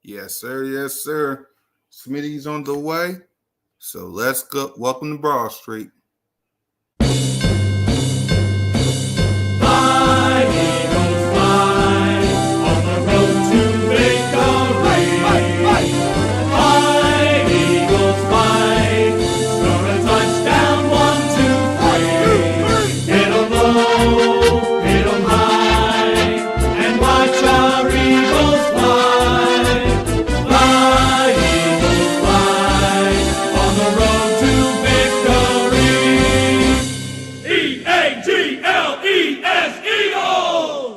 Yes, sir. Yes, sir. Smitty's on the way. So let's go. Welcome to Broad Street. Fly, Eagles, fly, on the road to victory. Fly, Eagles, fly, score a touchdown, 1, 2, 3. Hit 'em low, hit 'em high, and watch our Eagles fly. Fly, Eagles, fly, on the road to victory. E-A-G-L-E-S, Eagles!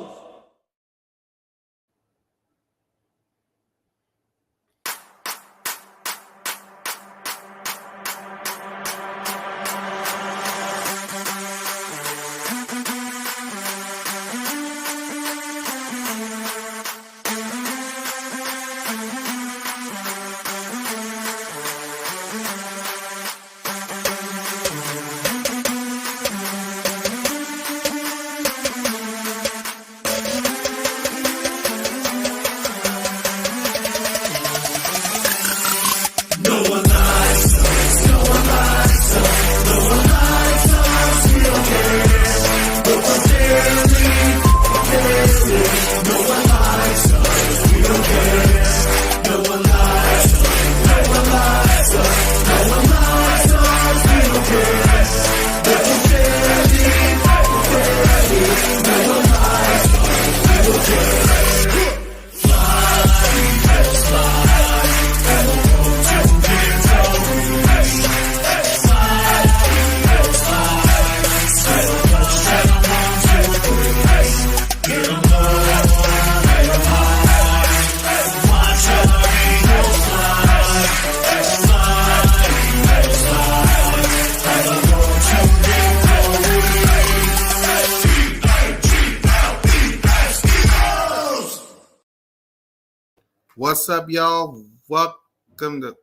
What's up, y'all? Welcome to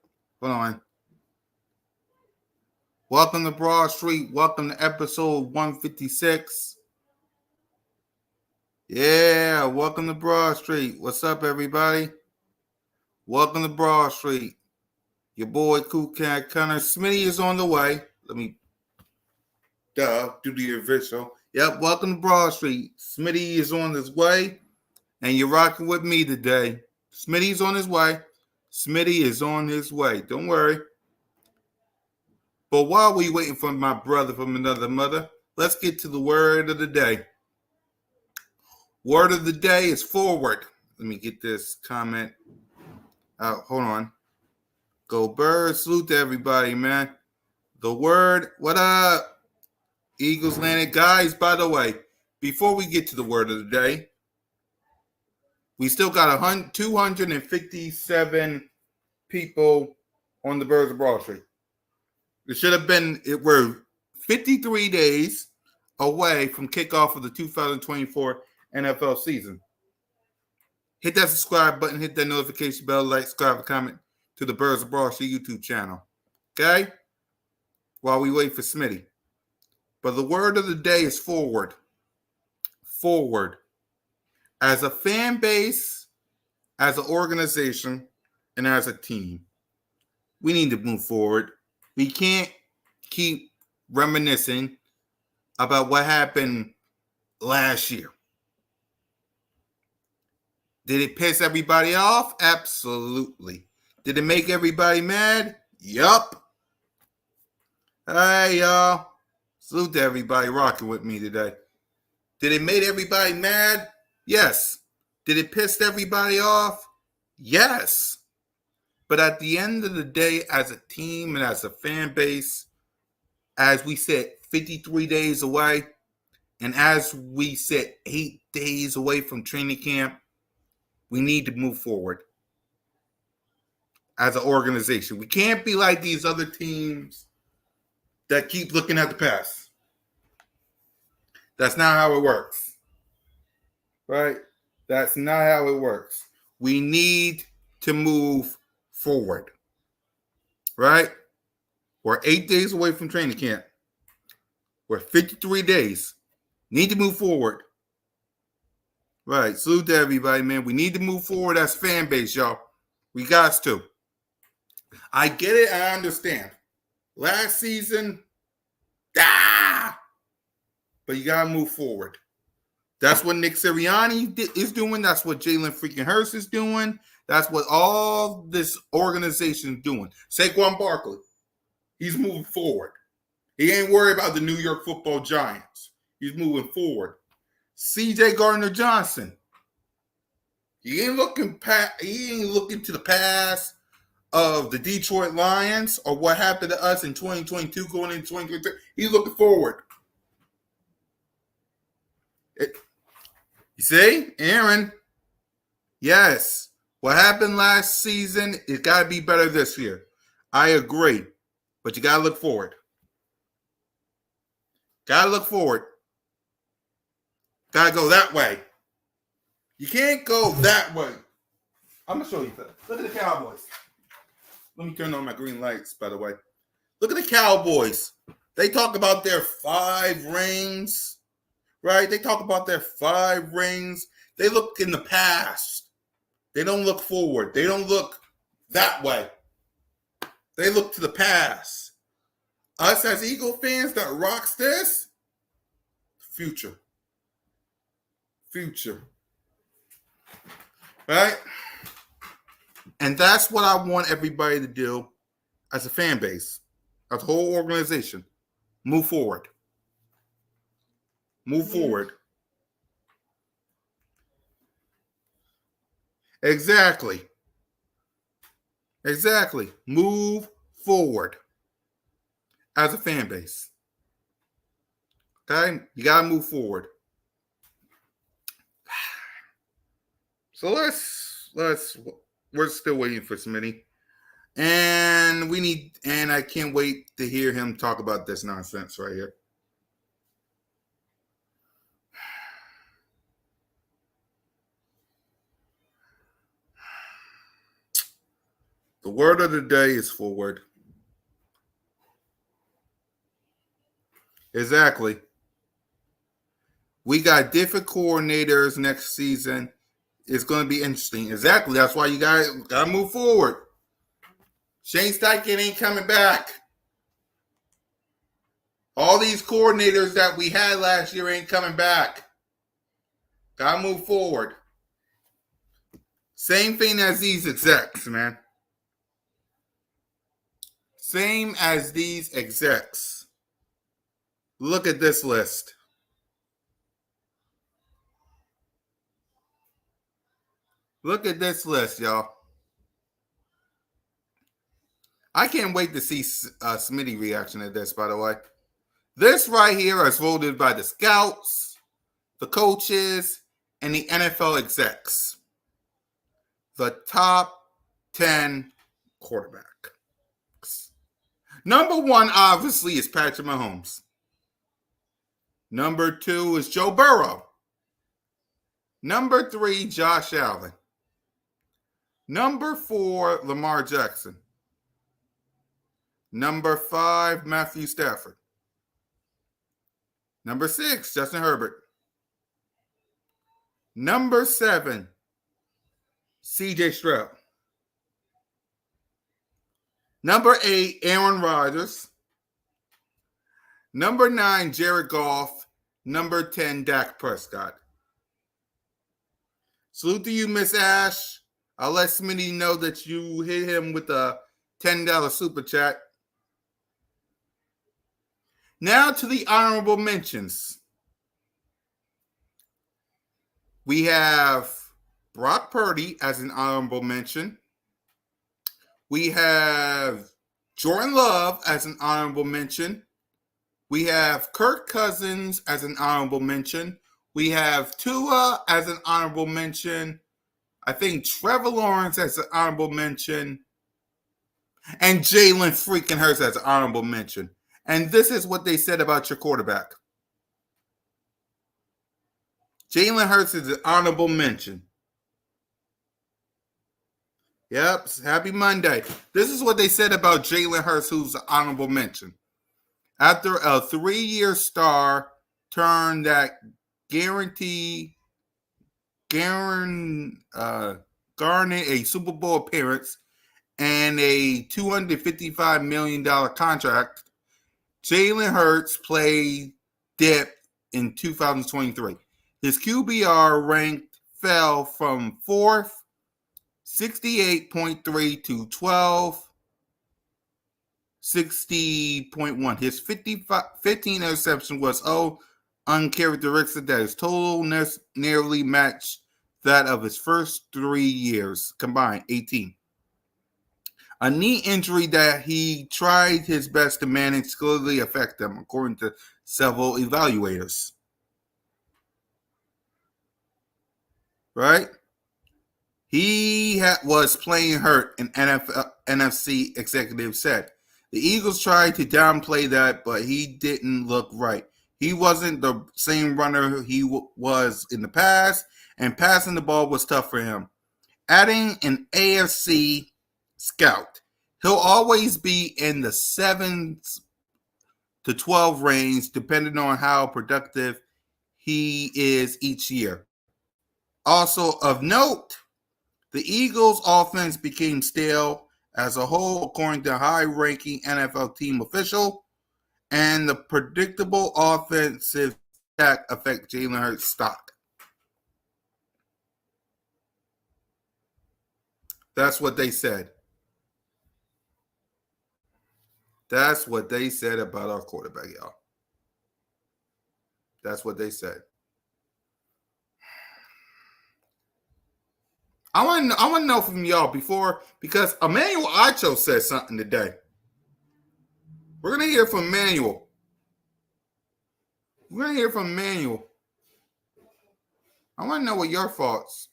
Broad Street. Welcome to episode 156. Yeah, welcome to Broad Street. What's up, everybody? Welcome to Broad Street. Your boy Cool Cat Connor Smitty is on the way. Let me do the official. Yep, welcome to Broad Street. Smitty is on his way, and you're rocking with me today. Smitty's on his way. Smitty is on his way. Don't worry. But while we waiting for my brother from another mother, let's get to the word of the day. Word of the day is forward. Let me get this comment out. Hold on. Go Birds. Salute to everybody, man. The word, what up? Eagles landed. Guys, by the way, before we get to the word of the day, we still got 257 people on the Birds of Broad Street. We're 53 days away from kickoff of the 2024 NFL season. Hit that subscribe button, hit that notification bell, like, subscribe, comment to the Birds of Broad Street YouTube channel. Okay? While we wait for Smitty. But the word of the day is forward. Forward. As a fan base, as an organization, and as a team, we need to move forward. We can't keep reminiscing about what happened last year. Did it piss everybody off? Absolutely. Did it make everybody mad? Yup. Hey, y'all. Salute to everybody rocking with me today. Did it make everybody mad? Yes. Did it piss everybody off? Yes. But at the end of the day, as a team and as a fan base, as we said, 53 days away, and as we said, 8 days away from training camp, we need to move forward as an organization. We can't be like these other teams that keep looking at the past. That's not how it works. Right? That's not how it works. We need to move forward. Right? We're 8 days away from training camp. We're 53 days. Need to move forward. Right. Salute to everybody, man. We need to move forward as fan base, y'all. We got to. I get it. I understand. Last season, but you got to move forward. That's what Nick Sirianni is doing. That's what Jalen freaking Hurts is doing. That's what all this organization is doing. Saquon Barkley, he's moving forward. He ain't worried about the New York Football Giants. He's moving forward. C.J. Gardner-Johnson, he ain't looking to the past of the Detroit Lions or what happened to us in 2022 going into 2023. He's looking forward. You see, Aaron, yes, what happened last season, it got to be better this year. I agree, but you got to look forward. Got to look forward. Got to go that way. You can't go that way. I'm going to show you that. Look at the Cowboys. Let me turn on my green lights, by the way. Look at the Cowboys. They talk about their 5 rings, right? They talk about their 5 rings. They look in the past. They don't look forward. They don't look that way. They look to the past. Us as Eagle fans that rocks this, future. Right? And that's what I want everybody to do as a fan base, as a whole organization. Move forward. Move forward. Exactly. Move forward as a fan base. Okay? You got to move forward. So we're still waiting for Smitty. And I can't wait to hear him talk about this nonsense right here. The word of the day is forward. Exactly. We got different coordinators next season. It's going to be interesting. Exactly. That's why you got to move forward. Shane Steichen ain't coming back. All these coordinators that we had last year ain't coming back. Got to move forward. Same thing as these execs, man. Same as these execs. Look at this list. Look at this list, y'all. I can't wait to see Smitty reaction to this, by the way. This right here is voted by the scouts, the coaches, and the NFL execs. The top 10 quarterbacks. Number 1, obviously, is Patrick Mahomes. Number 2 is Joe Burrow. Number 3, Josh Allen. Number 4, Lamar Jackson. Number 5, Matthew Stafford. Number 6, Justin Herbert. Number 7, C.J. Stroud. Number 8, Aaron Rodgers. Number 9, Jared Goff. Number 10, Dak Prescott. Salute to you, Miss Ash. I'll let Smitty know that you hit him with a $10 super chat. Now to the honorable mentions. We have Brock Purdy as an honorable mention. We have Jordan Love as an honorable mention. We have Kirk Cousins as an honorable mention. We have Tua as an honorable mention. I think Trevor Lawrence as an honorable mention. And Jalen freaking Hurts as an honorable mention. And this is what they said about your quarterback. Jalen Hurts is an honorable mention. Yep, happy Monday. This is what they said about Jalen Hurts, who's an honorable mention. After a 3-year star turn that garnered a Super Bowl appearance and a $255 million contract, Jalen Hurts played depth in 2023. His QBR ranked fell from 4th, 68.3 to 12, 60.1. His 15 interception was uncharacteristic that his total nearly matched that of his first 3 years combined, 18. A knee injury that he tried his best to manage clearly affected him, according to several evaluators. Right? He was playing hurt, an NFC executive said. The Eagles tried to downplay that, but he didn't look right. He wasn't the same runner he was in the past, and passing the ball was tough for him. Adding an AFC scout, he'll always be in the 7 to 12 range, depending on how productive he is each year. Also of note, the Eagles' offense became stale as a whole, according to a high-ranking NFL team official, and the predictable offensive attack affect Jalen Hurts' stock. That's what they said. That's what they said about our quarterback, y'all. That's what they said. I want to know from y'all before, because Emmanuel Acho said something today. We're going to hear from Emmanuel. We're going to hear from Emmanuel. I want to know what your thoughts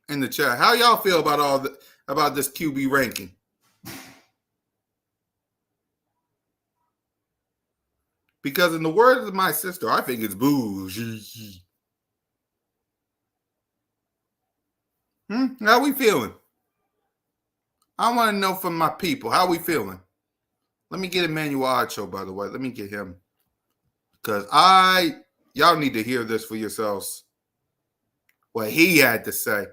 in the chat. How y'all feel about about this QB ranking? Because in the words of my sister, I think it's bougie. How we feeling? I want to know from my people. How we feeling? Let me get Emmanuel Acho, by the way. Let me get him. Because y'all need to hear this for yourselves. What he had to say.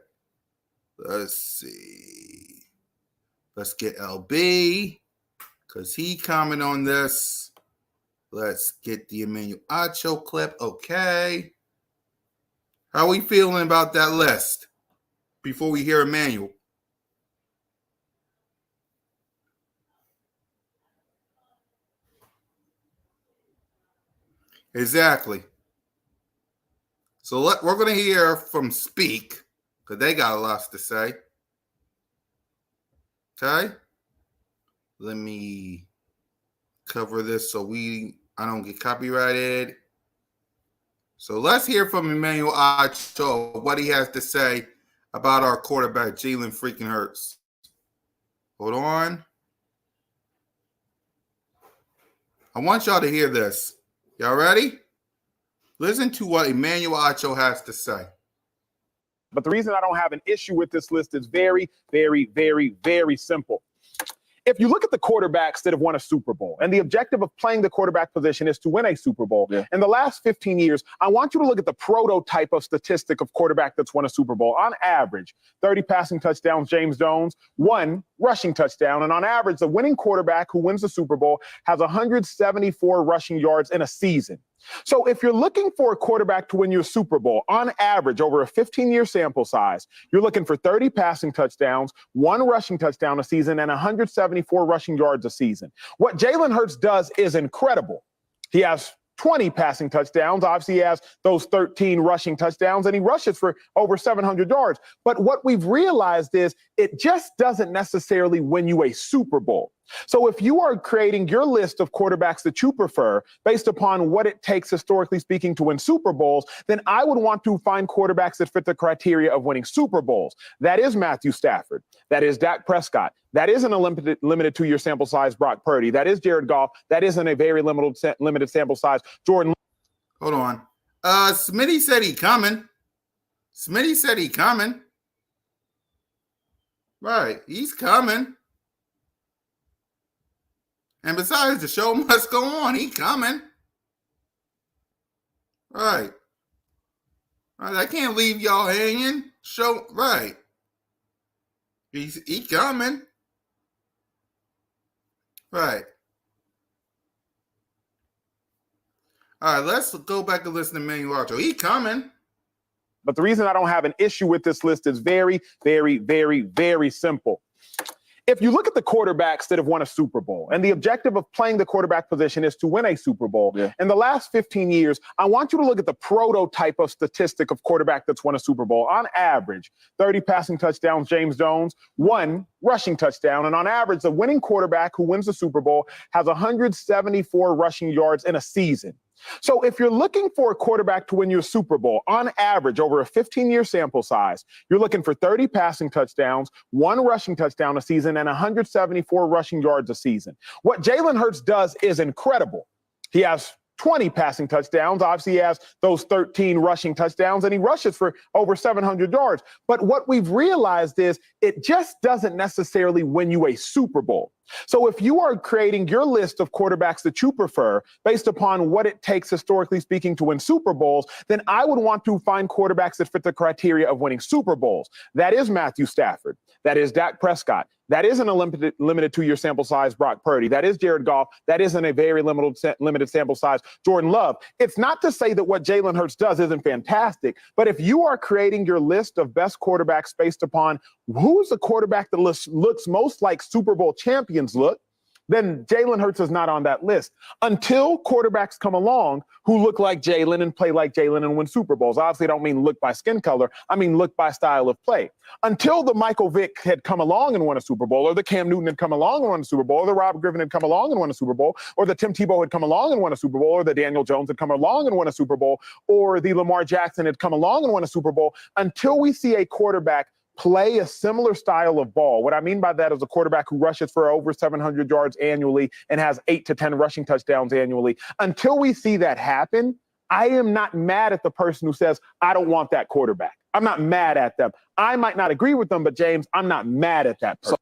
Let's see. Let's get LB. Because he commented on this. Let's get the Emmanuel Acho clip. Okay. How we feeling about that list before we hear Emmanuel? Exactly. So we're going to hear from Speak, because they got a lot to say. Okay? Let me cover this so I don't get copyrighted. So let's hear from Emmanuel Acho, what he has to say about our quarterback, Jalen freaking Hurts. Hold on. I want y'all to hear this. Y'all ready? Listen to what Emmanuel Acho has to say. But the reason I don't have an issue with this list is very, very, very, very simple. If you look at the quarterbacks that have won a Super Bowl, and the objective of playing the quarterback position is to win a Super Bowl, in the last 15 years, I want you to look at the prototype of statistic of quarterback that's won a Super Bowl. On average, 30 passing touchdowns, James Jones, 1 rushing touchdown. And on average, the winning quarterback who wins the Super Bowl has 174 rushing yards in a season. So if you're looking for a quarterback to win you a Super Bowl, on average, over a 15-year sample size, you're looking for 30 passing touchdowns, 1 rushing touchdown a season, and 174 rushing yards a season. What Jalen Hurts does is incredible. He has 20 passing touchdowns. Obviously, he has those 13 rushing touchdowns, and he rushes for over 700 yards. But what we've realized is it just doesn't necessarily win you a Super Bowl. So if you are creating your list of quarterbacks that you prefer based upon what it takes, historically speaking, to win Super Bowls, then I would want to find quarterbacks that fit the criteria of winning Super Bowls. That is Matthew Stafford. That is Dak Prescott. That isn't a limited 2-year sample size Brock Purdy. That is Jared Goff. That isn't a very limited sample size Jordan. Hold on. Smitty said he coming. Smitty said he coming. Right. He's coming. And besides, the show must go on. He coming. Right. I can't leave y'all hanging. Right. He coming. Right. All right, let's go back and listen to Emmanuel Archer. He coming. But the reason I don't have an issue with this list is very, very, very, very simple. If you look at the quarterbacks that have won a Super Bowl, and the objective of playing the quarterback position is to win a Super Bowl, in the last 15 years, I want you to look at the prototype of statistic of quarterback that's won a Super Bowl. On average, 30 passing touchdowns, James Jones, 1 rushing touchdown. And on average, the winning quarterback who wins the Super Bowl has 174 rushing yards in a season. So if you're looking for a quarterback to win you a Super Bowl, on average, over a 15-year sample size, you're looking for 30 passing touchdowns, 1 rushing touchdown a season, and 174 rushing yards a season. What Jalen Hurts does is incredible. He has 20 passing touchdowns. Obviously, he has those 13 rushing touchdowns, and he rushes for over 700 yards. But what we've realized is it just doesn't necessarily win you a Super Bowl. So if you are creating your list of quarterbacks that you prefer based upon what it takes, historically speaking, to win Super Bowls, then I would want to find quarterbacks that fit the criteria of winning Super Bowls. That is Matthew Stafford. That is Dak Prescott. That isn't a limited 2-year sample size Brock Purdy. That is Jared Goff. That isn't a very limited sample size Jordan Love. It's not to say that what Jalen Hurts does isn't fantastic, but if you are creating your list of best quarterbacks based upon who's the quarterback that looks most like Super Bowl champions look, then Jalen Hurts is not on that list until quarterbacks come along who look like Jalen and play like Jalen and win Super Bowls. Obviously, I don't mean look by skin color. I mean look by style of play. Until the Michael Vick had come along and won a Super Bowl, or the Cam Newton had come along and won a Super Bowl, or the Robert Griffin had come along and won a Super Bowl, or the Tim Tebow had come along and won a Super Bowl, or the Daniel Jones had come along and won a Super Bowl, or the Lamar Jackson had come along and won a Super Bowl, until we see a quarterback play a similar style of ball. What I mean by that is a quarterback who rushes for over 700 yards annually and has 8 to 10 rushing touchdowns annually. Until we see that happen, I am not mad at the person who says, I don't want that quarterback. I'm not mad at them. I might not agree with them, but James, I'm not mad at that person.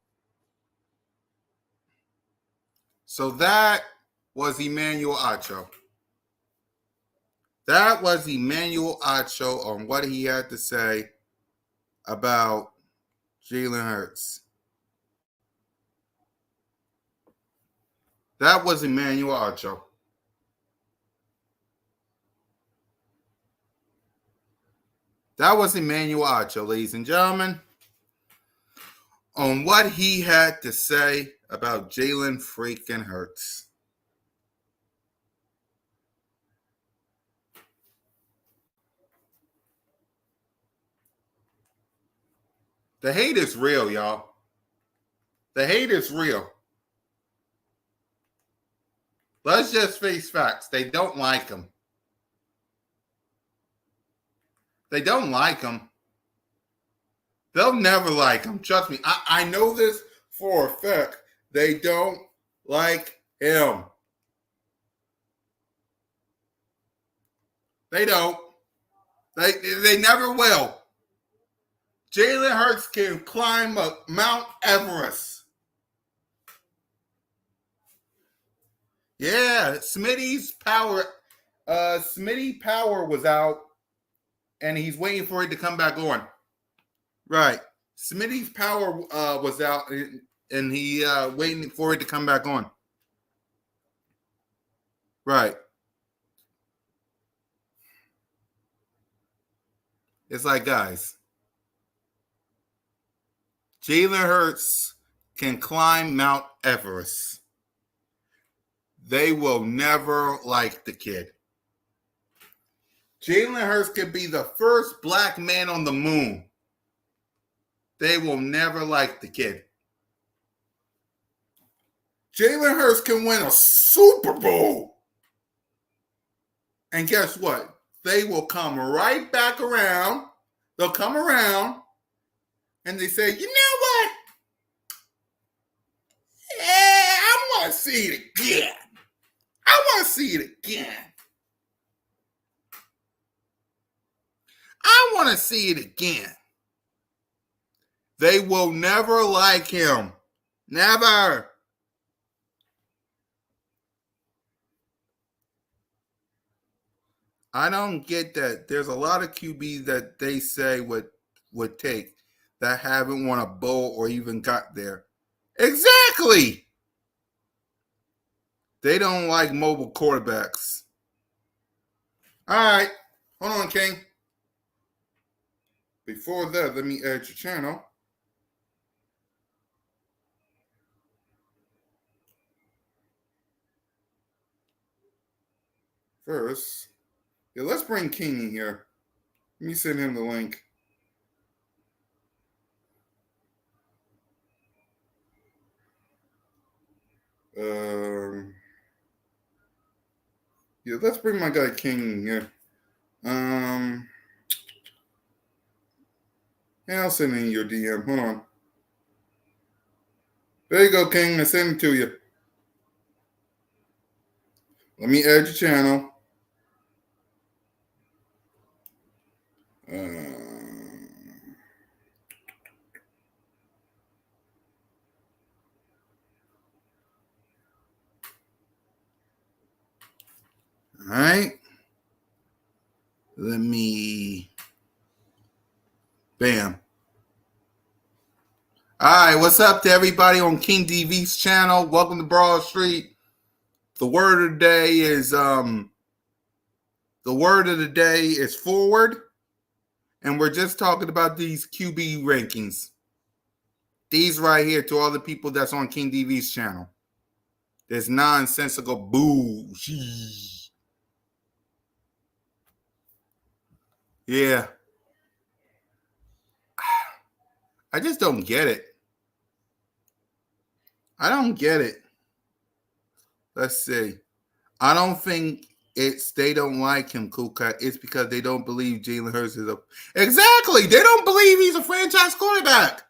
So that was Emmanuel Acho. That was Emmanuel Acho on what he had to say about Jalen Hurts. That was Emmanuel Acho. That was Emmanuel Acho, ladies and gentlemen, on what he had to say about Jalen freaking Hurts. The hate is real, y'all. The hate is real. Let's just face facts. They don't like him. They don't like him. They'll never like him. Trust me. I know this for a fact. They don't like him. They don't. They never will. Jalen Hurts can climb up Mount Everest. Yeah, Smitty's power. Smitty power was out, and he's waiting for it to come back on. Right. Smitty's power was out, and he waiting for it to come back on. Right. It's like, guys, Jalen Hurts can climb Mount Everest. They will never like the kid. Jalen Hurts could be the first black man on the moon. They will never like the kid. Jalen Hurts can win a Super Bowl. And guess what? They will come right back around. They'll come around and they say, you know what? Yeah, I want to see it again. I want to see it again. I want to see it again. They will never like him. Never. I don't get that. There's a lot of QBs that they say would take. that haven't won a bowl or even got there. Exactly. They don't like mobile quarterbacks. All right. Hold on, King. Before that, let me add your channel. First, yeah, let's bring King in here. Let me send him the link. Yeah, let's bring my guy King in here. Yeah, I'll send in your DM. Hold on. There you go, King. I sent it to you. Let me add your channel. All right. Let me. Bam. All right. What's up to everybody on King DV's channel? Welcome to Broad Street. The word of the day is forward, and we're just talking about these QB rankings. These right here to all the people that's on King DV's channel. There's nonsensical boo. Yeah. I just don't get it. I don't get it. Let's see. I don't think it's they don't like him, Cool Cut. It's because they don't believe Jalen Hurts is a... Exactly. They don't believe he's a franchise quarterback.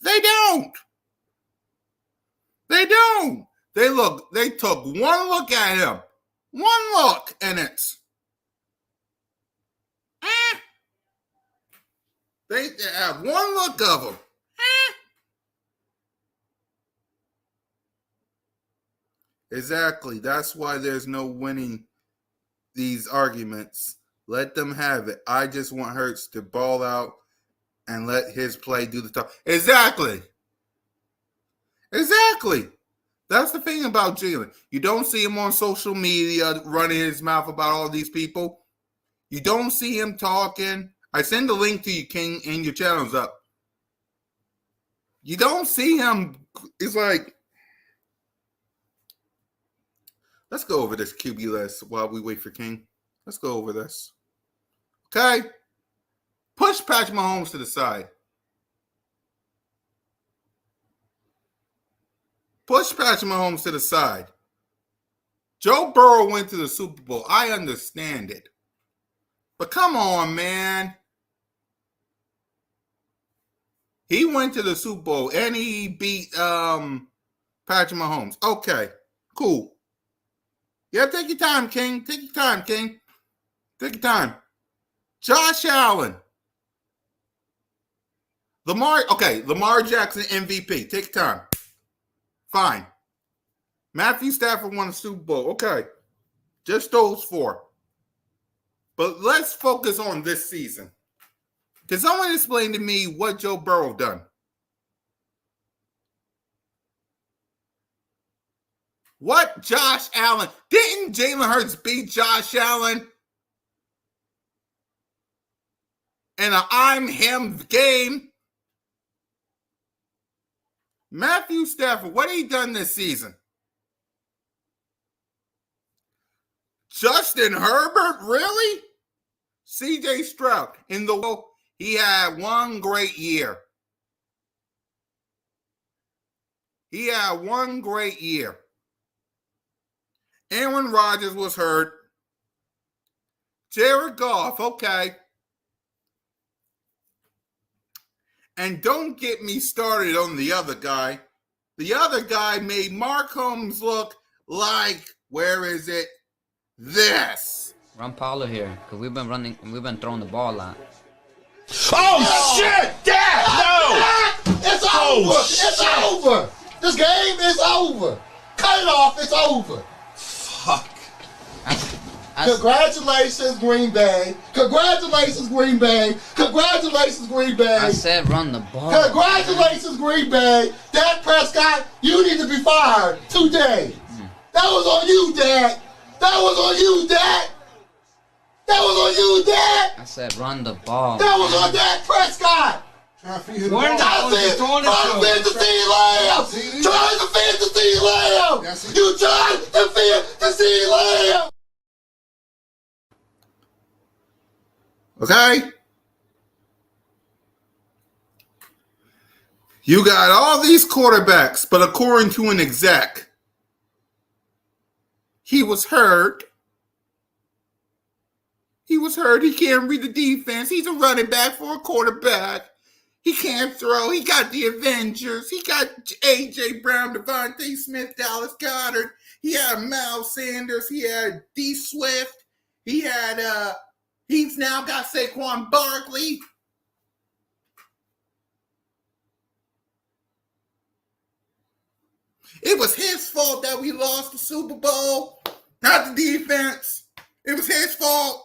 They don't. They don't. They took one look at him. One look, and it's... They have one look of him. Exactly. That's why there's no winning these arguments. Let them have it. I just want Hurts to ball out and let his play do the talk. Exactly. Exactly. That's the thing about Jalen. You don't see him on social media running his mouth about all these people. You don't see him talking. I send the link to you, King, and your channel's up. You don't see him. It's like, let's go over this QB list while we wait for King. Let's go over this. Okay? Push Patrick Mahomes to the side. Push Patrick Mahomes to the side. Joe Burrow went to the Super Bowl. I understand it. But come on, man. He went to the Super Bowl and he beat Patrick Mahomes. Okay, cool. Yeah, take your time, King. Take your time, King. Take your time. Josh Allen. Lamar Jackson MVP. Take your time. Fine. Matthew Stafford won the Super Bowl. Okay. Just those four. But let's focus on this season. Can someone explain to me what Joe Burrow done? What Josh Allen? Didn't Jalen Hurts beat Josh Allen in an I'm him game? Matthew Stafford, what he done this season? Justin Herbert, really? CJ Stroud, in the world, he had one great year. He had one great year. Aaron Rodgers was hurt. Jared Goff, okay. And don't get me started on the other guy. The other guy made Mark Holmes look like, where is it? This. Run Paulo here, because we've been throwing the ball a lot. Oh, shit! Dad! No! It's over! It's over! This game is over! Cut it off, it's over! Fuck. Congratulations, Green Bay. Congratulations, Green Bay. Congratulations, Green Bay. I said run the ball. Congratulations, Green Bay. Dak Prescott, you need to be fired today. That was on you, Dak. That was on you, Dak. That was on you, Dak. I said run the ball. That was on Dak Prescott. Trying to feed him Trying to feed the CeeDee Lamb. Trying to feed the CeeDee Lamb. You trying to feed the CeeDee Lamb. Okay? You got all these quarterbacks, but according to an exec, he was hurt. He was hurt. He can't read the defense. He's a running back for a quarterback. He can't throw. He got the Avengers. He got A.J. Brown, Devontae Smith, Dallas Goedert. He had Miles Sanders. He had D. Swift. He had, he's now got Saquon Barkley. It was his fault that we lost the Super Bowl, not the defense. It was his fault.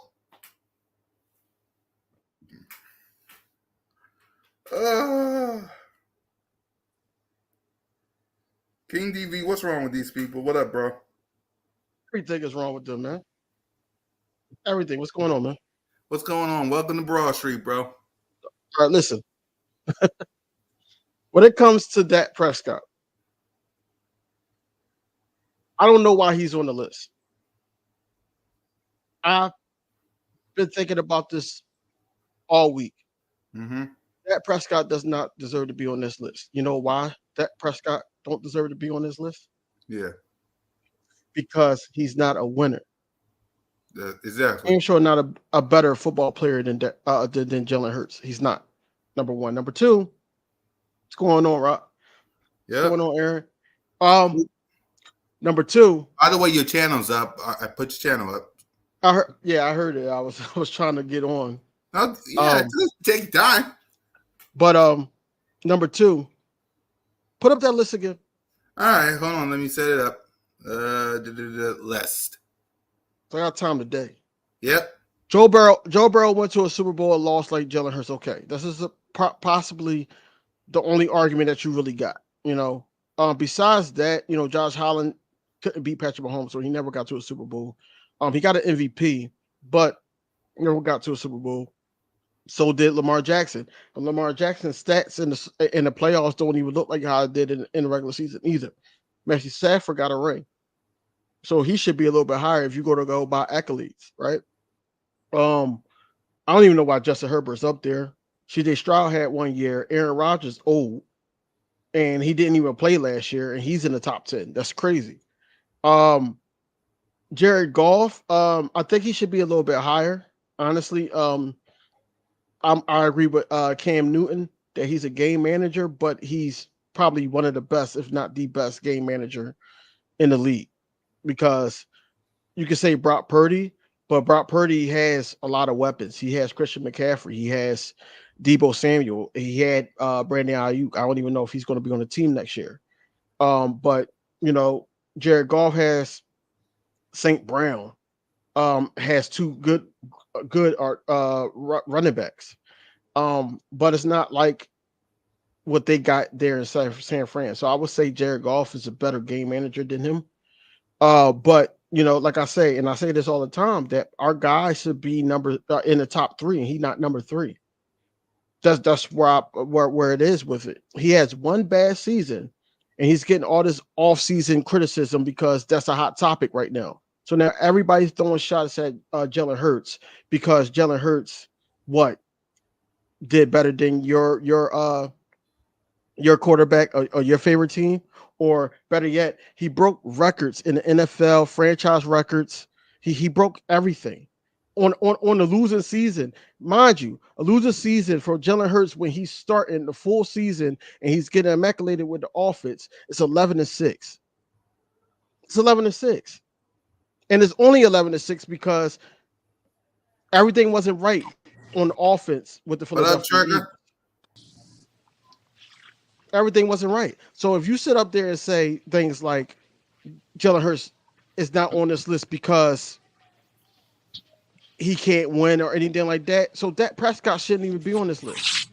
King DV, what's wrong with these people? What up, bro? Everything is wrong with them, man. Everything. What's going on, man? What's going on? Welcome to Broad Street, bro. All right, listen. When it comes to Dak Prescott, I don't know why he's on the list. I've been thinking about this all week. Mm-hmm. Dak Prescott does not deserve to be on this list. You know why Dak Prescott don't deserve to be on this list? Yeah. Because he's not a winner. Exactly. I'm sure not a better football player than Jalen Hurts. He's not. Number one. Number two, what's going on, Rob? Yeah. What's going on, Aaron? Number two. By the way, your channel's up. I put your channel up. I heard it. I was trying to get on. Take time. But number two, put up that list again. All right, hold on. Let me set it up. List. I got time today. Yep. Joe Burrow went to a Super Bowl and lost like Jalen Hurts. Okay, this is possibly the only argument that you really got. You know, besides that, you know, Josh Allen couldn't beat Patrick Mahomes, so he never got to a Super Bowl. He got an MVP, but never got to a Super Bowl. So did Lamar Jackson. And Lamar Jackson's stats in the playoffs don't even look like how it did in the regular season either. Matthew Stafford got a ring. So he should be a little bit higher if you go by accolades, right? I don't even know why Justin Herbert's up there. CJ Stroud had 1 year. Aaron Rodgers old, and he didn't even play last year, and he's in the top 10. That's crazy. Jared Goff, I think he should be a little bit higher. Honestly, I agree with Cam Newton that he's a game manager, but he's probably one of the best, if not the best, game manager in the league. Because you can say Brock Purdy, but Brock Purdy has a lot of weapons. He has Christian McCaffrey. He has Deebo Samuel. He had Brandon Ayuk. I don't even know if he's going to be on the team next year. But, you know, Jared Goff has St. Brown, has two good running backs. But it's not like what they got there in San Fran. So I would say Jared Goff is a better game manager than him. But you know, like I say, and I say this all the time, that our guy should be in the top 3, and he's not number 3. That's where it is with it. He has one bad season, and he's getting all this off-season criticism because that's a hot topic right now. So now everybody's throwing shots at Jalen Hurts because Jalen Hurts did better than your quarterback or your favorite team. Or better yet, he broke records in the NFL, franchise records. He broke everything on the losing season. Mind you, a losing season for Jalen Hurts when he's starting the full season and he's getting immaculated with the offense. It's 11-6. It's 11-6, and it's only 11-6 because everything wasn't right on offense with the Philadelphia Eagles. Everything wasn't right. So if you sit up there and say things like Jalen Hurts is not on this list because he can't win or anything like that. So Dak Prescott shouldn't even be on this list.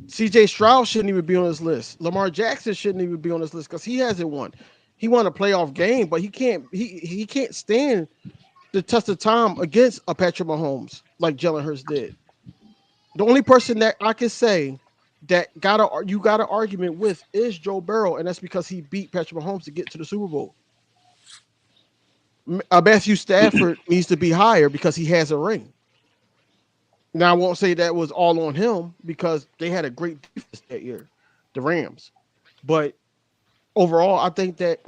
CJ Stroud shouldn't even be on this list. Lamar Jackson shouldn't even be on this list because he hasn't won. He won a playoff game, but he can't stand the test of time against a Patrick Mahomes like Jalen Hurts did. The only person that I can say that you got an argument with is Joe Burrow, and that's because he beat Patrick Mahomes to get to the Super Bowl. Matthew Stafford needs to be higher because he has a ring. Now I won't say that was all on him because they had a great defense that year, the Rams. But overall, I think that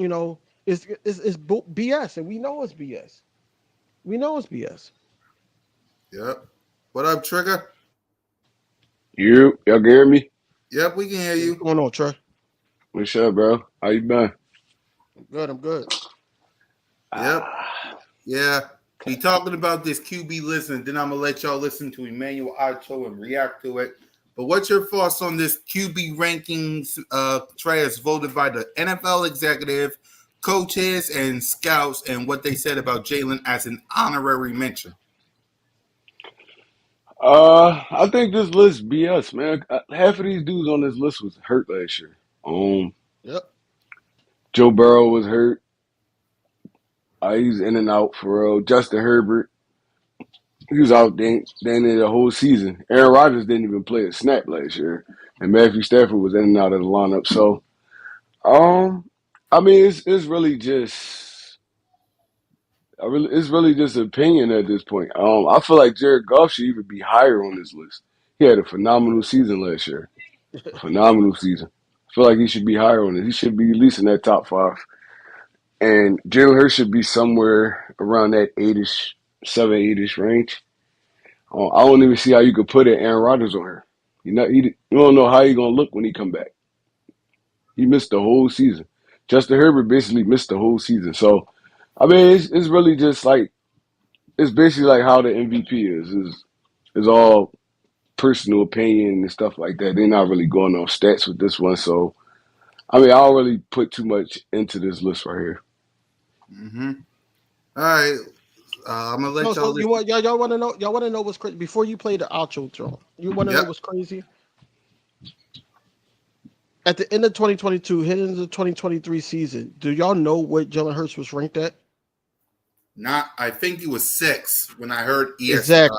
it's BS, and we know it's BS. We know it's BS. Yep. What up, Trigger? Y'all can hear me? Yep, we can hear What's you. going on, Trey? What's up, bro? How you been? I'm good. Yep. Yeah. Be talking about this QB list, and then I'm gonna let y'all listen to Emmanuel Acho and react to it. But what's your thoughts on this QB rankings? Trey, as voted by the NFL executive, coaches, and scouts, and what they said about Jalen as an honorary mention. I think this list BS, man. Half of these dudes on this list was hurt last year. Yep. Joe Burrow was hurt. He's in and out for real. Justin Herbert, he was out dang near the whole season. Aaron Rodgers didn't even play a snap last year, and Matthew Stafford was in and out of the lineup. So, I mean, it's really just. It's really just opinion at this point. I feel like Jared Goff should even be higher on this list. He had a phenomenal season last year. A phenomenal season. I feel like he should be higher on it. He should be at least in that top 5. And Jalen Hurts should be somewhere around that 8-ish, 7, 8-ish range. I don't even see how you could put it Aaron Rodgers on her. You don't know how he's going to look when he come back. He missed the whole season. Justin Herbert basically missed the whole season. So, I mean, it's really just like, it's basically like how the MVP is all personal opinion and stuff like that. They're not really going on stats with this one. So, I mean, I don't really put too much into this list right here. Mm-hmm. All right. I'm gonna let y'all. So y'all want to know? Y'all want to know what's crazy? Before you play the outro, Joe, you want to know what's crazy? At the end of 2022, heading into the 2023 season, do y'all know what Jalen Hurts was ranked at? I think he was 6 when I heard ESPN.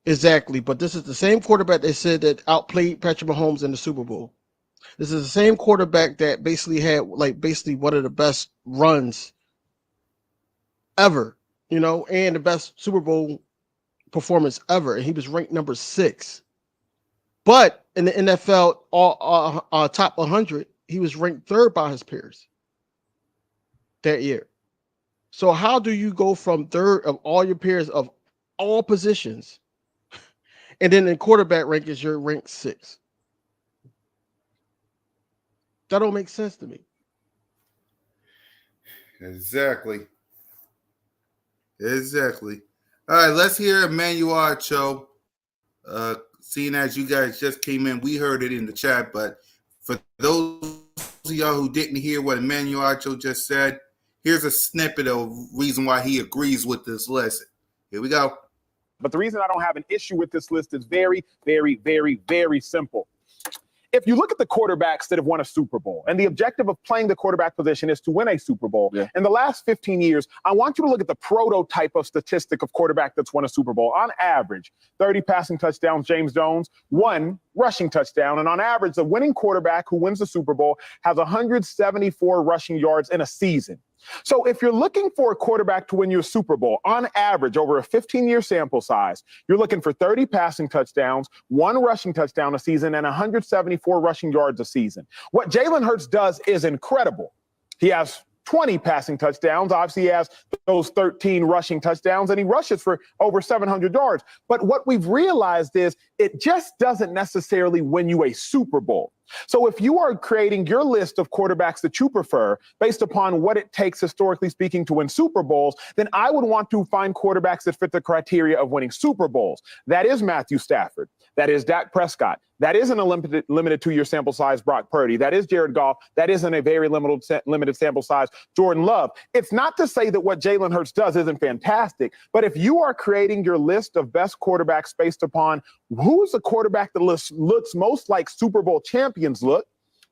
Exactly. But this is the same quarterback they said that outplayed Patrick Mahomes in the Super Bowl. This is the same quarterback that basically had one of the best runs ever, and the best Super Bowl performance ever. And he was ranked number 6. But in the NFL top 100, he was ranked 3rd by his peers that year. So how do you go from 3rd of all your peers of all positions, and then in quarterback rankings, you're ranked 6th? That don't make sense to me. Exactly. All right, let's hear Emmanuel Acho. Seeing as you guys just came in, we heard it in the chat, but for those of y'all who didn't hear what Emmanuel Acho just said, here's a snippet of reason why he agrees with this list. Here we go. But the reason I don't have an issue with this list is very, very, very, very simple. If you look at the quarterbacks that have won a Super Bowl, and the objective of playing the quarterback position is to win a Super Bowl, in the last 15 years, I want you to look at the prototype of statistic of quarterback that's won a Super Bowl. On average, 30 passing touchdowns, James Jones, 1 rushing touchdown. And on average, the winning quarterback who wins the Super Bowl has 174 rushing yards in a season. So if you're looking for a quarterback to win you a Super Bowl, on average, over a 15-year sample size, you're looking for 30 passing touchdowns, 1 rushing touchdown a season, and 174 rushing yards a season. What Jalen Hurts does is incredible. He has 20 passing touchdowns. Obviously, he has those 13 rushing touchdowns, and he rushes for over 700 yards. But what we've realized is it just doesn't necessarily win you a Super Bowl. So if you are creating your list of quarterbacks that you prefer based upon what it takes, historically speaking, to win Super Bowls, then I would want to find quarterbacks that fit the criteria of winning Super Bowls. That is Matthew Stafford. That is Dak Prescott. That isn't a limited 2-year sample size Brock Purdy. That is Jared Goff. That isn't a very limited sample size Jordan Love. It's not to say that what Jalen Hurts does isn't fantastic, but if you are creating your list of best quarterbacks based upon who's the quarterback that looks most like Super Bowl champions look,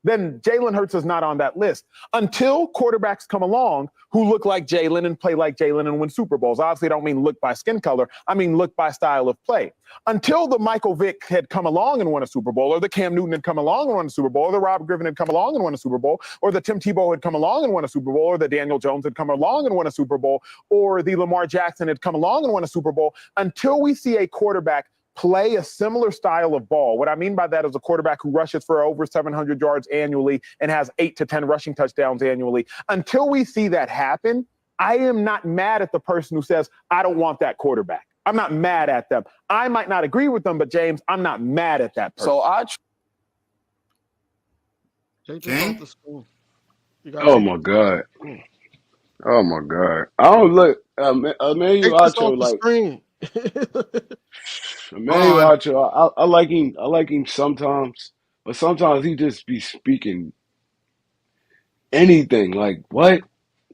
then Jalen Hurts is not on that list. Until quarterbacks come along who look like Jalen and play like Jalen and win Super Bowls. Obviously, I don't mean look by skin color. I mean look by style of play. Until the Michael Vick had come along and won a Super Bowl, or the Cam Newton had come along and won a Super Bowl, or the Rob Griffin had come along and won a Super Bowl, or the Tim Tebow had come along and won a Super Bowl, or the Daniel Jones had come along and won a Super Bowl, or the Lamar Jackson had come along and won a Super Bowl, until we see a quarterback play a similar style of ball. What I mean by that is a quarterback who rushes for over 700 yards annually and has 8 to 10 rushing touchdowns annually. Until we see that happen, I am not mad at the person who says, I don't want that quarterback. I'm not mad at them. I might not agree with them, but James, I'm not mad at that person. So I Take this off the screen. Oh my God. Oh my God. I don't look. Emmanuel Take this Acho, off the like screen. Emmanuel Acho. I like him. I like him sometimes, but sometimes he just be speaking anything. Like what?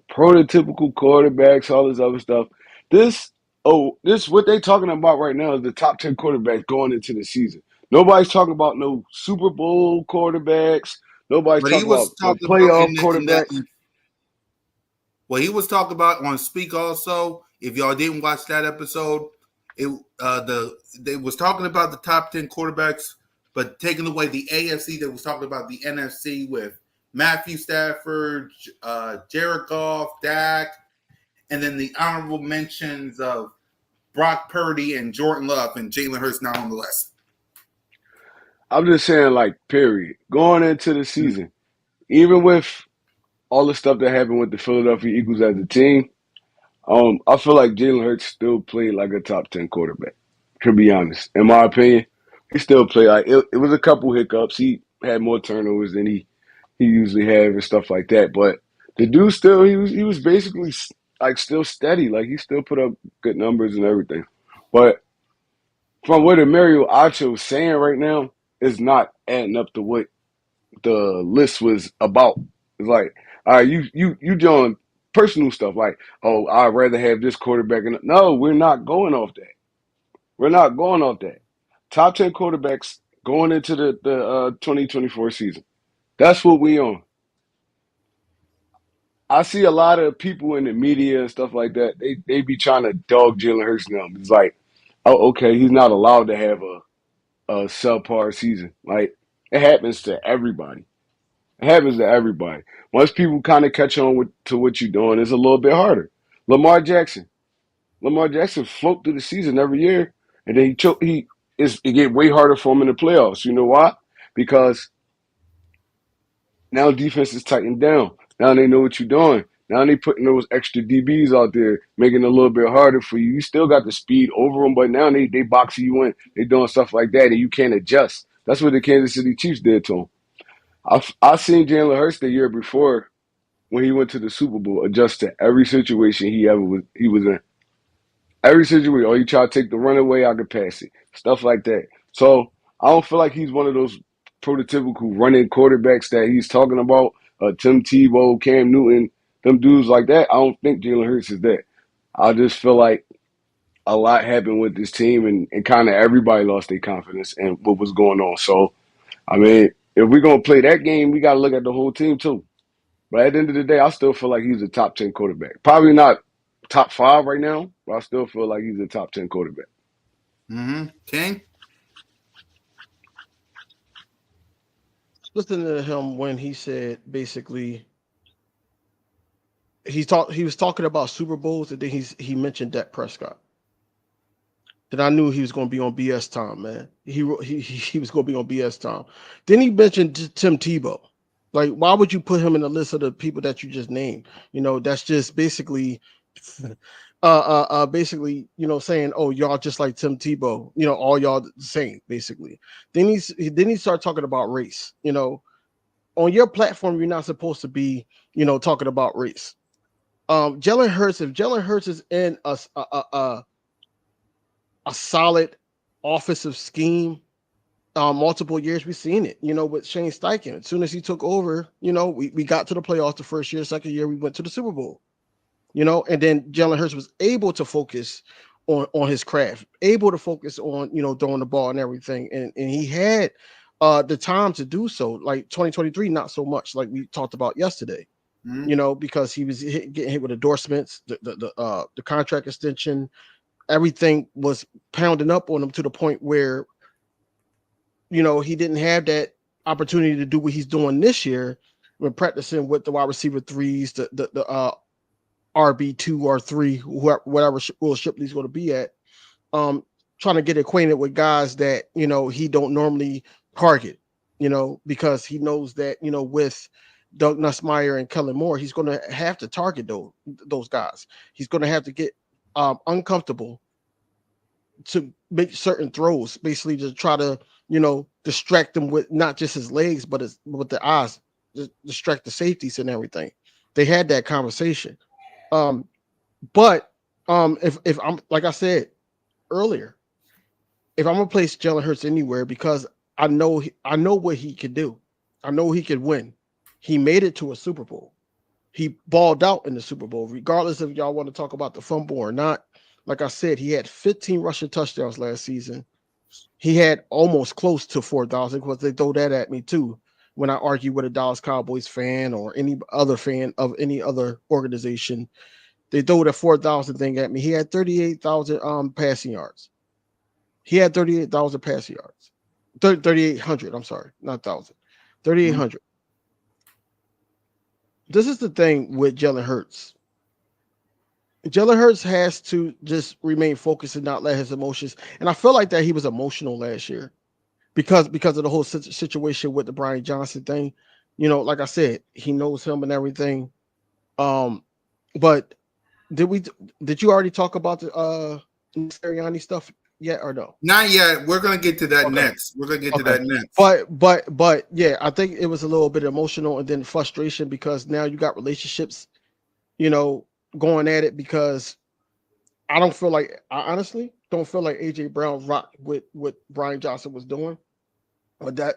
Prototypical quarterbacks, all this other stuff. This what they talking about right now is the top 10 quarterbacks going into the season. Nobody's talking about no Super Bowl quarterbacks. Nobody's But he talking about was no talking about playoff quarterbacks. what he was talking about on Speak also. If y'all didn't watch that episode, they was talking about the top 10 quarterbacks, but taking away the AFC, they was talking about the NFC with Matthew Stafford, Jared Goff, Dak, and then the honorable mentions of Brock Purdy and Jordan Love, and Jalen Hurts not on the list. I'm just saying, like, period. Going into the season, even with all the stuff that happened with the Philadelphia Eagles as a team, I feel like Jalen Hurts still played like a top 10 quarterback, to be honest. In my opinion, he still played like it was a couple hiccups. He had more turnovers than he usually have and stuff like that. But the dude still, he was basically like still steady. Like he still put up good numbers and everything. But from what Emmanuel Acho was saying right now, is not adding up to what the list was about. It's like, all right, you doing personal stuff like, oh, I'd rather have this quarterback. No, we're not going off that. We're not going off that. Top 10 quarterbacks going into the 2024 season. That's what we on. I see a lot of people in the media and stuff like that. They be trying to dog Jalen Hurts now. It's like, oh, okay, he's not allowed to have a subpar season. Like it happens to everybody. It happens to everybody. Once people kind of catch on to what you're doing, it's a little bit harder. Lamar Jackson float through the season every year, and then it get way harder for him in the playoffs. You know why? Because now defense is tightened down. Now they know what you're doing. Now they putting those extra DBs out there, making it a little bit harder for you. You still got the speed over them, but now they boxing you in. They doing stuff like that, and you can't adjust. That's what the Kansas City Chiefs did to him. I seen Jalen Hurts the year before when he went to the Super Bowl adjust to every situation he was in. Every situation, oh, you try to take the runaway, I could pass it. Stuff like that. So I don't feel like he's one of those prototypical running quarterbacks that he's talking about. Tim Tebow, Cam Newton, them dudes like that. I don't think Jalen Hurts is that. I just feel like a lot happened with this team and kind of everybody lost their confidence in what was going on. So, I mean, if we're going to play that game, we got to look at the whole team too. But at the end of the day, I still feel like he's a top 10 quarterback. Probably not top 5 right now, but I still feel like he's a top 10 quarterback. King? Listen to him when he said basically he was talking about Super Bowls, and then he mentioned Dak Prescott. Then I knew he was going to be on B.S. time, man. He was going to be on B.S. time. Then he mentioned Tim Tebow. Like, why would you put him in the list of the people that you just named? You know, that's just basically basically, saying, "Oh, y'all just like Tim Tebow, all y'all the same," basically. Then he started talking about race. On your platform, you're not supposed to be, talking about race. Jalen Hurts, if Jalen Hurts is in a solid offensive scheme, multiple years, we've seen it, with Shane Steichen. As soon as he took over, we got to the playoffs the first year, second year, we went to the Super Bowl. And then Jalen Hurts was able to focus on his craft, able to focus on, throwing the ball and everything. And he had the time to do so. Like 2023, not so much, like we talked about yesterday, because he was getting hit with endorsements, the contract extension, everything was pounding up on him to the point where, he didn't have that opportunity to do what he's doing this year when practicing with the wide receiver threes, the RB2 or 3, whatever Will Shipley's going to be at, trying to get acquainted with guys that, he don't normally target, because he knows that, with Doug Nussmeier and Kellen Moore, he's going to have to target those guys. He's going to have to get uncomfortable to make certain throws, basically to try to, distract them with not just his legs, but with the eyes, distract the safeties and everything. They had that conversation. But if I'm, like I said earlier, if I'm gonna place Jalen Hurts anywhere, because I know what he could do. I know he could win. He made it to a Super Bowl. He balled out in the Super Bowl, regardless if y'all want to talk about the fumble or not. Like I said, he had 15 rushing touchdowns last season. He had almost close to 4,000, because they throw that at me too when I argue with a Dallas Cowboys fan or any other fan of any other organization. They throw the 4,000 thing at me. He had 38,000 passing yards. He had 38,000 passing yards. 3,800. I'm sorry, not 1,000. 3,800. This is the thing with Jalen Hurts. Jalen Hurts has to just remain focused and not let his emotions. And I feel like that he was emotional last year because of the whole situation with the Brian Johnson thing. Like I said, he knows him and everything. But did you already talk about the Sirianni stuff yet or no? Not yet. We're gonna get to that next. We're gonna get to that next. But yeah, I think it was a little bit emotional and then frustration, because now you got relationships, going at it, because I honestly don't feel like AJ Brown rocked with what Brian Johnson was doing. But that,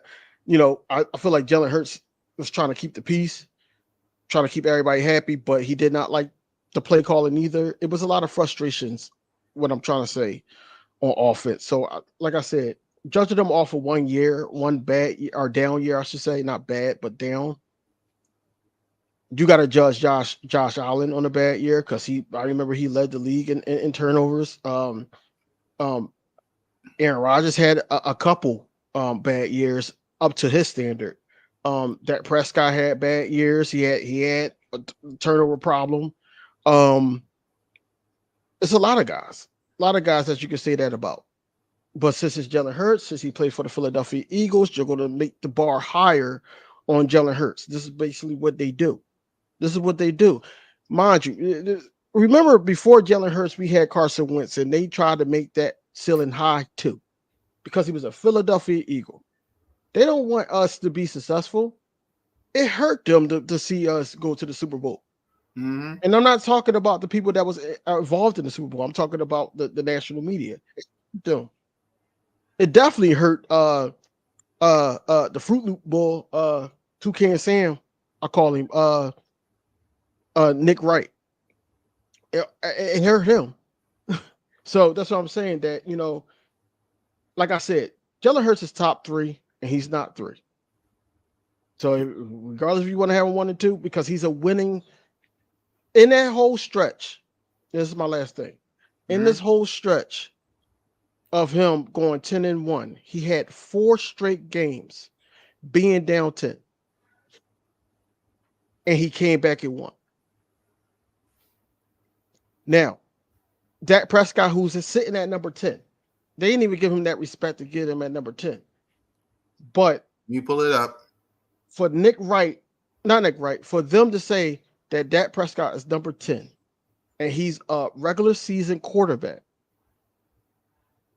I feel like Jalen Hurts was trying to keep the peace, trying to keep everybody happy, but he did not like the play calling either. It was a lot of frustrations, what I'm trying to say, on offense. So, like I said, judging them off of 1 year, one bad or down year, I should say, not bad, but down. You got to judge Josh Allen on a bad year, because I remember he led the league in turnovers. Aaron Rodgers had a couple bad years up to his standard. That Prescott had bad years. He had a turnover problem. It's a lot of guys that you can say that about. But since it's Jalen Hurts, since he played for the Philadelphia Eagles, you're going to make the bar higher on Jalen Hurts. This is basically what they do. Mind you, remember before Jalen Hurts, we had Carson Wentz, and they tried to make that ceiling high too, because he was a Philadelphia Eagle. They don't want us to be successful. It hurt them to see us go to the Super Bowl. Mm-hmm. And I'm not talking about the people that was involved in the Super Bowl. I'm talking about the national media. It definitely hurt the Fruit Loop Bull, Toucan Sam, I call him, Nick Wright. It hurt him. So that's what I'm saying, that, like I said, Jalen Hurts is top 3 and he's not 3. So regardless if you want to have a 1 and 2, because he's a winning in that whole stretch. This is my last thing. In this whole stretch of him going 10-1, he had 4 straight games being down 10. And he came back and won. Now, Dak Prescott, who's sitting at number 10, they didn't even give him that respect to get him at number 10. But you pull it up for for them to say that Dak Prescott is number 10, and he's a regular season quarterback.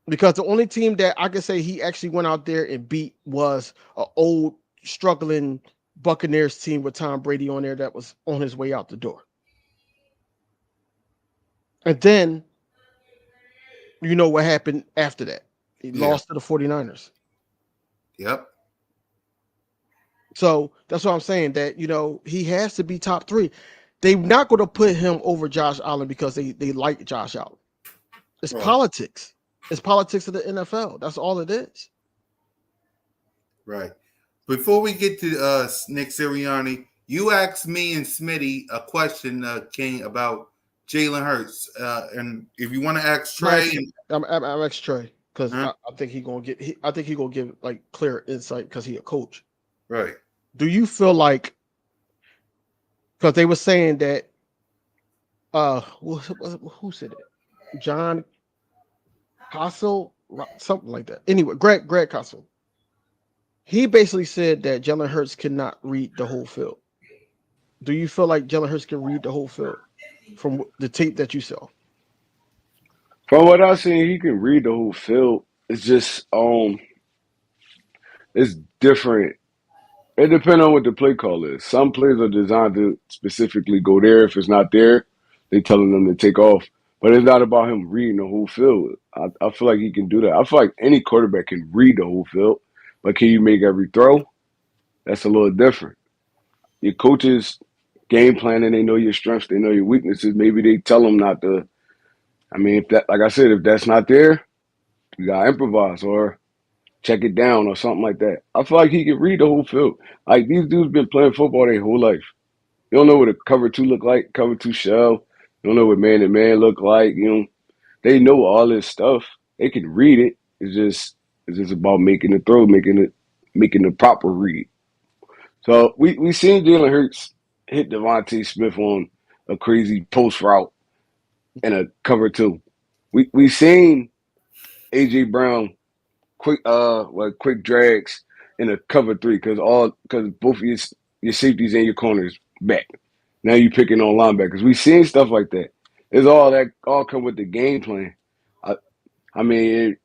Because the only team that I could say he actually went out there and beat was an old struggling Buccaneers team with Tom Brady on there that was on his way out the door. And then you know what happened after that. He lost to the 49ers. Yep. So that's what I'm saying, that, you know, he has to be top 3. They're not going to put him over Josh Allen because they like Josh Allen. It's Right. politics. It's politics of the NFL. That's all it is. Right. Before we get to Nick Sirianni, you asked me and Smitty a question, King, about Jalen Hurts. And if you want to ask Trey, I'm ex Trey because I think he's gonna get. I think he's gonna give like clear insight because he's a coach. Right. Do you feel like, because they were saying that who said it? John Castle, something like that. Anyway, Greg Castle. He basically said that Jalen Hurts cannot read the whole field. Do you feel like Jalen Hurts can read the whole field from the tape that you saw? From what I've seen, he can read the whole field. It's just it's different. It depends on what the play call is. Some plays are designed to specifically go there. If it's not there, they telling them to take off. But it's not about him reading the whole field. I feel like he can do that. I feel like any quarterback can read the whole field, but can you make every throw? That's a little different. Your coaches game planning, they know your strengths, they know your weaknesses. Maybe they tell them not to. I mean, if that, like I said, if that's not there, you gotta improvise or check it down or something like that. I feel like he can read the whole field. Like, these dudes been playing football their whole life. You don't know what a cover 2 look like, cover 2 shell. You don't know what man to man look like. You know, they know all this stuff. They can read it. It's just about making the throw, making the proper read. So we seen Jalen Hurts hit Devontae Smith on a crazy post route and a cover 2. We seen AJ Brown quick drags in a cover 3 because both of your safeties and your corners back. Now you picking on linebackers. We seen stuff like that. It's all come with the game plan. I mean,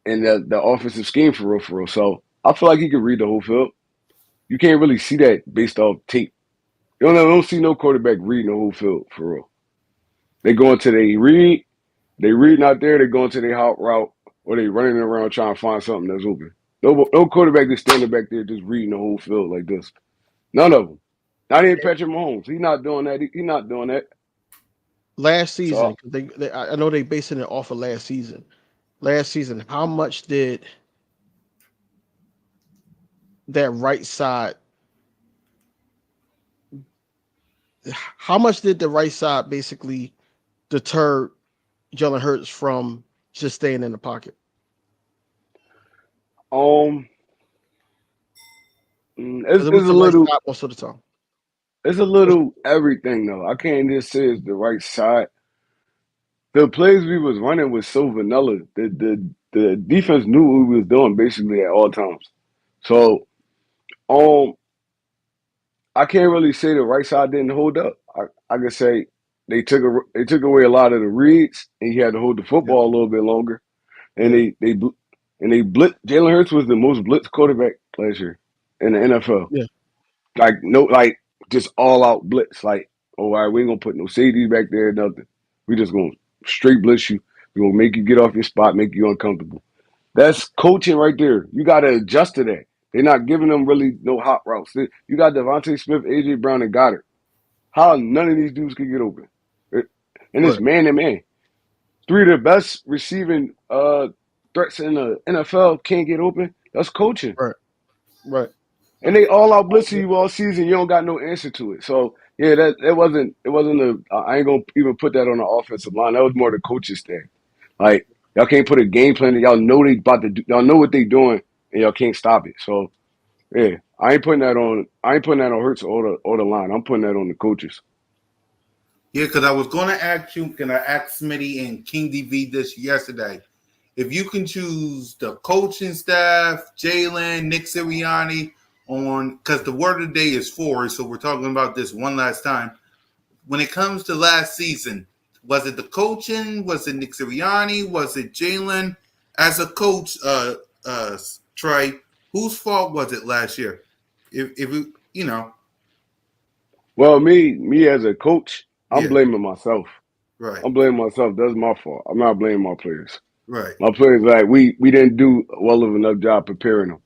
and the offensive scheme for real. So I feel like he can read the whole field. You can't really see that based off tape. You don't see no quarterback reading the whole field for real. They go into they reading out there, they go into their hot route, or they running around trying to find something that's open. No quarterback is standing back there just reading the whole field like this. None of them. Not even Patrick Mahomes. He's not doing that. He's not doing that. Last season, So, I know they basing it off of last season. Last season, how much did that right side? How much did the right side basically deter Jalen Hurts from just staying in the pocket? it's It a was the right little. side most of the time. It's a little everything though. I can't just say it's the right side. The plays we was running was so vanilla. The defense knew what we was doing basically at all times. So um I can't really say the right side didn't hold up. I could say they took away a lot of the reads and he had to hold the Yeah. football a little bit longer. And Yeah. they blitz. Jalen Hurts was the most blitzed quarterback last year in the NFL. Yeah. Like just all out blitz. Like, oh, all right, we ain't gonna put no safeties back there, nothing. We just gonna straight blitz you. We gonna make you get off your spot, make you uncomfortable. That's coaching right there. You gotta adjust to that. They're not giving them really no hot routes. You got Devontae Smith, AJ Brown, and Goddard. How none of these dudes could get open? And it's Right. man to man. 3 of the best receiving threats in the NFL can't get open. That's coaching. Right. Right. And they all out blitzing you all season. You don't got no answer to it. So yeah, it wasn't I ain't gonna even put that on the offensive line. That was more the coaches thing. Like, y'all can't put a game plan that y'all know they about to do. Y'all know what they doing and y'all can't stop it. So yeah, I ain't putting that on Hurts or the line. I'm putting that on the coaches. Yeah, because I was going to ask you, can I ask Smitty and King DV this yesterday? If you can choose the coaching staff, Jalen, Nick Sirianni, because the word of the day is 4, so we're talking about this one last time. When it comes to last season, Was it the coaching? Was it Nick Sirianni? Was it Jalen? As a coach, Trey, whose fault was it last year? If you know, Well, me as a coach, I'm yeah, blaming myself. right, I'm blaming myself. That's my fault. I'm not blaming my players. right, My players, like we didn't do well of enough job preparing them.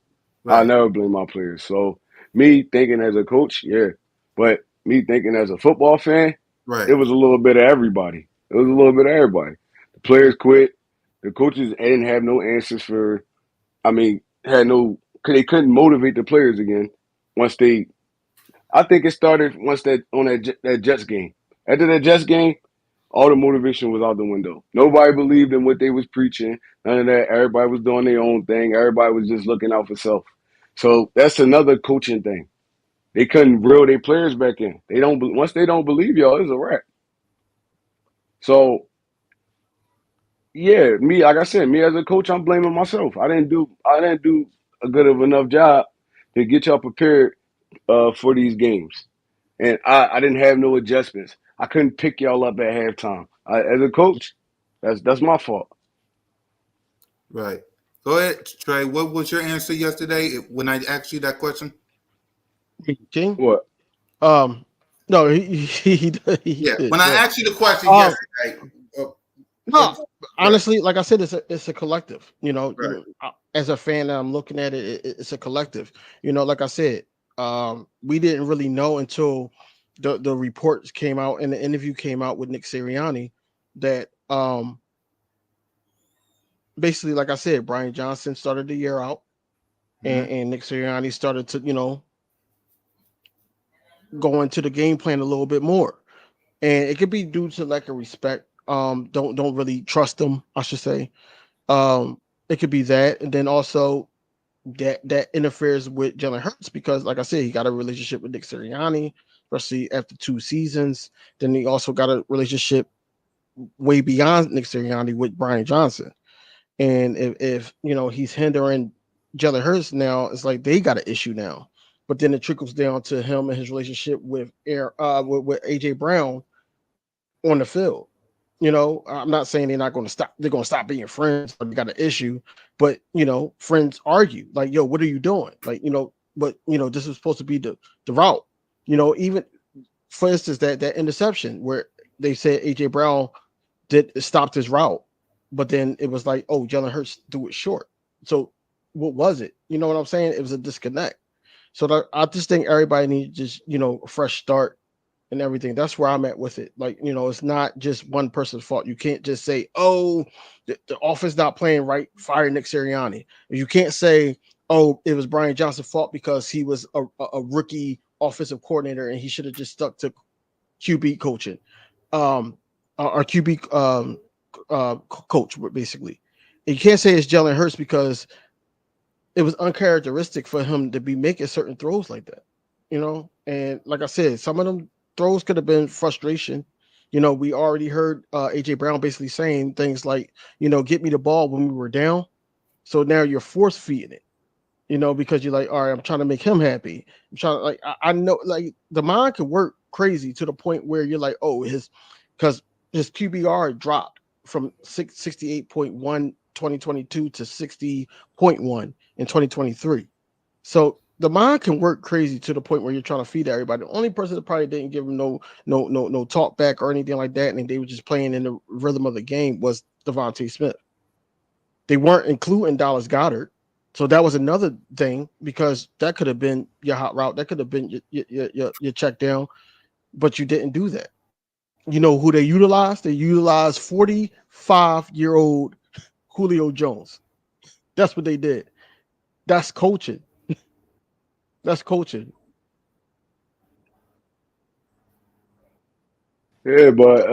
I right, never blame my players. So me thinking as a coach, yeah, but me thinking as a football fan, right, it was a little bit of everybody. It was a little bit of everybody. The players quit. The coaches didn't have no answers for. I mean, had no. They couldn't motivate the players again once they. I think it started once that Jets game. After that Jets game, all the motivation was out the window. Nobody believed in what they was preaching. None of that. Everybody was doing their own thing. Everybody was just looking out for self. So that's another coaching thing. They couldn't reel their players back in. They don't. Once they don't believe y'all, it's a wrap. So yeah, me like I said, me as a coach, I'm blaming myself. I didn't do a good of enough job to get y'all prepared for these games, and I didn't have no adjustments. I couldn't pick y'all up at halftime. As a coach, that's my fault. right. Go ahead, Trey. What was your answer yesterday when I asked you that question? King. What? No, he Yeah, did. when I Yeah. asked you the question Um, yesterday. Uh, no, right, honestly, like I said, it's a collective. right, As a fan, I'm looking at it. It's a collective. Like I said, we didn't really know until the reports came out and the interview came out with Nick Sirianni that basically, like I said, Brian Johnson started the year out, mm-hmm, and Nick Sirianni started to go into the game plan a little bit more, and it could be due to lack of respect. Don't really trust them, I should say. It could be that, and then also that interferes with Jalen Hurts because, like I said, he got a relationship with Nick Sirianni, especially after 2 seasons. Then he also got a relationship way beyond Nick Sirianni with Brian Johnson. And if he's hindering Jalen Hurts now, it's like they got an issue now. But then it trickles down to him and his relationship with with AJ Brown on the field. I'm not saying they're not going to stop. They're going to stop being friends or they got an issue, but friends argue like, "Yo, what are you doing?" Like, but this is supposed to be the route. Even for instance, that interception where they said AJ Brown did stopped his route, but then it was like, oh, Jalen Hurts threw it short. So what was it? You know what I'm saying? It was a disconnect. So I just think everybody needs just a fresh start and everything. That's where I'm at with it. Like, it's not just one person's fault. You can't just say, oh, the offense not playing right, fire Nick Sirianni. You can't say, oh, it was Brian Johnson's fault because he was a rookie offensive coordinator and he should have just stuck to QB coaching. Our QB coach, basically. And you can't say it's Jalen Hurts because it was uncharacteristic for him to be making certain throws like that. And like I said, some of them throws could have been frustration. We already heard AJ Brown basically saying things like, get me the ball when we were down. So now you're force feeding it, because you're like, all right, I'm trying to make him happy. I'm trying to, like, I know, like, the mind can work crazy to the point where you're like, oh, because his QBR dropped from 68.1 2022 to 60.1 in 2023. So the mind can work crazy to the point where you're trying to feed everybody. The only person that probably didn't give him no talk back or anything like that, and they were just playing in the rhythm of the game was Devontae Smith. They weren't including Dallas Goedert. So that was another thing because that could have been your hot route. That could have been your check down, but you didn't do that. You know who they utilized? They utilized 45-year-old Julio Jones. That's what they did. That's coaching. That's coaching. Yeah, but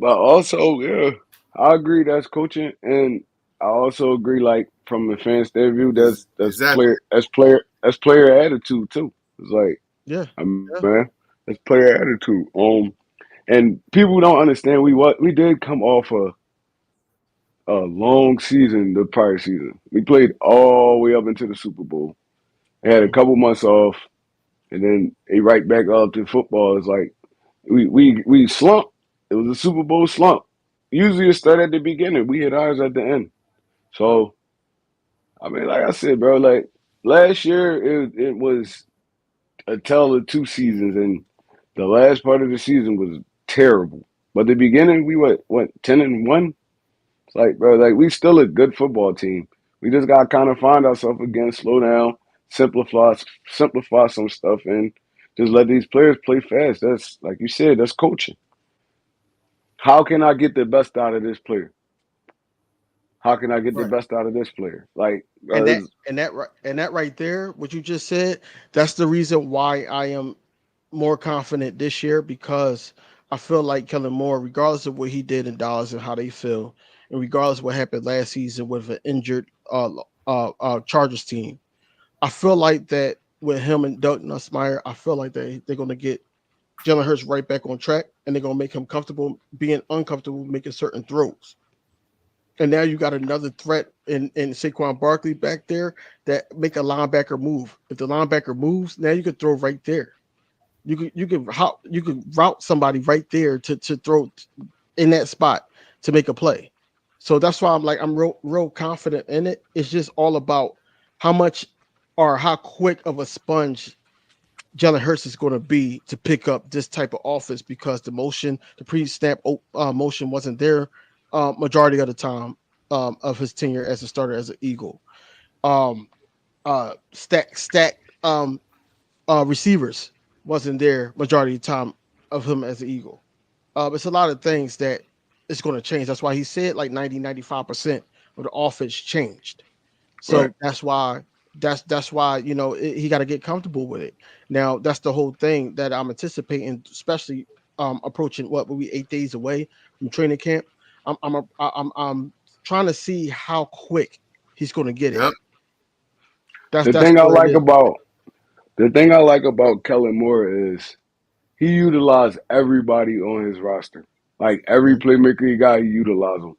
also, yeah, I agree that's coaching, and I also agree, like from a fan stand view, that's exactly. player attitude too. It's like, Yeah. Yeah. man, that's player attitude. And people don't understand we did come off a long season the prior season. We played all the way up into the Super Bowl. They had a Mhm. couple months off, and then they right back up to football. It's like we slumped. It was a Super Bowl slump. usually it start at the beginning. We hit ours at the end. So I mean, like I said, bro, like last year it was a tale of two seasons, and the last part of the season was terrible. But the beginning, we went 10-1. It's like, bro, like we still a good football team. We just gotta kind of find ourselves again, slow down, simplify some stuff, and just let these players play fast. That's like you said, that's coaching. How can I get the best out of this player? How can I get the Right. best out of this player? Like, And bro, that right there, what you just said, that's the reason why I am more confident this year, because I feel like Kellen Moore, regardless of what he did in Dallas and how they feel, and regardless of what happened last season with an injured Chargers team, I feel like that with him and Doug Nussmeier, I feel like they're going to get Jalen Hurts right back on track, and they're going to make him comfortable being uncomfortable making certain throws. And now you got another threat in Saquon Barkley back there that make a linebacker move. If the linebacker moves, now you could throw right there. You could route somebody right there to throw in that spot to make a play. So that's why I'm real confident in it. It's just all about how much or how quick of a sponge Jalen Hurts is going to be to pick up this type of offense, because the pre-snap motion wasn't there majority of the time of his tenure as a starter as an Eagle. Um, stack receivers wasn't there majority of the time of him as an Eagle. It's a lot of things that it's going to change. That's why he said like 90-95% of the offense changed. right. So that's why he got to get comfortable with it. Now that's the whole thing that I'm anticipating, especially approaching what will be 8 days away from training camp. I'm trying to see how quick he's going to get it. Yep. That's The that's thing I where it like is. about the thing I like about Kellen Moore is he utilized everybody on his roster. Like every Mhm. playmaker he got, he utilized them.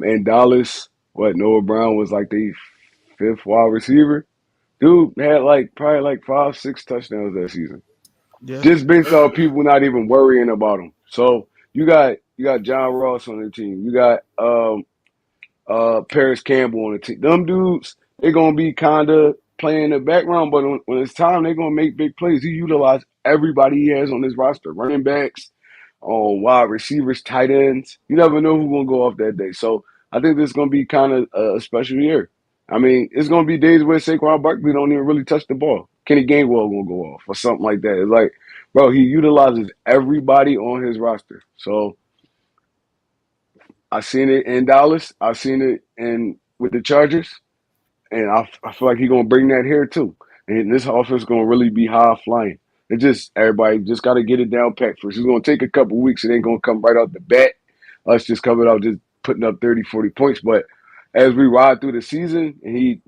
And Dallas, what Noah Brown was like the fifth wide receiver. Dude had like probably like 5, 6 touchdowns that season. Yeah. Just based off people not even worrying about him. So you got John Ross on the team. You got Paris Campbell on the team. Them dudes, they're gonna be kinda playing in the background, but when it's time, they're gonna make big plays. He utilized everybody he has on his roster, running backs, wide receivers, tight ends. You never know who's gonna go off that day. So I think this is gonna be kind of a special year. I mean, it's gonna be days where Saquon Barkley don't even really touch the ball. Kenny Gainwell gonna go off or something like that. It's like, bro, he utilizes everybody on his roster. So I seen it in Dallas. I seen it in with the Chargers, and I feel like he's gonna bring that here too. And this offense is gonna really be high flying. It just everybody just got to get it down pat first. It's gonna take a couple weeks. It ain't gonna come right out the bat. Us just coming out just putting up 30, 40 points. But as we ride through the season and he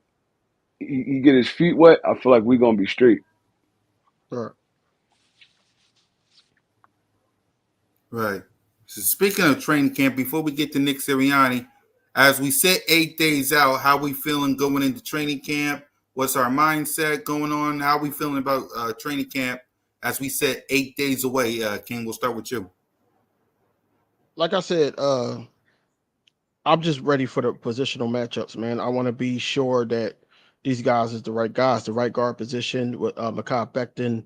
get his feet wet, I feel like we're gonna be straight. Sure. Right. So speaking of training camp, before we get to Nick Sirianni, as we set 8 days out, how we feeling going into training camp? What's our mindset going on? How we feeling about training camp as we set 8 days away? King, we'll start with you. Like I said, I'm just ready for the positional matchups, man. I want to be sure that these guys is the right guys, the right guard position with Mekhi Becton,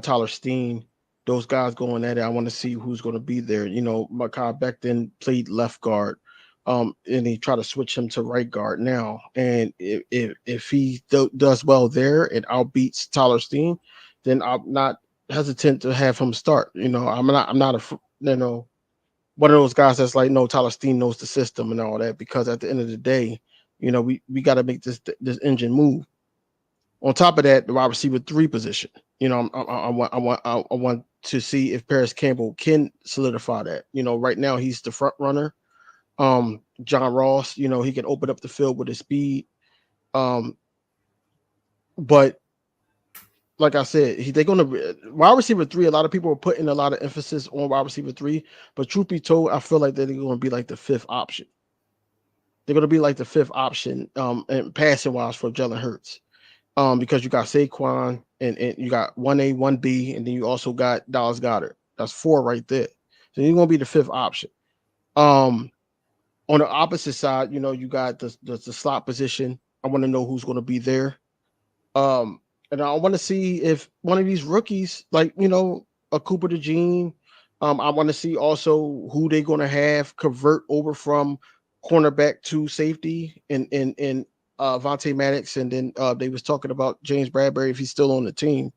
Tyler Steen, those guys going at it. I want to see who's going to be there. Mekhi Becton played left guard, and he tried to switch him to right guard now. And if he does well there and outbeats Tyler Steen, then I'm not hesitant to have him start. I'm not one of those guys that's like, no, Tyler Steen knows the system and all that, because at the end of the day, we got to make this engine move. On top of that, the wide receiver 3 position, I want to see if Paris Campbell can solidify that. Right now he's the front runner. John Ross, he can open up the field with his speed. Um, but like I said, they're going to wide receiver 3. A lot of people are putting a lot of emphasis on wide receiver 3, but truth be told, I feel like they're going to be like the fifth option. They're going to be like the fifth option, and passing wise for Jalen Hurts, because you got Saquon and you got 1A, 1B, and then you also got Dallas Goedert. That's 4 right there. So you're going to be the fifth option. On the opposite side, you know, you got the slot position. I want to know who's going to be there. Um, and I want to see if one of these rookies, like you know, a Cooper DeJean, I want to see also who they're going to have convert over from cornerback to safety, and Vontae Maddox, and then they was talking about James Bradbury if he's still on the team,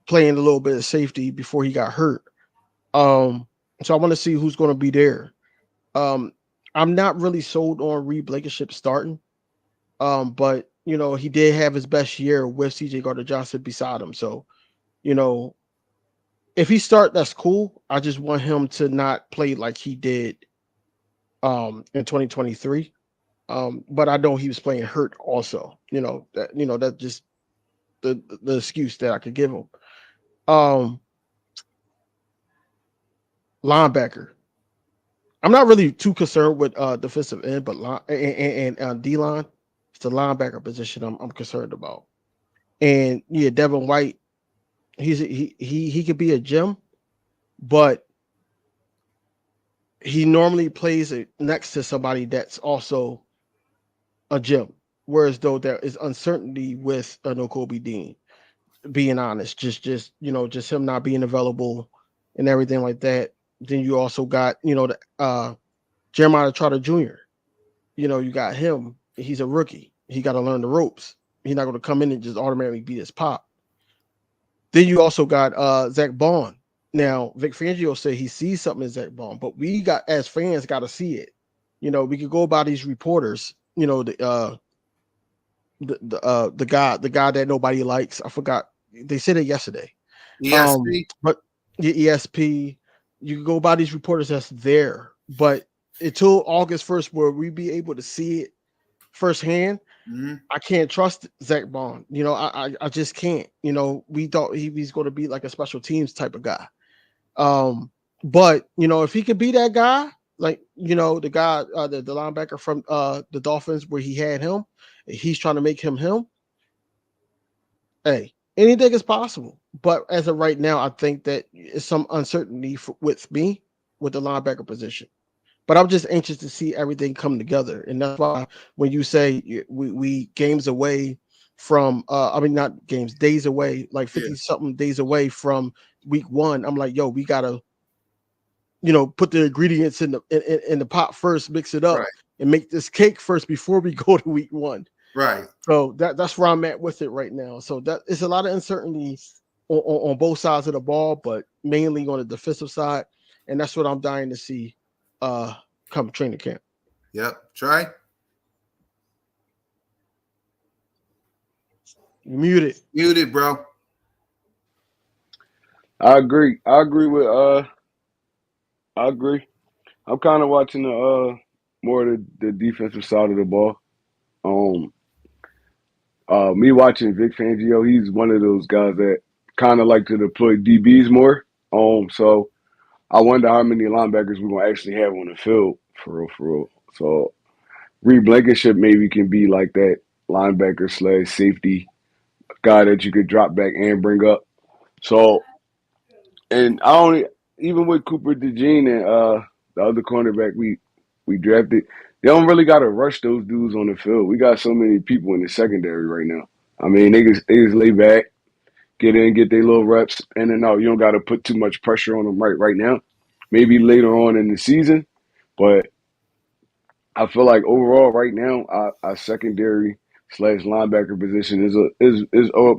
playing a little bit of safety before he got hurt. Um, so I want to see who's going to be there. Um, I'm not really sold on Reed Blankenship starting. But you know, he did have his best year with CJ Gardner Johnson beside him. So, you know, if he start, that's cool. I just want him to not play like he did in 2023. But I know he was playing hurt also. You know, that just the excuse that I could give him. Um Linebacker. I'm not really too concerned with defensive end, but D line. It's the linebacker position I'm concerned about. And yeah, Devin White, he could be a gem, but he normally plays it next to somebody that's also a gem. Whereas though there is uncertainty with Kobe Dean, being honest, just you know, just him not being available and everything like that. Then you also got, you know, the Jeremiah Trotter Jr. You know, you got him. He's a rookie. He got to learn the ropes. He's not going to come in and just automatically beat his pop. Then you also got Zach Bond. Now, Vic Fangio said he sees something in Zach Bond, but we got as fans got to see it. You know, we could go by these reporters. You know, the guy that nobody likes. I forgot. They said it yesterday. ESP. But the ESP, you can go by these reporters that's there, but until August 1st, where we be able to see it firsthand, I can't trust Zach Bond. You know, I just can't. You know, we thought he's going to be like a special teams type of guy. But you know, if he could be that guy, like you know, the guy, the linebacker from the Dolphins, where he had him, he's trying to make him. Hey, anything is possible. But as of right now, I think that it's some uncertainty with me with the linebacker position. But I'm just anxious to see everything come together, and that's why when you say we games away from, I mean not games, days away, like 50 something days away from week 1, I'm like, yo, we gotta, you know, put the ingredients in the pot first, mix it up, Right. and make this cake first before we go to week 1. Right. So that's where I'm at with it right now. So that it's a lot of uncertainty on both sides of the ball, but mainly on the defensive side, and that's what I'm dying to see come training camp. Yep. Try. You muted. Muted, bro. I agree. I agree. I'm kind of watching the more of the defensive side of the ball. Me watching Vic Fangio, he's one of those guys that kind of like to deploy DBs more. So I wonder how many linebackers we're gonna actually have on the field for real, for real. So Reed Blankenship maybe can be like that linebacker slash safety guy that you could drop back and bring up. So, and I only even with Cooper DeJean and the other cornerback we drafted, they don't really got to rush those dudes on the field. We got so many people in the secondary right now. I mean, they just lay back, get in, get their little reps, and then no, you don't got to put too much pressure on them right now. Maybe later on in the season, but I feel like overall right now our secondary slash linebacker position is a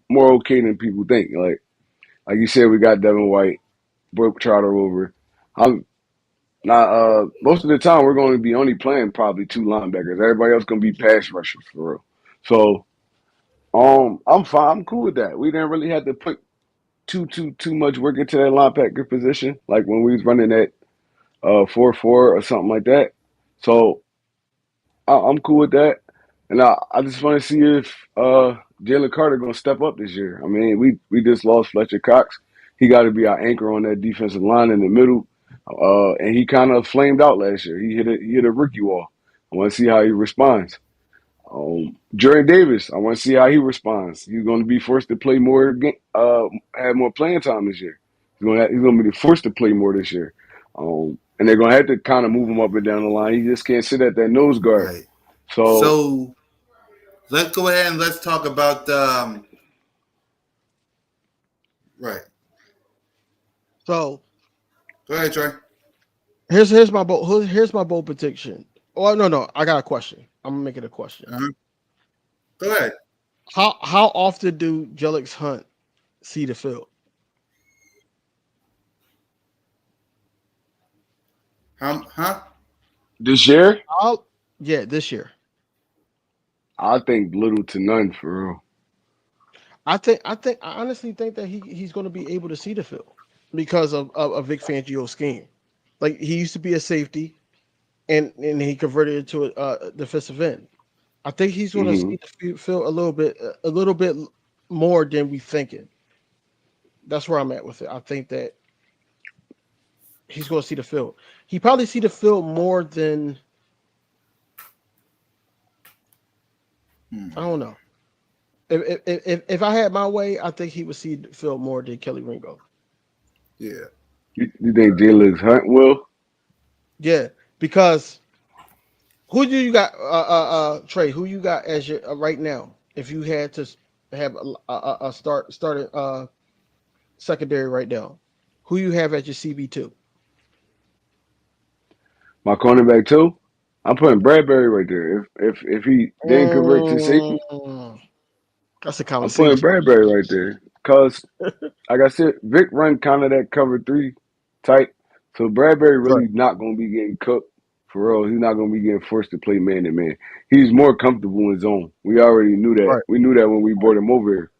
more okay than people think. Like you said, we got Devin White, Brook Trotter over. I'm not most of the time we're going to be only playing probably 2 linebackers. Everybody else going to be pass rushers for real. So I'm fine. I'm cool with that. We didn't really have to put too much work into that linebacker position, like when we was running that 4-4 or something like that. So I'm cool with that. And I just want to see if Jalen Carter gonna step up this year. I mean, we just lost Fletcher Cox. He got to be our anchor on that defensive line in the middle. And he kind of flamed out last year. He hit a rookie wall. I want to see how he responds. Jordan Davis, I want to see how he responds. He's going to be forced to play more, have more playing time this year. He's going to be forced to play more this year. and they're gonna have to kind of move him up and down the line. He just can't sit at that nose guard. Right. So So let's go ahead and let's talk about right. So Go ahead, Trey. here's my bold prediction. Oh no, I got a question. I'm gonna make it a question. Uh-huh. Go ahead. How often do Jelix Hunt see the field? Huh? this year, Yeah, this year. I think little to none for real. I honestly think that he's going to be able to see the field because of Vic Fangio's scheme. Like he used to be a safety, and he converted it to a defensive end. I think he's going to Hmm. see the field a little bit more than we thinking. That's where I'm at with it. I think that he's going to see the field. He probably see the field more than I don't know. If I had my way, I think he would see the field more than Kelly Ringo. Yeah. You think Jelix Hunt will? Yeah, because who do you got, Trey? Who you got as your right now? If you had to have a starting secondary right now, who you have as your CB2? My cornerback too. I'm putting Bradbury right there. If he didn't convert to safety, That's a I'm putting conversation. Bradbury right there. Cause like I said, Vic run kind of that cover 3 type. So Bradbury Right, really not gonna be getting cooked for real. He's not gonna be getting forced to play man to man. He's more comfortable in zone. We already knew that. right, We knew that when we brought him over here.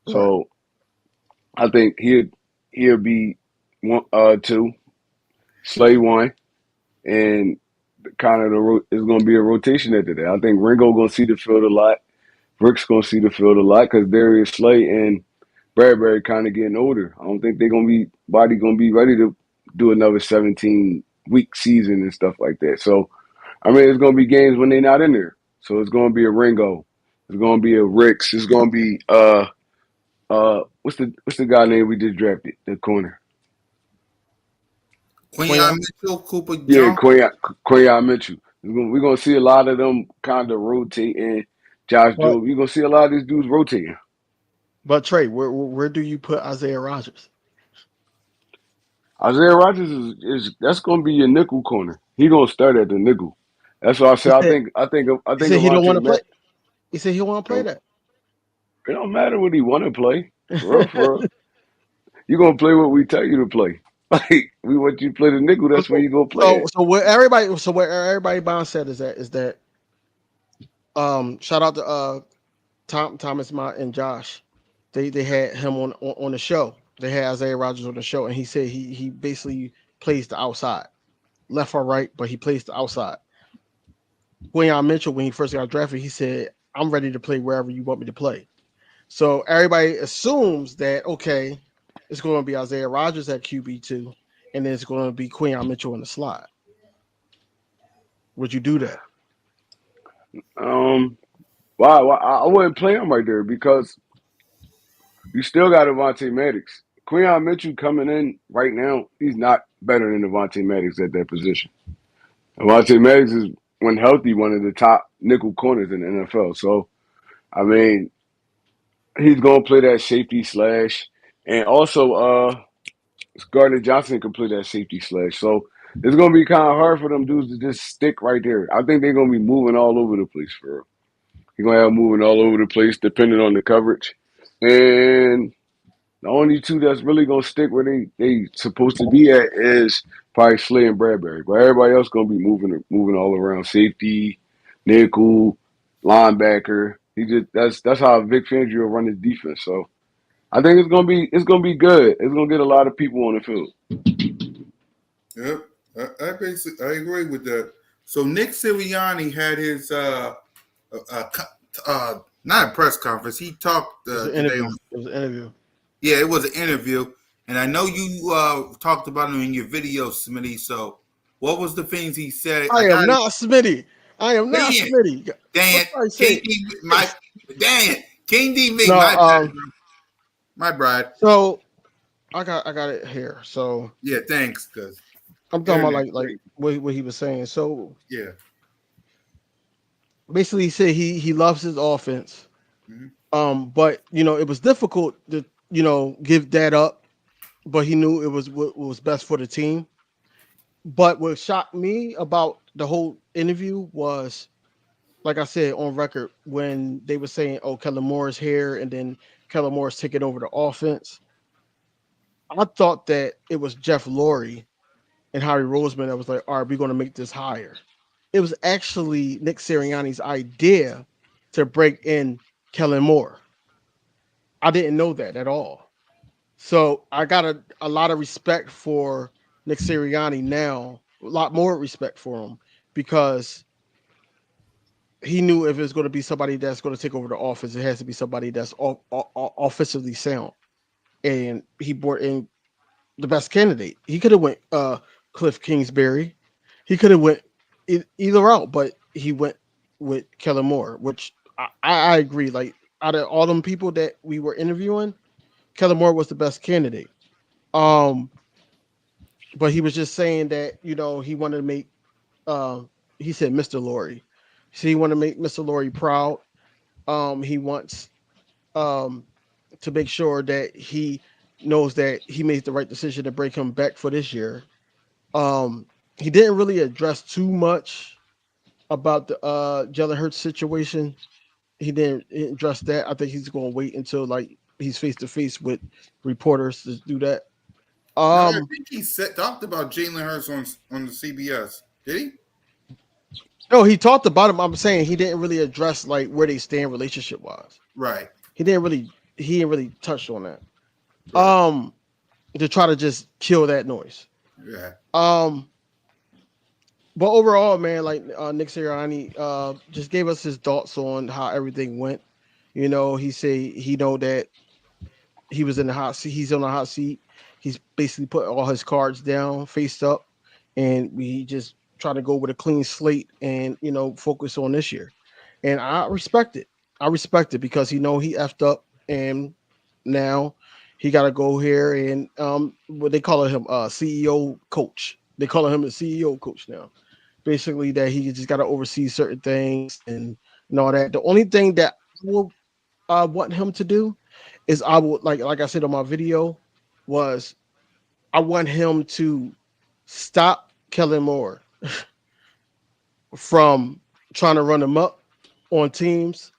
right. So I think he'll be one, 2, Slay 1, and kind of it's going to be a rotation after that. I think Ringo going to see the field a lot. Rick's going to see the field a lot because Darius Slay and Bradbury kind of getting older. I don't think they're going to be ready to do another 17-week season and stuff like that. So I mean, it's going to be games when they're not in there. So it's going to be a Ringo. It's going to be a Ricks. It's going to be what's the guy name we just drafted? The corner. Quinyon Quinyon? Mitchell, Cooper Yeah, Jones. Quayon Mitchell. We're gonna see a lot of them kind of rotating. Josh But Jobe. You're gonna see a lot of these dudes rotating. Trey, where do you put Isaiah Rogers? Isaiah Rogers is that's gonna be your nickel corner. He gonna start at the nickel. That's why I He said said I think he said he don't want Avonte to play. Matt. He said he want to play It that. don't matter what he want to play. For real, for real. You gonna play what we tell you to play. Like we want you to play the nickel. That's where you gonna play at. Where everybody bond said is that shout out to Thomas Mott and Josh. They had him on the show. They had Isaiah Rogers on the show, and he said he basically plays the outside, left or right, but he plays the outside. Quinyon Mitchell, when he first got drafted, he said, "I'm ready to play wherever you want me to play." So everybody assumes that okay, it's going to be Isaiah Rogers at QB2, and then it's going to be Quinyon Mitchell in the slot. Would you do that? Why I wouldn't play him right there because you still got Avonte Maddox. Quinyon Mitchell coming in right now, he's not better than Avonte Maddox at that position. Avonte Maddox is, when healthy, one of the top nickel corners in the NFL. So, I mean, he's going to play that safety slash. And also, Gardner Johnson can play that safety slash. So, it's going to be kind of hard for them dudes to just stick right there. I think they're going to be moving all over the place for real. You're going to have moving all over the place depending on the coverage. And the only two that's really gonna stick where they supposed to be at is probably Slay and Bradbury. But everybody else gonna be moving all around. Safety, nickel, linebacker. He just that's how Vic Fangio run his defense. So I think it's gonna be good. It's gonna get a lot of people on the field. Yep. I agree with that. So Nick Sirianni had his not a press conference. He talked It was an today interview. on. It was an interview. Yeah, it was an interview, and I know you talked about him in your video, Smitty. So, what was the things he said? I I am got it. not Smitty. I am not Dang it, Smitty. dang What it, did I King say? D, my dang it, King D No, Vic, my bad, bro. My bride. so I got it here. So Yeah, thanks, cause I'm talking about Internet's like crazy. what he was saying. So Yeah. basically, he said he loves his offense. Mhm. But it was difficult to give that up. But he knew it was what was best for the team. But what shocked me about the whole interview was, like I said on record, when they were saying, "Oh, Kellen Moore's here," and then Kellen Moore's taking over the offense. I thought that it was Jeff Lurie and Harry Roseman that was like, "All right, we're going to make this higher." It was actually Nick Sirianni's idea to break in Kellen Moore. I didn't know that at all. So I got a lot of respect for Nick Sirianni now, a lot more respect for him because he knew if it's going to be somebody that's going to take over the office, it has to be somebody that's offensively sound. And he brought in the best candidate. He could have went Cliff Kingsbury. He could have went either route, but he went with Kellen Moore, which I agree. Like out of all them people that we were interviewing, Kellen Moore was the best candidate. Um, but he was just saying that he wanted to make he said Mr. Laurie. So he wanted to make Mr. Laurie proud. He wants um to make sure that he knows that he made the right decision to break him back for this year. Um, he didn't really address too much about the Jalen Hurts situation. He didn't address that. I think he's going to wait until like he's face to face with reporters to do that. No, I Um, think he talked about Jalen Hurts on the CBS. Did he? no, he talked about him. I'm saying he didn't really address like where they stand relationship wise. Right. He didn't really touch on that. Right. To try to just kill that noise. Yeah. Um, but overall, man, like Nick Sirianni just gave us his thoughts on how everything went. He say he know that he was in the hot seat. He's on the hot seat. He's basically put all his cards down, faced up, and we just try to go with a clean slate and focus on this year. And I respect it. I respect it because he effed up, and now he got to go here and what they call him CEO coach. They call him a CEO coach now. Basically, that he just got to oversee certain things and all that. The only thing that I will want him to do is I would like I said on my video was I want him to stop Kellen Moore from trying to run him up on teams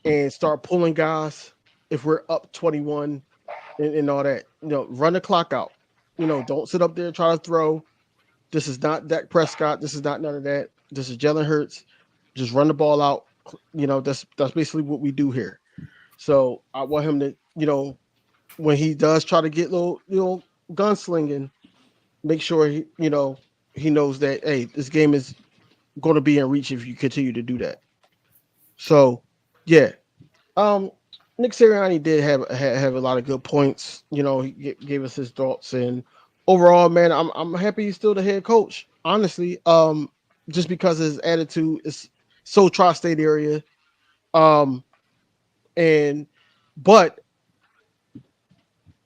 and start pulling guys if we're up 21 and all that. Run the clock out. Don't sit up there and try to throw. This is not Dak Prescott. This is not none of that. This is Jalen Hurts. Just run the ball out. That's basically what we do here. So I want him to, when he does try to get little, gunslinging, make sure he knows that hey, this game is going to be in reach if you continue to do that. So, yeah, um, Nick Sirianni did have a lot of good points. He gave us his thoughts, and overall, man, I'm happy he's still the head coach. Honestly, just because his attitude is so tri-state area, um, and but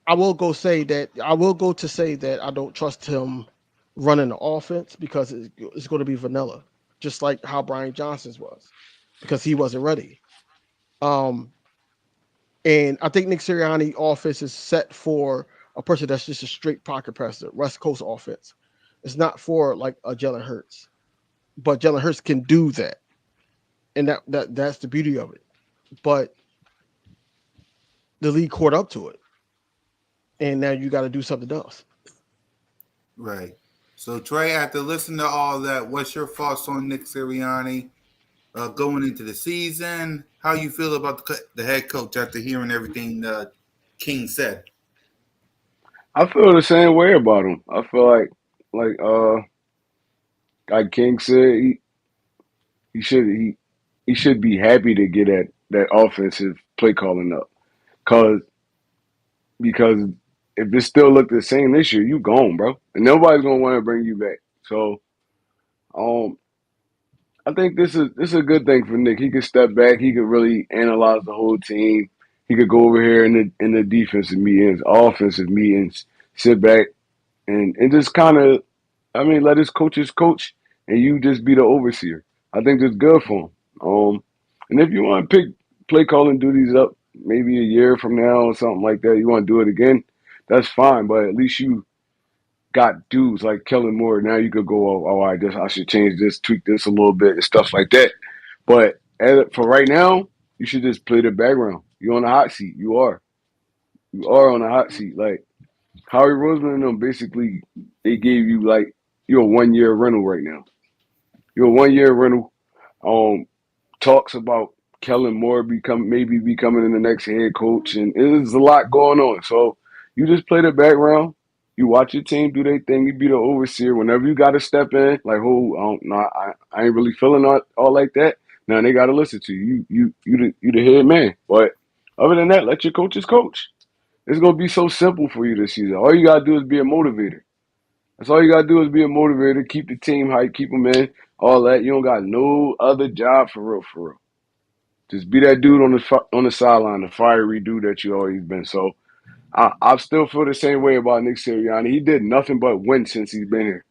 I will go to say that I don't trust him running the offense because it's going to be vanilla, just like how Brian Johnson's was, because he wasn't ready. Um, and I think Nick Sirianni offense is set for a person that's just a straight pocket passer, West Coast offense. It's not for like a Jalen Hurts, but Jalen Hurts can do that, and that's the beauty of it. But the league caught up to it, and now you got to do something else. Right. So Trey, after listening to all that, what's your thoughts on Nick Sirianni going into the season? How you feel about the head coach after hearing everything King said? I feel the same way about him. I feel like King said, he should he should be happy to get that offensive play calling up. Cause because if it still look the same this year, you gone, bro. And nobody's gonna want to bring you back. So um I think this is a good thing for Nick. He could step back, he could really analyze the whole team. He could go over here in the defensive meetings, offensive meetings, sit back and just kind of I mean, let his coaches coach, and you just be the overseer. I think that's good for him. And if you want to pick play calling duties up, maybe a year from now or something like that, you want to do it again, that's fine. But at least you got dudes like Kellen Moore. Now you could go, oh, I should change this, tweak this a little bit, and stuff like that. But for right now, you should just play the background. You're on the hot seat. You are. You are on the hot seat. Like Howie Roseman and them, basically, they gave you like you're a 1 year rental right now. You're a 1 year rental. Um, Talks about Kellen Moore maybe becoming the next head coach, and there's a lot going on. So you just play the background. You watch your team do their thing. You be the overseer. Whenever you got to step in, like, I ain't really feeling all like that. Now they got to listen to you. You the head man. But other than that, let your coaches coach. It's gonna be so simple for you this season. All you gotta do is be a motivator. That's all you gotta do is be a motivator. Keep the team hype. Keep them in. All that. You don't got no other job for real. For real. Just be that dude on the sideline, the fiery dude that you always been. So I still feel the same way about Nick Sirianni. He did nothing but win since he's been here.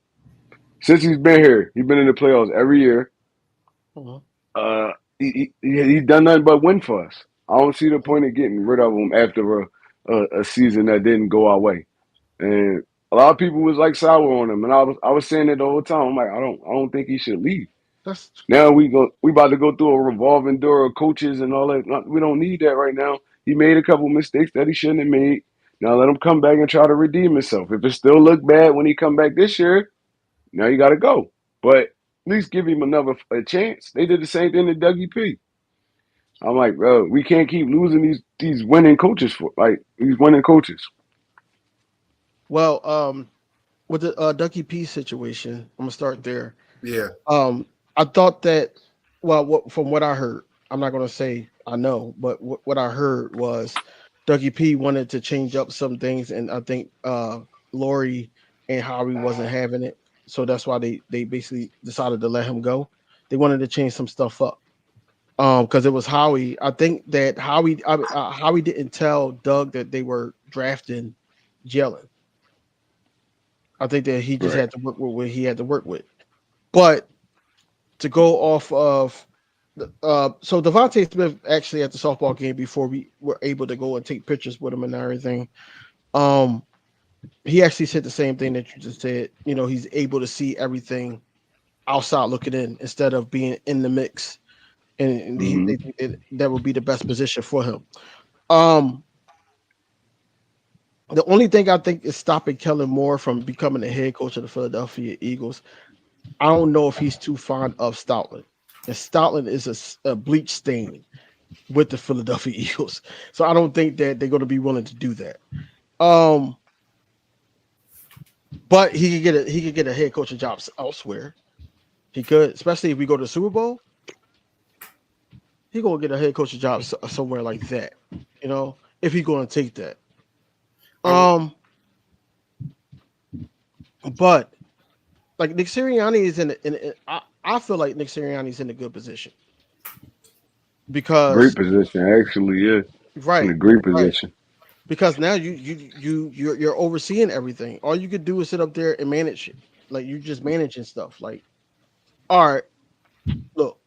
Since he's been here, he's been in the playoffs every year. Mhm. He done nothing but win for us. I don't see the point of getting rid of him after a season that didn't go our way. And a lot of people was like sour on him, and I was saying it the whole time. I'm like, I don't think he should leave. That's Now we about to go through a revolving door of coaches and all that. We don't need that right now. He made a couple mistakes that he shouldn't have made. Now let him come back and try to redeem himself. If it still look bad when he come back this year, now you got to go. But at least give him a chance. They did the same thing to Dougie P. I'm like, bro, we can't keep losing these winning coaches for like these winning coaches. well. With the Ducky P situation, I'm gonna start there. Yeah. I thought that, well, from what I heard, I'm not gonna say I know, but what I heard was Dougie P wanted to change up some things, and I think Lori and Howie wasn't having it, so that's why they basically decided to let him go. They wanted to change some stuff up. Because it was Howie. I think that Howie didn't tell Doug that they were drafting Jalen. I think that he just Right. had to work with what he had to work with. But to go off of so Devontae Smith actually at the softball game before we were able to go and take pictures with him and everything. Um, he actually said the same thing that you just said. You know, he's able to see everything outside looking in instead of being in the mix, and Mm-hmm. they think that would be the best position for him. Um, the only thing I think is stopping Kellen Moore from becoming the head coach of the Philadelphia Eagles. I don't know if he's too fond of Stoutland. And Stoutland is a bleach stain with the Philadelphia Eagles. So I don't think that they're going to be willing to do that. Um, but he could get a head coaching job elsewhere. He could, especially if we go to the Super Bowl. He gonna get a head coaching job somewhere like that. You know, if he's going to take that. Um, Um, but like Nick Sirianni is I feel like Nick Sirianni is in a good position Great because position, actually. Yeah, in a right, great right. position. Because now you're overseeing everything. All you could do is sit up there and manage it. Like you're just managing stuff. Like, all right, look,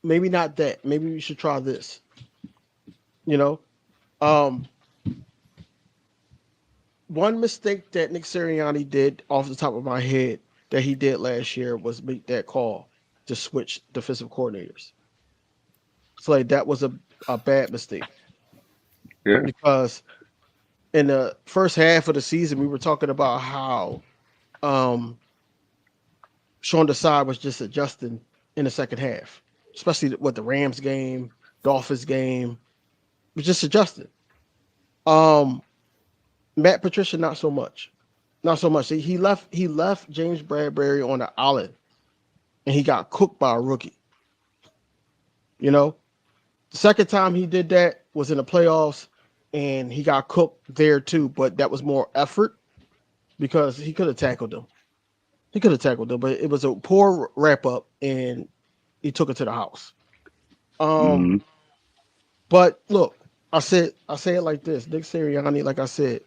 maybe not that. Maybe we should try this. You know, um, one mistake that Nick Sirianni did off the top of my head that he did last year was make that call to switch defensive coordinators. So like that was a bad mistake Yeah. because in the first half of the season we were talking about how um Sean Desai was just adjusting in the second half, especially with the Rams game, Dolphins game, was just adjusting. Um, Matt Patricia, not so much, not so much. He left James Bradbury on the island, and he got cooked by a rookie. You know, the second time he did that was in the playoffs, and he got cooked there too. But that was more effort because he could have tackled him. He could have tackled him, but it was a poor wrap up, and he took it to the house. Um, Mm-hmm. but look, I say it like this: Nick Sirianni, like I said,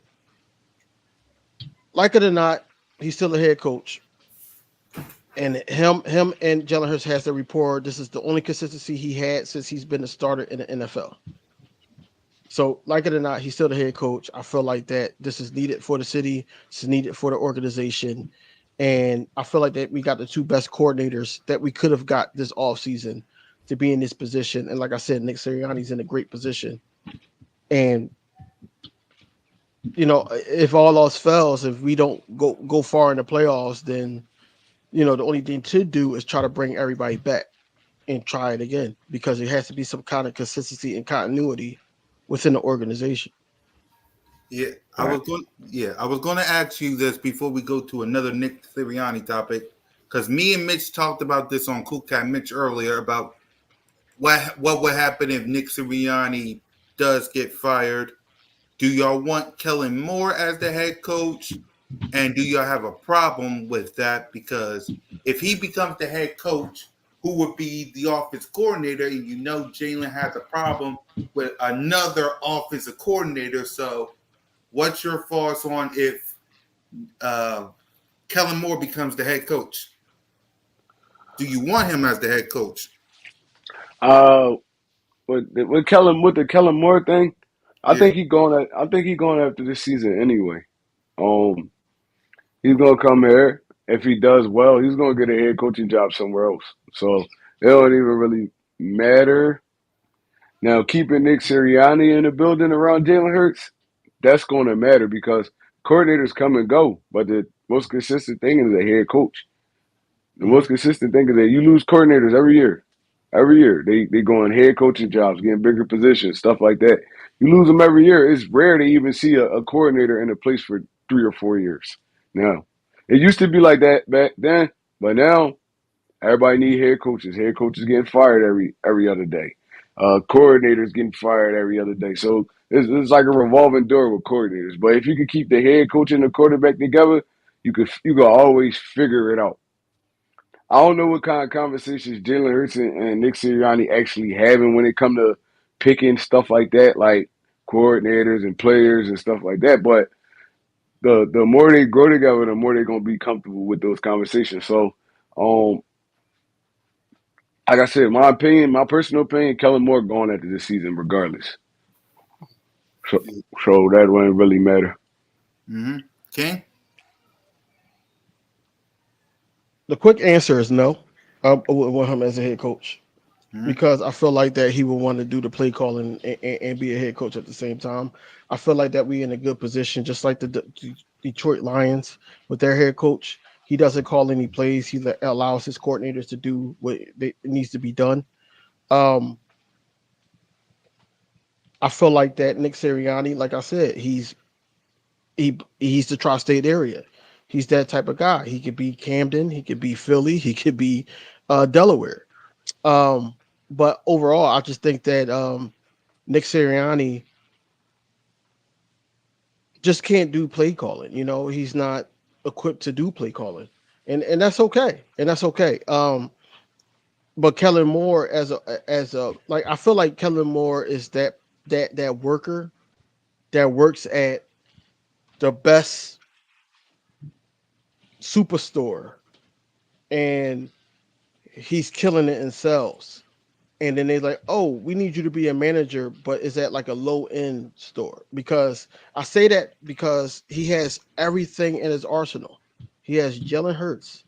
like it or not, he's still a head coach. And him and Jalen Hurts has the rapport. This is the only consistency he had since he's been a starter in the NFL. So, like it or not, he's still the head coach. I feel like that this is needed for the city. It's needed for the organization. And I feel like that we got the two best coordinators that we could have got this offseason to be in this position. And like I said, Nick Sirianni's in a great position. And if all else fails, if we don't go far in the playoffs, then the only thing to do is try to bring everybody back and try it again because it has to be some kind of consistency and continuity within the organization. Yeah, Right. I was going to ask you this before we go to another Nick Sirianni topic, because me and Mitch talked about this on Cool Cat Mitch earlier about what would happen if Nick Sirianni does get fired. Do y'all want Kellen Moore as the head coach? And do y'all have a problem with that? Because if he becomes the head coach, who would be the offense coordinator? And Jalen has a problem with another offensive coordinator. So what's your thoughts on if Kellen Moore becomes the head coach? Do you want him as the head coach? Uh, with the Kellen Moore thing, Yeah. I think he going after this season anyway. Um, he's gonna come here. If he does well, he's gonna get a head coaching job somewhere else. So it don't even really matter. Now keeping Nick Sirianni in the building around Jalen Hurts, that's gonna matter because coordinators come and go, but the most consistent thing is a head coach. The Mm-hmm. most consistent thing is that you lose coordinators every year. Every year they go on head coaching jobs, getting bigger positions, stuff like that. You lose them every year. It's rare to even see a coordinator in a place for 3 or 4 years. Now, it used to be like that back then, but now everybody need head coaches. Head coaches getting fired every other day. Coordinators getting fired every other day. So it's like a revolving door with coordinators. But if you can keep the head coach and the quarterback together, you can always figure it out. I don't know what kind of conversations Jalen Hurts and Nick Sirianni actually having when it come to picking stuff like that, like coordinators and players and stuff like that. But the more they grow together, the more they're gonna be comfortable with those conversations. So, um, like I said, my personal opinion, Kellen Moore going after this season regardless. So, so that wouldn't really matter. Mm-hmm. King? The quick answer is no. I wouldn't want him as a head coach Mm-hmm. because I feel like that he would want to do the play calling and be a head coach at the same time. I feel like that we in a good position, just like the Detroit Lions with their head coach. He doesn't call any plays. He allows his coordinators to do what needs to be done. Um, I feel like that Nick Sirianni, like I said, he's the tri-state area. He's that type of guy. He could be Camden, he could be Philly, he could be Delaware. Um, but overall, I just think that Nick Sirianni just can't do play calling. He's not equipped to do play calling, and that's okay. And that's okay. But Kellen Moore as a like I feel like Kellen Moore is that worker that works at the best superstore and he's killing it in sales. And then they're like, "Oh, we need you to be a manager, but is that like a low end store?" Because I say that because he has everything in his arsenal. He has Jalen Hurts.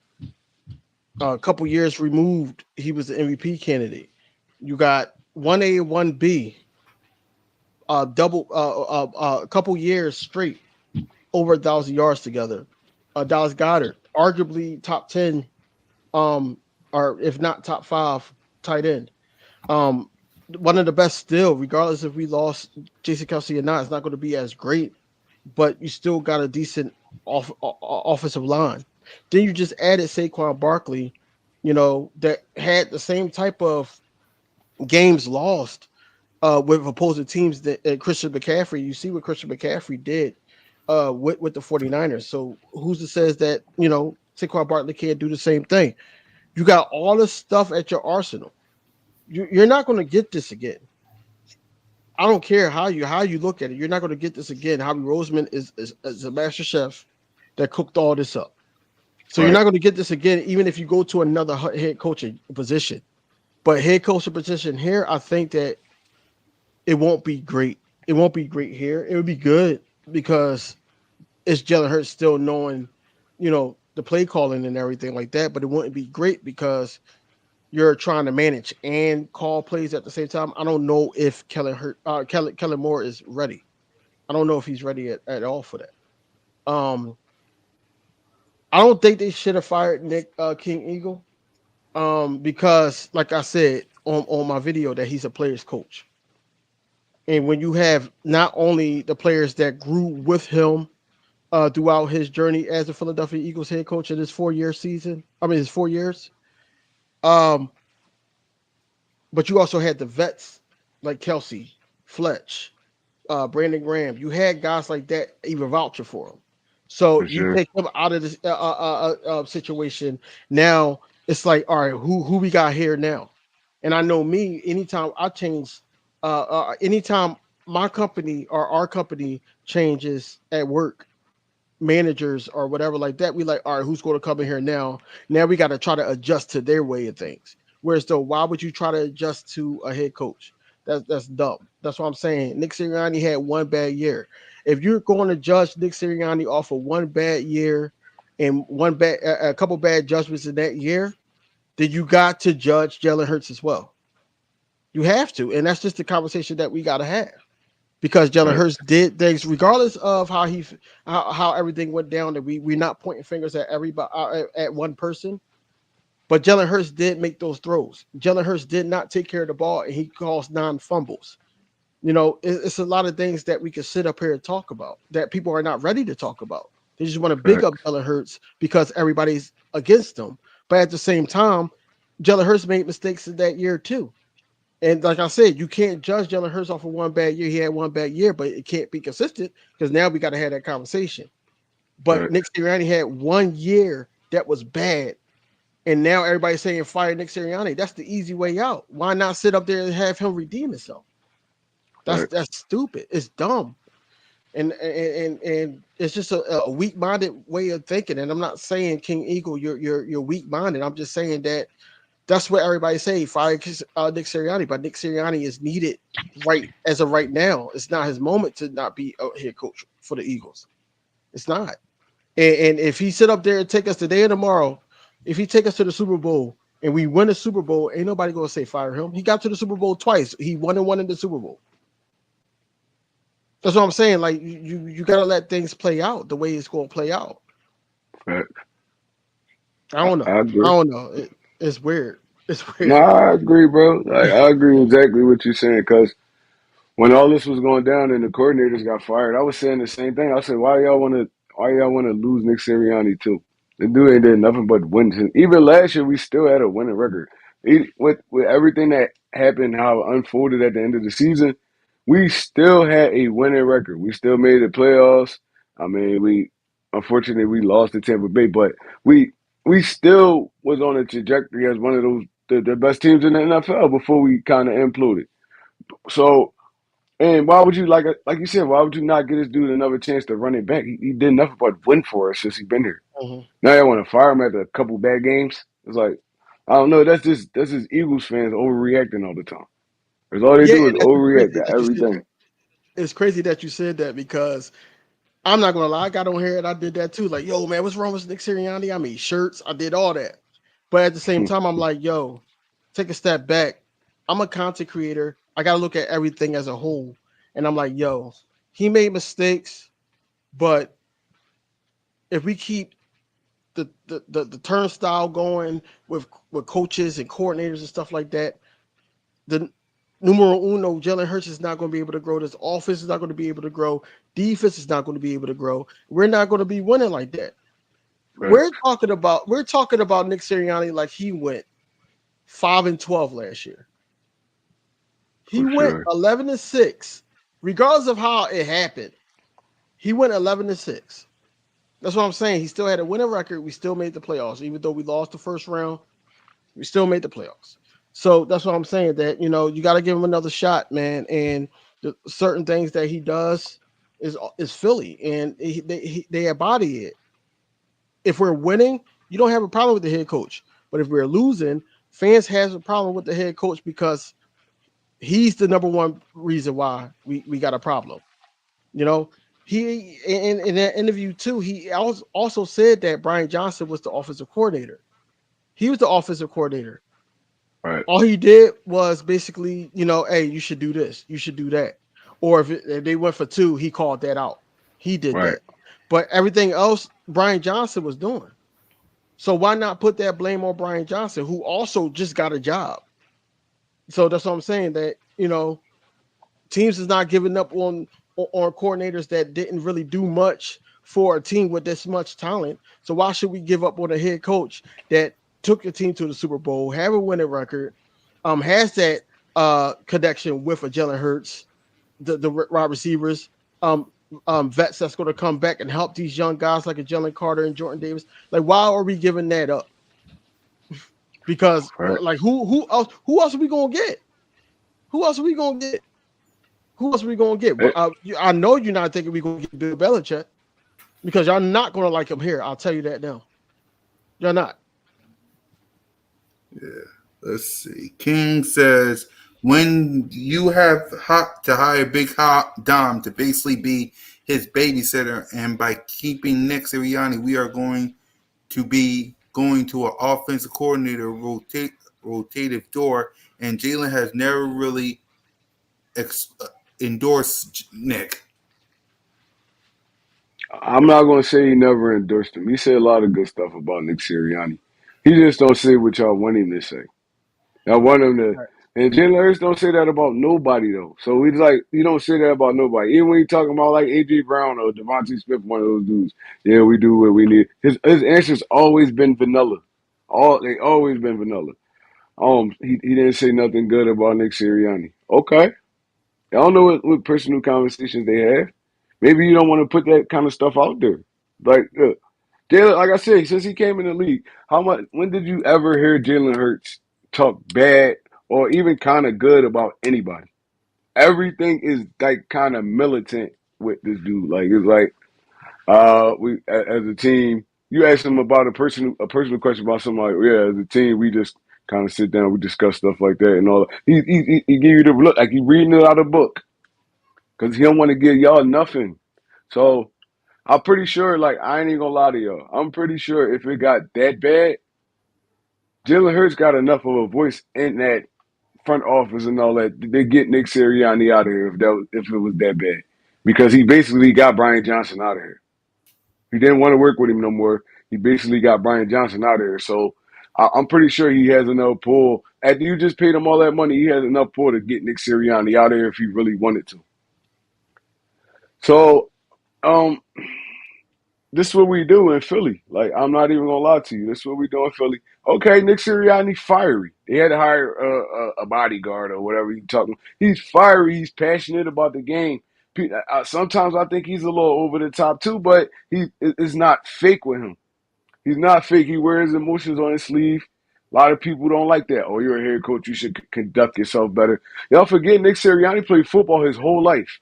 A couple years removed, he was the MVP candidate. You got 1A, 1B, a couple years straight, over 1,000 yards together. Dallas Goddard, arguably top 10, um, or if not top five, tight end. Um, One of the best still, regardless if we lost Jason Kelsey or not, it's not going to be as great, but you still got a decent offensive line. Then you just added Saquon Barkley, that had the same type of games lost with opposing teams that Christian McCaffrey. You see what Christian McCaffrey did with the 49ers. So who's to says that, Saquon Barkley can't do the same thing? You got all this stuff at your arsenal. You're not going to get this again. I don't care how you look at it. You're not going to get this again. Howie Roseman is a master chef that cooked all this up. So you're not going to get this again, even if you go to another head coaching position. But head coaching position here, I think that it won't be great. It won't be great here. It would be good because it's Jalen Hurts still knowing, the play calling and everything like that. But it wouldn't be great because you're trying to manage and call plays at the same time. I don't know if Kellen Moore is ready. I don't know if he's ready at all for that. Um, I don't think they should have fired Nick King Eagle. Because like I said on my video that he's a player's coach. And when you have not only the players that grew with him throughout his journey as the Philadelphia Eagles head coach in his 4-year season, his 4 years, um, but you also had the vets like Kelsey, Fletch, Brandon Graham. You had guys like that even vouching for him. So for you sure. take him out of this situation. Now it's like, all right, who we got here now? And I know me, anytime I change, anytime my company or our company changes at work, managers or whatever like that, we like, all right, who's going to come in here now? Now we got to try to adjust to their way of things. Whereas though, why would you try to adjust to a head coach? That's dumb. That's what I'm saying. Nick Sirianni had one bad year. If you're going to judge Nick Sirianni off of one bad year and a couple bad judgments in that year, then you got to judge Jalen Hurts as well. You have to, and that's just the conversation that we got to have because Jalen Right. Hurts did things regardless of how everything went down. That we're not pointing fingers at everybody at one person, but Jalen Hurts did make those throws. Jalen Hurts did not take care of the ball, and he caused non-fumbles. It's a lot of things that we could sit up here and talk about that people are not ready to talk about. They just want to big up Facts. Jalen Hurts because everybody's against him. But at the same time, Jalen Hurts made mistakes in that year too. And like I said, you can't judge Jalen Hurts off of one bad year. He had one bad year, but it can't be consistent because now we got to have that conversation. But Facts. Nick Sirianni had 1 year that was bad, and now everybody's saying fire Nick Sirianni. That's the easy way out. Why not sit up there and have him redeem himself? Facts. That's stupid. It's dumb, and it's just a weak minded way of thinking. And I'm not saying King Eagle, you're weak minded. I'm just saying that that's what everybody say. Fire Nick Sirianni, but Nick Sirianni is needed right as of right now. It's not his moment to not be a head coach for the Eagles. It's not. And if he sit up there and take us today and tomorrow, if he take us to the Super Bowl and we win the Super Bowl, ain't nobody gonna say fire him. He got to the Super Bowl twice. He won and won in the Super Bowl. That's what I'm saying. Like you gotta let things play out the way it's gonna play out. Facts. I don't know. I I agree. don't know. It's weird. It's No, weird. I agree, bro. Like I agree exactly what you're saying. Cause when all this was going down and the coordinators got fired, I was saying the same thing. I said, why y'all want to lose Nick Sirianni too? The dude ain't did nothing but win. Even last year, we still had a winning record. With everything that happened, how it unfolded at the end of the season, we still had a winning record. We still made the playoffs. I mean, we unfortunately we lost to Tampa Bay, but we we still was on a trajectory as one of the best teams in the NFL before we kind of imploded. So, and why would you like you said? Why would you not get this dude another chance to run it back? He did nothing but win for us since he's been here. Mhm. Now you want to fire him after a couple bad games? It's like I don't know. That's just Eagles fans overreacting all the time. Because all they Yeah, do is and that's just overreact crazy to that you said that. everything. It's crazy that you said that because I'm not gonna lie, I got on here and I did that too. Like, yo, man, what's wrong with Nick Sirianni? I made shirts, I did all that. But at the same time, I'm like, yo, take a step back. I'm a content creator. I gotta look at everything as a whole. And I'm like, yo, he made mistakes, but if we keep the turnstile going with coaches and coordinators and stuff like that, the numero uno, Jalen Hurts is not going to be able to grow. This offense is not going to be able to grow. Defense is not going to be able to grow. We're not going to be winning like that. Right, We're talking about Nick Sirianni like he went 5-12 last year. He for went sure. 11-6, regardless of how it happened. He went 11-6. That's what I'm saying. He still had a winning record. We still made the playoffs, even though we lost the first round. We still made the playoffs. So that's what I'm saying. That you got to give him another shot, man. And the certain things that he does is Philly, and they embody it. If we're winning, You don't have a problem with the head coach. But if we're losing, fans has a problem with the head coach because he's the number one reason why we got a problem. You know, he in that interview too, he also said that Brian Johnson was the offensive coordinator. He was the offensive coordinator. Right. All he did was basically, hey, you should do this, you should do that. Or if they went for two, he called that out. He did Right. that. But everything else, Brian Johnson was doing. So why not put that blame on Brian Johnson, who also just got a job? So that's what I'm saying. That teams is not giving up on coordinators that didn't really do much for a team with this much talent. So why should we give up on a head coach that took a team to the Super Bowl, have a winning record, has that connection with a Jalen Hurts, the wide receivers, vets that's going to come back and help these young guys like a Jalen Carter and Jordan Davis. Like, why are we giving that up? Because Right. like who else are we gonna get? Who else are we gonna get? Who else are we gonna get? It, I know you're not thinking we're gonna get Bill Belichick because y'all not gonna like him here. I'll tell you that now. You're not. Yeah. Let's see. King says when you have to hire Big Hop Dom to basically be his babysitter, and by keeping Nick Sirianni, we are going to be going to an offensive coordinator rotative door, and Jalen has never really endorsed Nick. I'm not gonna say he never endorsed him. He said a lot of good stuff about Nick Sirianni. He just don't say what y'all want him to say. I want him to. Right. And Jalen Hurts don't say that about nobody though. So he's like, he don't say that about nobody. Even when he talking about like AJ Brown or Devontae Smith, one of those dudes. Yeah, we do what we need. His answer's always been vanilla. They always been vanilla. He didn't say nothing good about Nick Sirianni. Okay, I don't know what personal conversations they have. Maybe you don't want to put that kind of stuff out there. Like, Jalen, like I said, since he came in the league, when did you ever hear Jalen Hurts talk bad or even kind of good about anybody? Everything is like kind of militant with this dude. Like it's like we as a team, you ask him about a personal question about somebody. Yeah, as a team, we just kind of sit down, we discuss stuff like that and all. He give you the look like he reading it out of a book because he don't want to give y'all nothing. So I'm pretty sure, like, I ain't even gonna lie to y'all. I'm pretty sure if it got that bad, Jalen Hurts got enough of a voice in that front office and all that. They get Nick Sirianni out of here if it was that bad. Because he basically got Brian Johnson out of here. He didn't want to work with him no more. He basically got Brian Johnson out of here. So I'm pretty sure he has enough pull. After you just paid him all that money, he has enough pull to get Nick Sirianni out of here if he really wanted to. So, um, this is what we do in Philly. Like, I'm not even gonna lie to you. This is what we do in Philly. Okay, Nick Sirianni fiery. They had to hire a bodyguard or whatever you talking. He's fiery. He's passionate about the game. Sometimes I think he's a little over the top too, but it's not fake with him. He's not fake. He wears emotions on his sleeve. A lot of people don't like that. Oh, you're a head coach. You should conduct yourself better. Y'all forget Nick Sirianni played football his whole life.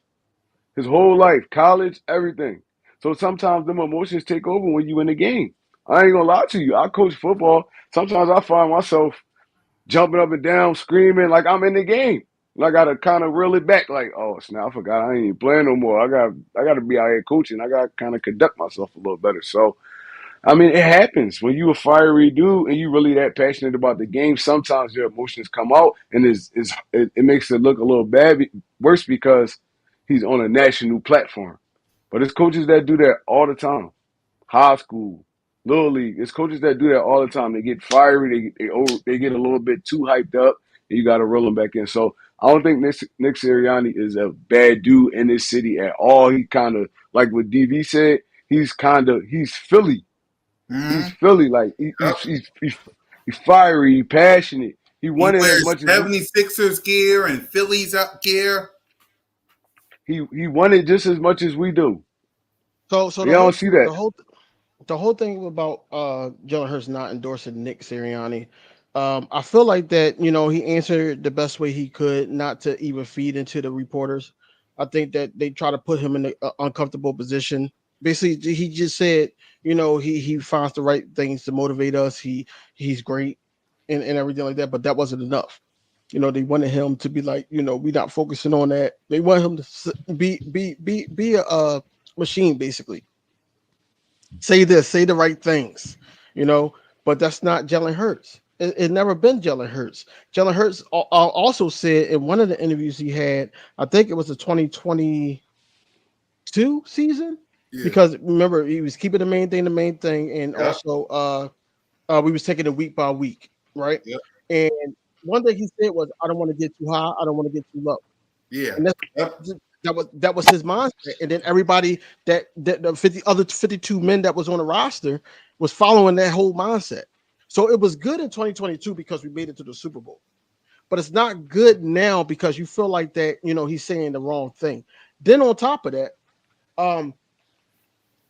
His whole life, college, everything. So sometimes them emotions take over when you in the game. I ain't gonna lie to you. I coach football. Sometimes I find myself jumping up and down, screaming like I'm in the game. And I gotta kind of reel it back, like, oh snap, I forgot I ain't even playing no more. I gotta be out here coaching. I gotta kind of conduct myself a little better. So I mean, it happens when you a fiery dude and you really that passionate about the game. Sometimes your emotions come out, and it makes it look a little worse because he's on a national platform. But it's coaches that do that all the time. High school, little league. It's coaches that do that all the time. They get fiery. They get a little bit too hyped up, and you got to roll them back in. So I don't think Nick Sirianni is a bad dude in this city at all. He kind of like what DV said. He's Philly. He's Mm-hmm. Philly. Like Yep. he's fiery. He's passionate. He He won it as wears much as 76ers gear and Phillies up gear. he won it just as much as we do. So You don't see that. the whole thing about Jalen Hurts not endorsing Nick Sirianni, I feel like that he answered the best way he could, not to even feed into the reporters. I think that they try to put him in an uncomfortable position Basically, he just said, he finds the right things to motivate us. He's great and everything like that, but that wasn't enough. They wanted him to be like, we not focusing on that. They want him to be a machine, basically. Say this, say the right things, you know. But that's not Jalen Hurts. It never been Jalen Hurts. Jalen Hurts also said in one of the interviews he had, I think it was the 2022 season, Yeah. because remember he was keeping the main thing, and Yep. also we was taking it week by week, right? Yep. And one thing he said was, "I don't want to get too high. I don't want to get too low." Yeah. And Yep. that was his mindset. And then everybody that the 52 men that was on the roster was following that whole mindset. So it was good in 2022 because we made it to the Super Bowl. But it's not good now because you feel like that, he's saying the wrong thing. Then on top of that, um,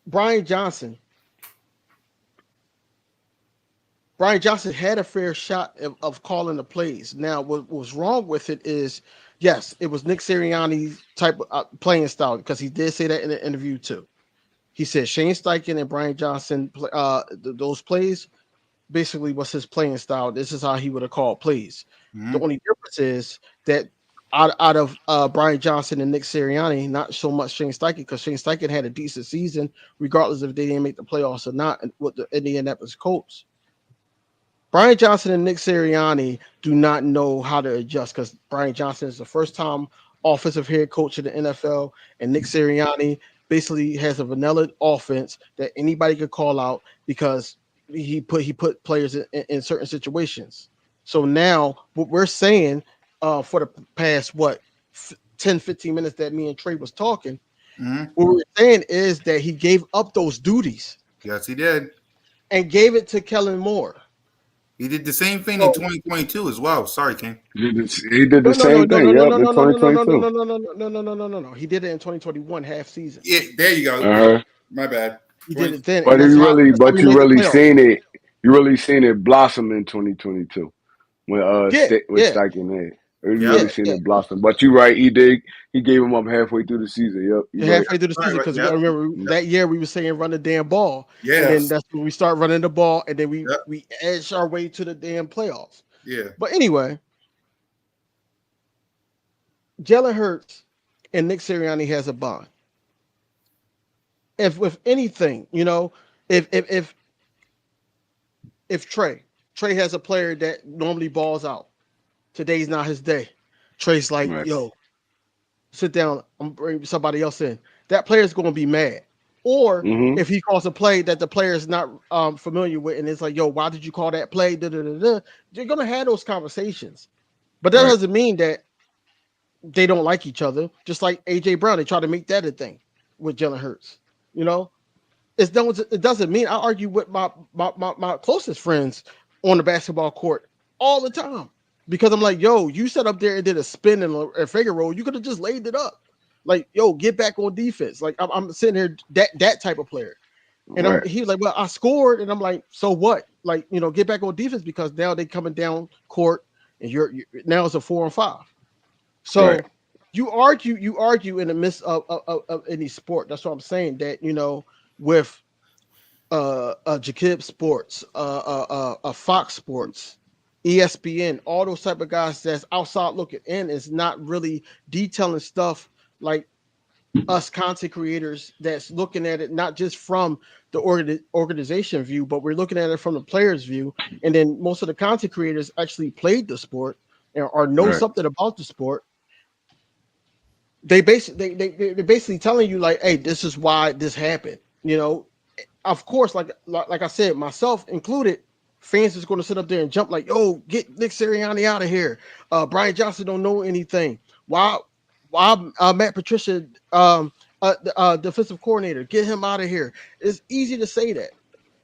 Brian Johnson. Brian Johnson had a fair shot of calling the plays. Now, what was wrong with it is, yes, it was Nick Sirianni's type of playing style, because he did say that in the interview too. He said Shane Steichen and Brian Johnson, those plays basically was his playing style. This is how he would have called plays. The Mhm. only difference is that out of Brian Johnson and Nick Sirianni, not so much Shane Steichen, because Shane Steichen had a decent season, regardless if they didn't make the playoffs or not, with the Indianapolis Colts. Brian Johnson and Nick Sirianni do not know how to adjust, because Brian Johnson is the first time offensive head coach in the NFL, and Nick Sirianni basically has a vanilla offense that anybody could call out because he put players in certain situations. So now what we're saying for the past 10, 15 minutes that me and Trey was talking, Mhm. what we're saying is that he gave up those duties Yes, he did. and gave it to Kellen Moore. He did the same thing in So 2022 as well. Sorry, King. He did no, the no, no, same no, thing. no, no, Yep, no, in no, no, no, no, no, no, 2022. no, no, no, no, no, no, no, no. He did it in 2021 half season. Yeah, there you go. Yeah, Uh-huh. my bad. He did 20, it then, and But that's you how really, that's how but we you made the really playoffs. seen it. You really seen it blossom in 2022 when Yeah, with yeah, Steichen there. You yep. really yeah, seen yeah. it blossom. But you're right. He gave him up halfway through the season. Yep, you're right. Halfway through the Right, season, right. because you got Yep. to remember Mm. Yep. that year we were saying run the damn ball, and then Yes. that's when we start running the ball, and then we Yep. we edge our way to the damn playoffs. Yeah. But anyway, Jalen Hurts and Nick Sirianni has a bond. If with anything, if if Trey has a player that normally balls out, today's not his day. Trey's like, Right. yo, sit down. I'm bringing somebody else in. That player's going to be mad. Or Mm-hmm. if he calls a play that the player is not familiar with, and it's like, yo, why did you call that play? Da, da, da, da. You're going to have those conversations. But that Right. doesn't mean that they don't like each other. Just like AJ Brown, they try to make that a thing with Jalen Hurts. You know, it doesn't mean I argue with my closest friends on the basketball court all the time, because I'm like, yo, you sat up there and did a spin and a figure roll. You could have just laid it up. Like, yo, get back on defense. Like I'm sitting here, that type of player. And Right. he was like, well, I scored, and I'm like, so what? Like, get back on defense, because now they coming down court, and you're now it's a 4-on-5. Right. So you argue in the midst of any sport. That's what I'm saying. That with Jakib Sports, Fox Sports, ESPN, all those type of guys that's outside looking in is not really detailing stuff like us content creators that's looking at it not just from the organization view, but we're looking at it from the player's view. And then most of the content creators actually played the sport or know Right. something about the sport. They're basically telling you like, hey, this is why this happened. Of course, like I said, myself included, fans is going to sit up there and jump like, "Yo, get Nick Sirianni out of here." Brian Johnson don't know anything. Why Matt Patricia, defensive coordinator, get him out of here? It's easy to say that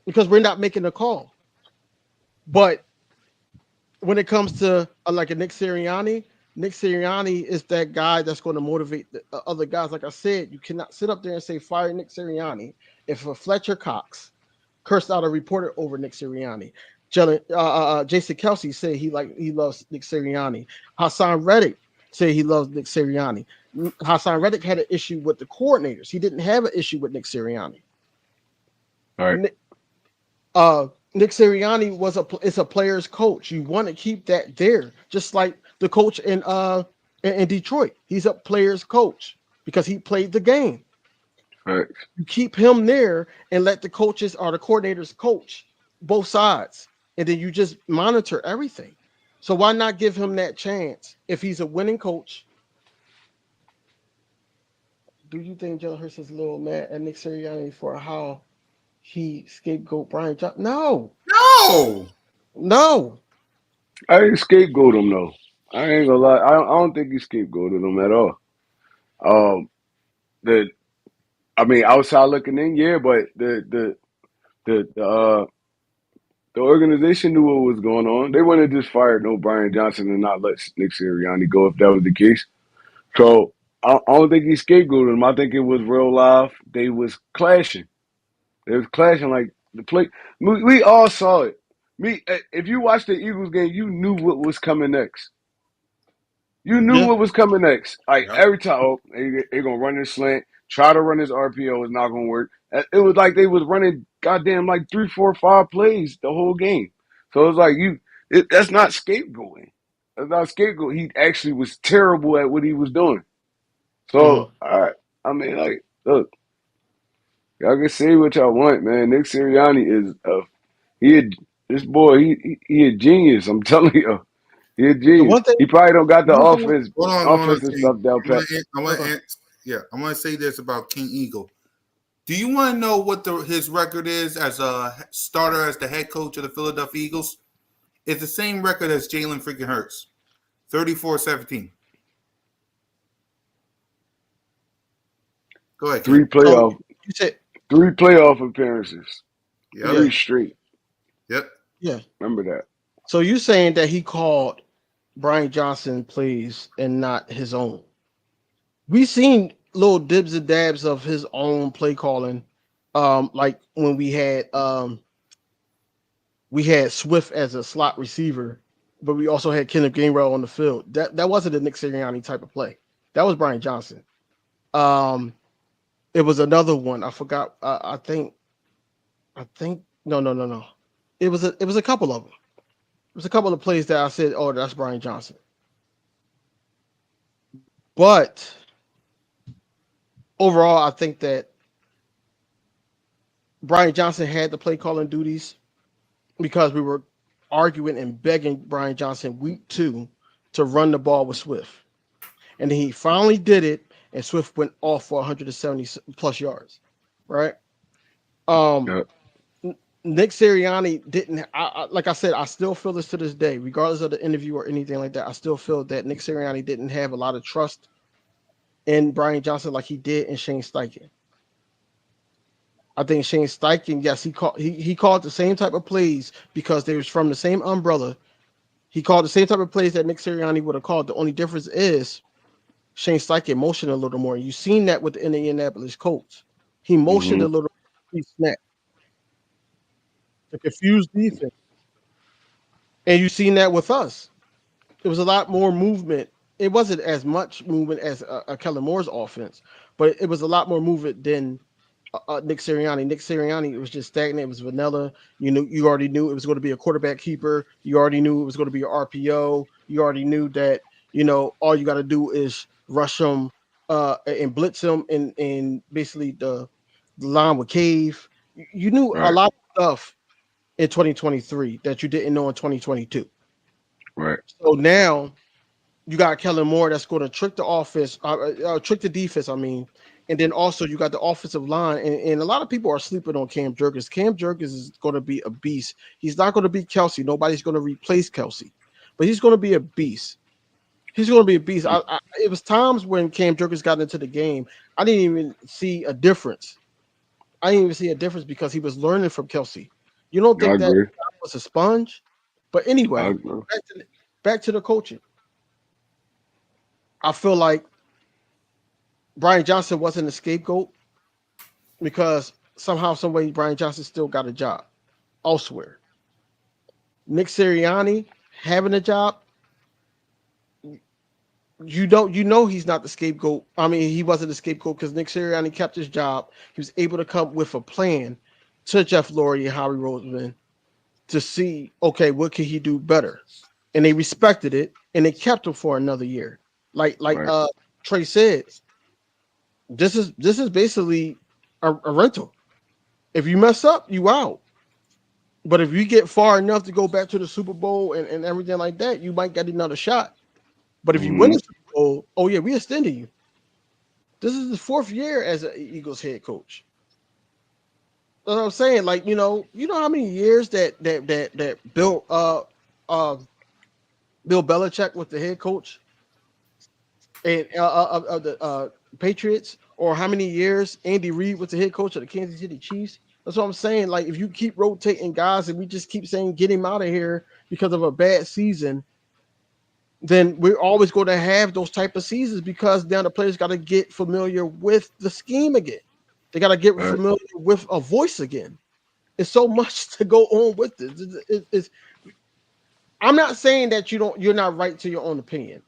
because we're not making the call. But when it comes to like a Nick Sirianni is that guy that's going to motivate the other guys. Like I said, you cannot sit up there and say fire Nick Sirianni if a Fletcher Cox cursed out a reporter over Nick Sirianni. Jason Kelsey said he loves Nick Sirianni. Hassan Reddick say he loves Nick Sirianni. Hassan Reddick had an issue with the coordinators. He didn't have an issue with Nick Sirianni. All right. Nick Sirianni is a player's coach. You want to keep that there, just like the coach in Detroit. He's a player's coach because he played the game. All right. You keep him there and let the coaches or the coordinators coach both sides, and then you just monitor everything. So why not give him that chance if he's a winning coach? Do you think Jalen Hurts is a little mad at Nick Sirianni for how he scapegoat Brian Johnson? No, No. no. I ain't scapegoat him though. I ain't gonna lie. I don't think he scapegoated him at all. Um, the I mean, outside looking in, yeah, but the the organization knew what was going on. They wouldn't have just fired no Brian Johnson and not let Nick Sirianni go if that was the case. So I don't think he scapegoated him. I think it was real life. They was clashing. They was clashing like the play. We all saw it. If you watched the Eagles game, you knew what was coming next. You knew Yeah. what was coming next. Like Yep. every time, oh, they gonna run this slant, try to run this RPO, it's not gonna work. It was like they was running goddamn like 3, 4, 5 plays the whole game. So it was like that's not scapegoating. That's not scapegoat. He actually was terrible at what he was doing. So Mm-hmm. all right, I mean, like, look, y'all can say what y'all want, man. Nick Sirianni is he a, this boy. He a genius. I'm telling you. He a The genius. one thing, He probably don't got the one thing, Hold on, hold on, offensive King. stuff down I pat. want to, I want okay. to, yeah, I want to say this about King Eagle. Do you want to know what his record is as a starter as the head coach of the Philadelphia Eagles? It's the same record as Jalen freaking Hurts, 34-17. Go ahead, Three King. So playoff, you said, 3 playoff appearances, Yep, yeah, 3 straight. yep. yeah. Remember that. So you saying that he called Brian Johnson plays and not his own? We seen little dibs and dabs of his own play calling, like when we had Swift as a slot receiver, but we also had Kenneth Gainwell on the field. That wasn't a Nick Sirianni type of play. That was Brian Johnson. Um, it was another one. I forgot. I think no. It was a couple of them. It was a couple of plays that I said, oh, that's Brian Johnson. But overall, I think that Brian Johnson had the play calling duties because we were arguing and begging Brian Johnson week 2 to run the ball with Swift. And then he finally did it, and Swift went off for 170 plus yards. Right? Um, Yeah, Nick Sirianni didn't. Like I said, I still feel this to this day, regardless of the interview or anything like that. I still feel that Nick Sirianni didn't have a lot of trust in Brian Johnson like he did in Shane Steichen. I think Shane Steichen, yes, he called the same type of plays because they was from the same umbrella. He called the same type of plays that Nick Sirianni would have called. The only difference is Shane Steichen motioned a little more. You've seen that with the Indianapolis Colts. He motioned hmm, a little pre-snap to confuse defense. And you've seen that with us. It was a lot more movement. It wasn't as much movement as Kellen Moore's offense, but it was a lot more movement than Nick Sirianni. Nick Sirianni, it was just stagnant. It was vanilla. You already knew it was going to be a quarterback keeper. You already knew it was going to be an RPO. You already knew that all you got to do is rush him and blitz him, and basically the line would cave. You knew a right, lot of stuff in 2023 that you didn't know in 2022. right, So now you got Kellen Moore that's going to trick the offense, trick the defense. I mean, and then also you got the offensive line, and a lot of people are sleeping on Cam Jurgens. Cam Jurgens is going to be a beast. He's not going to be Kelsey. Nobody's going to replace Kelsey, but he's going to be a beast. He's going to be a beast. It was times when Cam Jurgens got into the game, I didn't even see a difference. I didn't even see a difference because he was learning from Kelsey. You don't I think that agree. guy was a sponge? But I anyway, agree. back to the coaching. I feel like Brian Johnson wasn't a scapegoat because somehow, some way, Brian Johnson still got a job elsewhere. Nick Sirianni having a job, you know he's not the scapegoat. I mean, he wasn't the scapegoat because Nick Sirianni kept his job. He was able to come with a plan to Jeff Lurie and Howie Roseman to see, okay, what can he do better? And they respected it and they kept him for another year. Like Right. Trey said, this is basically a rental. If you mess up, you out. But if you get far enough to go back to the Super Bowl and everything like that, you might get another shot. But if you win Mm-hmm. the Super Bowl, oh yeah, we extended you. This is his fourth year as an Eagles head coach. That's what I'm saying. Like, you know how many years that Bill Belichick was the head coach and of the Patriots, or how many years Andy Reid was the head coach of the Kansas City Chiefs. That's what I'm saying. Like, if you keep rotating guys and we just keep saying get him out of here because of a bad season, then we're always going to have those type of seasons because now the players got to get familiar with the scheme again. They got to get Right. familiar with a voice again. It's so much to go on with this. I'm not saying that you're not right to your own opinion,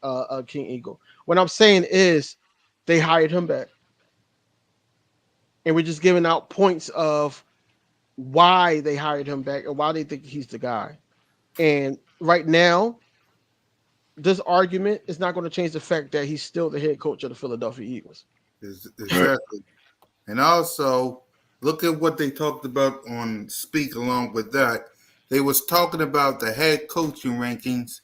King Eagle. What I'm saying is they hired him back, and we're just giving out points of why they hired him back and why they think he's the guy. And right now, this argument is not going to change the fact that he's still the head coach of the Philadelphia Eagles. Right. Exactly. And also, look at what they talked about on Speak along with that. They was talking about the head coaching rankings.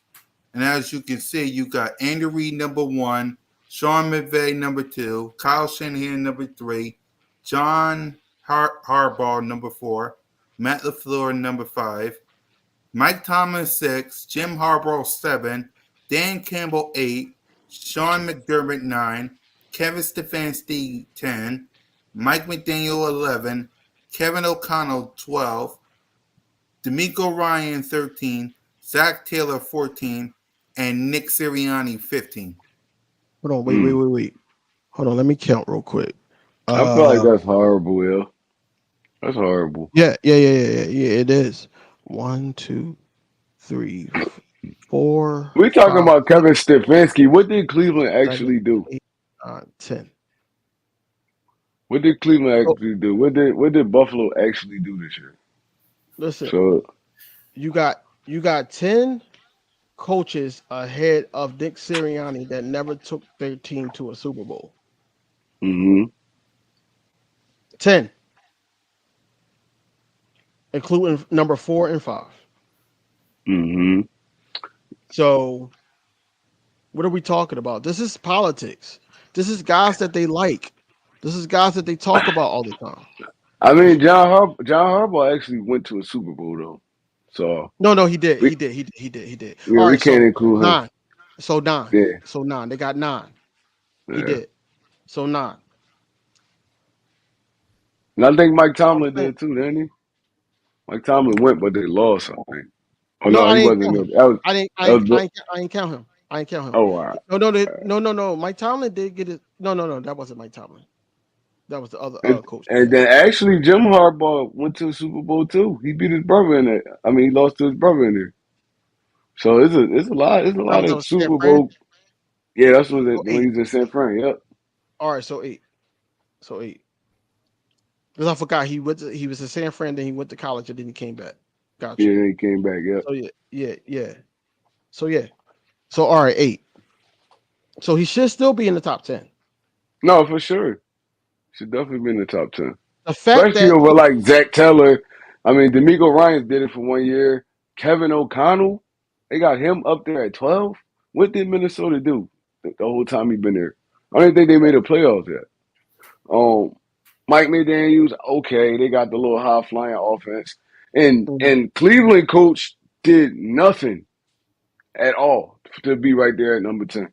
And as you can see, you got Andy Reid number 1, Sean McVay number 2, Kyle Shanahan number 3, John Harbaugh number 4, Matt LaFleur number 5, Mike Tomlin 6, Jim Harbaugh 7, Dan Campbell 8, Sean McDermott 9, Kevin Stefanski 10, Mike McDaniel 11, Kevin O'Connell 12, D'Amico Ryan 13, Zach Taylor 14, and Nick Sirianni 15. Hold on, Mm. wait. Hold on, let me count real quick. I feel like that's horrible, Will. That's horrible. Yeah. It is 1, 2, 3, 4, We talking 5, about Kevin Stefanski. What did Cleveland 7, actually do? 8, 10. What did Cleveland So actually do? What did Buffalo actually do this year? listen, So, you got 10 coaches ahead of Nick Sirianni that never took their team to a Super Bowl. mm-hmm. 10, including number 4 and 5. Mm-hmm. So what are we talking about? This is politics. This is guys that they like. This is guys that they talk about all the time. I mean, John Harbaugh actually went to a Super Bowl though, so No, he did. we He did. yeah, All we right, can't so include him. 9. So 9. Yeah, So 9. They got 9. He yeah. did. So 9. And I think Mike I'm Tomlin saying, did too, didn't he? Mike Tomlin went, but they lost. I think. Oh no, no, I he didn't wasn't count there. him. That was I didn't. I that ain't, was. I ain't, I ain't count him. I ain't count him. Oh, all right. No. Mike Tomlin did get it. No. That wasn't Mike Tomlin. That was the other And, coach they and had. then actually, Jim Harbaugh went to the Super Bowl too. He beat his brother in it. I mean, he lost to his brother in there. So it's a That lot was of on San Super Fran. Bowl. Yeah, that's what it So when 8. he was in San Fran. Yep. All right, so 8. So 8. Because I forgot he was in San Fran, then he went to college, and then he came back. Got Yeah, you. then he came back. Yep. So yeah. So yeah. So all right, 8. So he should still be in the top 10. No, for sure. Should definitely be in the top 10. The fact Especially that over like Zach Taylor. I mean, D'Amico Ryans did it for 1 year. Kevin O'Connell, they got him up there at 12. What did Minnesota do the whole time he been there? I don't think they made a playoffs yet. Um, Mike McDaniels, okay, they got the little high flying offense, and Cleveland coach did nothing at all to be right there at number 10.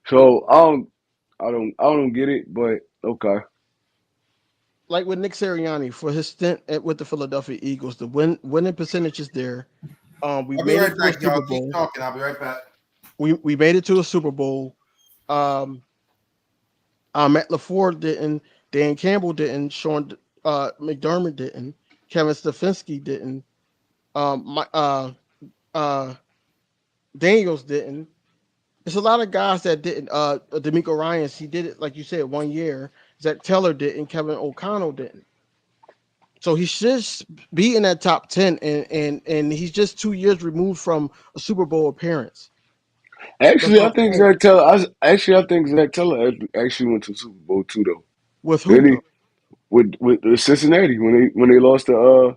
So I don't get it, but okay. like with Nick Sirianni for his stint with the Philadelphia Eagles, the winning percentage is there. We I'll be made it right to a back, Super y'all. Keep Bowl. talking. I'll be right back. We made it to a Super Bowl. Um, Matt LaFleur didn't. Dan Campbell didn't. Sean McDermott didn't. Kevin Stefanski didn't. My uh Daniels didn't. It's a lot of guys that didn't. D'Amico Ryans, he did it like you said 1 year. Zach Taylor didn't. Kevin O'Connell didn't. So he should be in that top 10, and he's just 2 years removed from a Super Bowl appearance. That's Actually, what I I'm think saying. Zach Taylor. I think Zach Taylor actually went to Super Bowl too, though. With who Did he? though? With Cincinnati when they lost to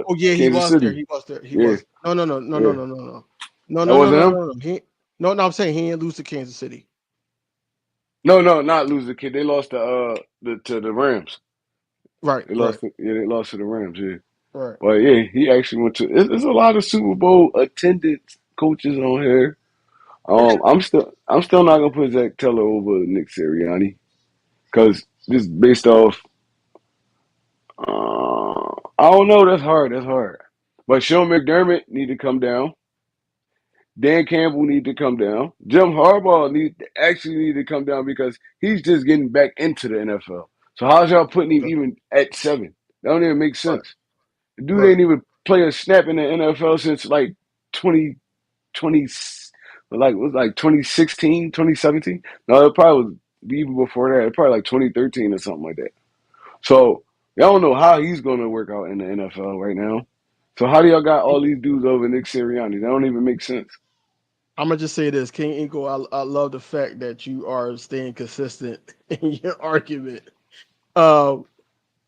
Oh yeah, he Kansas was there. City. He was there. He Yeah, was. No, no, no, no, no, yeah. no, no, no, no, That no, no, wasn't no, him. no, no. No. I'm saying he didn't lose to Kansas City. No, no, not lose the kid. They lost to the Rams. Right, right, They lost to the Rams. Yeah, right. but yeah, he actually went to. There's a lot of Super Bowl attended coaches on here. I'm still not gonna put Zach Taylor over Nick Sirianni because just based off. I don't know. That's hard. That's hard. But Sean McDermott need to come down. Dan Campbell need to come down. Jim Harbaugh need to come down because he's just getting back into the NFL. So how's y'all putting him Okay. even at 7? That don't even make Right, sense. The dude right. ain't even play a snap in the NFL since like 2020, like it was like 2016, 2017. No, it probably was even before that. It probably like 2013 or something like that. So y'all don't know how he's going to work out in the NFL right now. So how do y'all got all these dudes over Nick Sirianni? That don't even make sense. I'm gonna just say this, King Inko. I love the fact that you are staying consistent in your argument. Uh,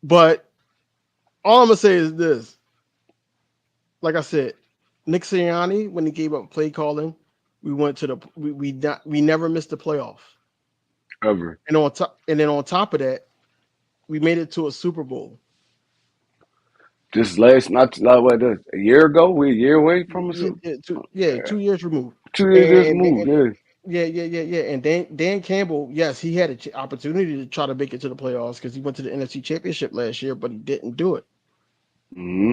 but all I'm gonna say is this: like I said, Nick Sirianni, when he gave up play calling, we went to the we never missed the playoffs. Ever. And then on top of that, we made it to a Super Bowl. Just last, not what a year ago. We're a year away from a Yeah, Super. yeah, 2 years removed. 2 years just And, moved. and Yeah. yeah. And Dan Campbell, yes, he had an opportunity to try to make it to the playoffs because he went to the NFC Championship last year, but he didn't do it. Hmm.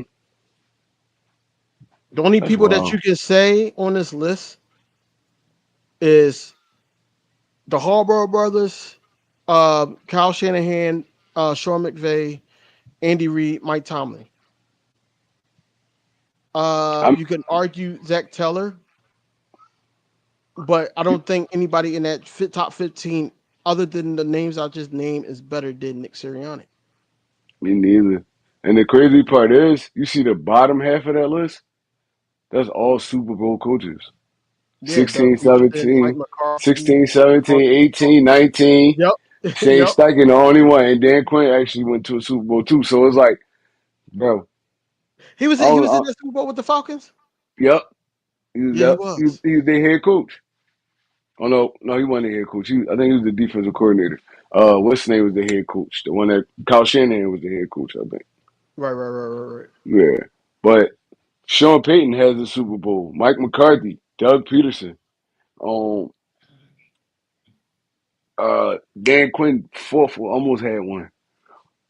The only That's people that wild. you can say on this list is the Harbaugh brothers, Kyle Shanahan, Sean McVay, Andy Reid, Mike Tomlin. I'm. You can argue Zach Taylor, but I don't think anybody in that top 15, other than the names I just named, is better than Nick Sirianni. Me neither. And the crazy part is, you see the bottom half of that list. That's all Super Bowl coaches. Yeah, Doug 16, Peterson, Mike 17, McCarthy, 16, 17, 18, 19. Yep, Shane yep. Steichen, the only one. And Dan Quinn actually went to a Super Bowl too. So it's like, bro, He was in I, that Super Bowl with the Falcons. yep. Yeah, he He was. was their head coach. Oh no, he wasn't the head coach. I think he was the defensive coordinator. What's his name was the head coach? The one that Kyle Shanahan was the head coach, I think. Right. Yeah. But Sean Payton has the Super Bowl. Mike McCarthy, Doug Peterson, um, Dan Quinn fourth almost had one.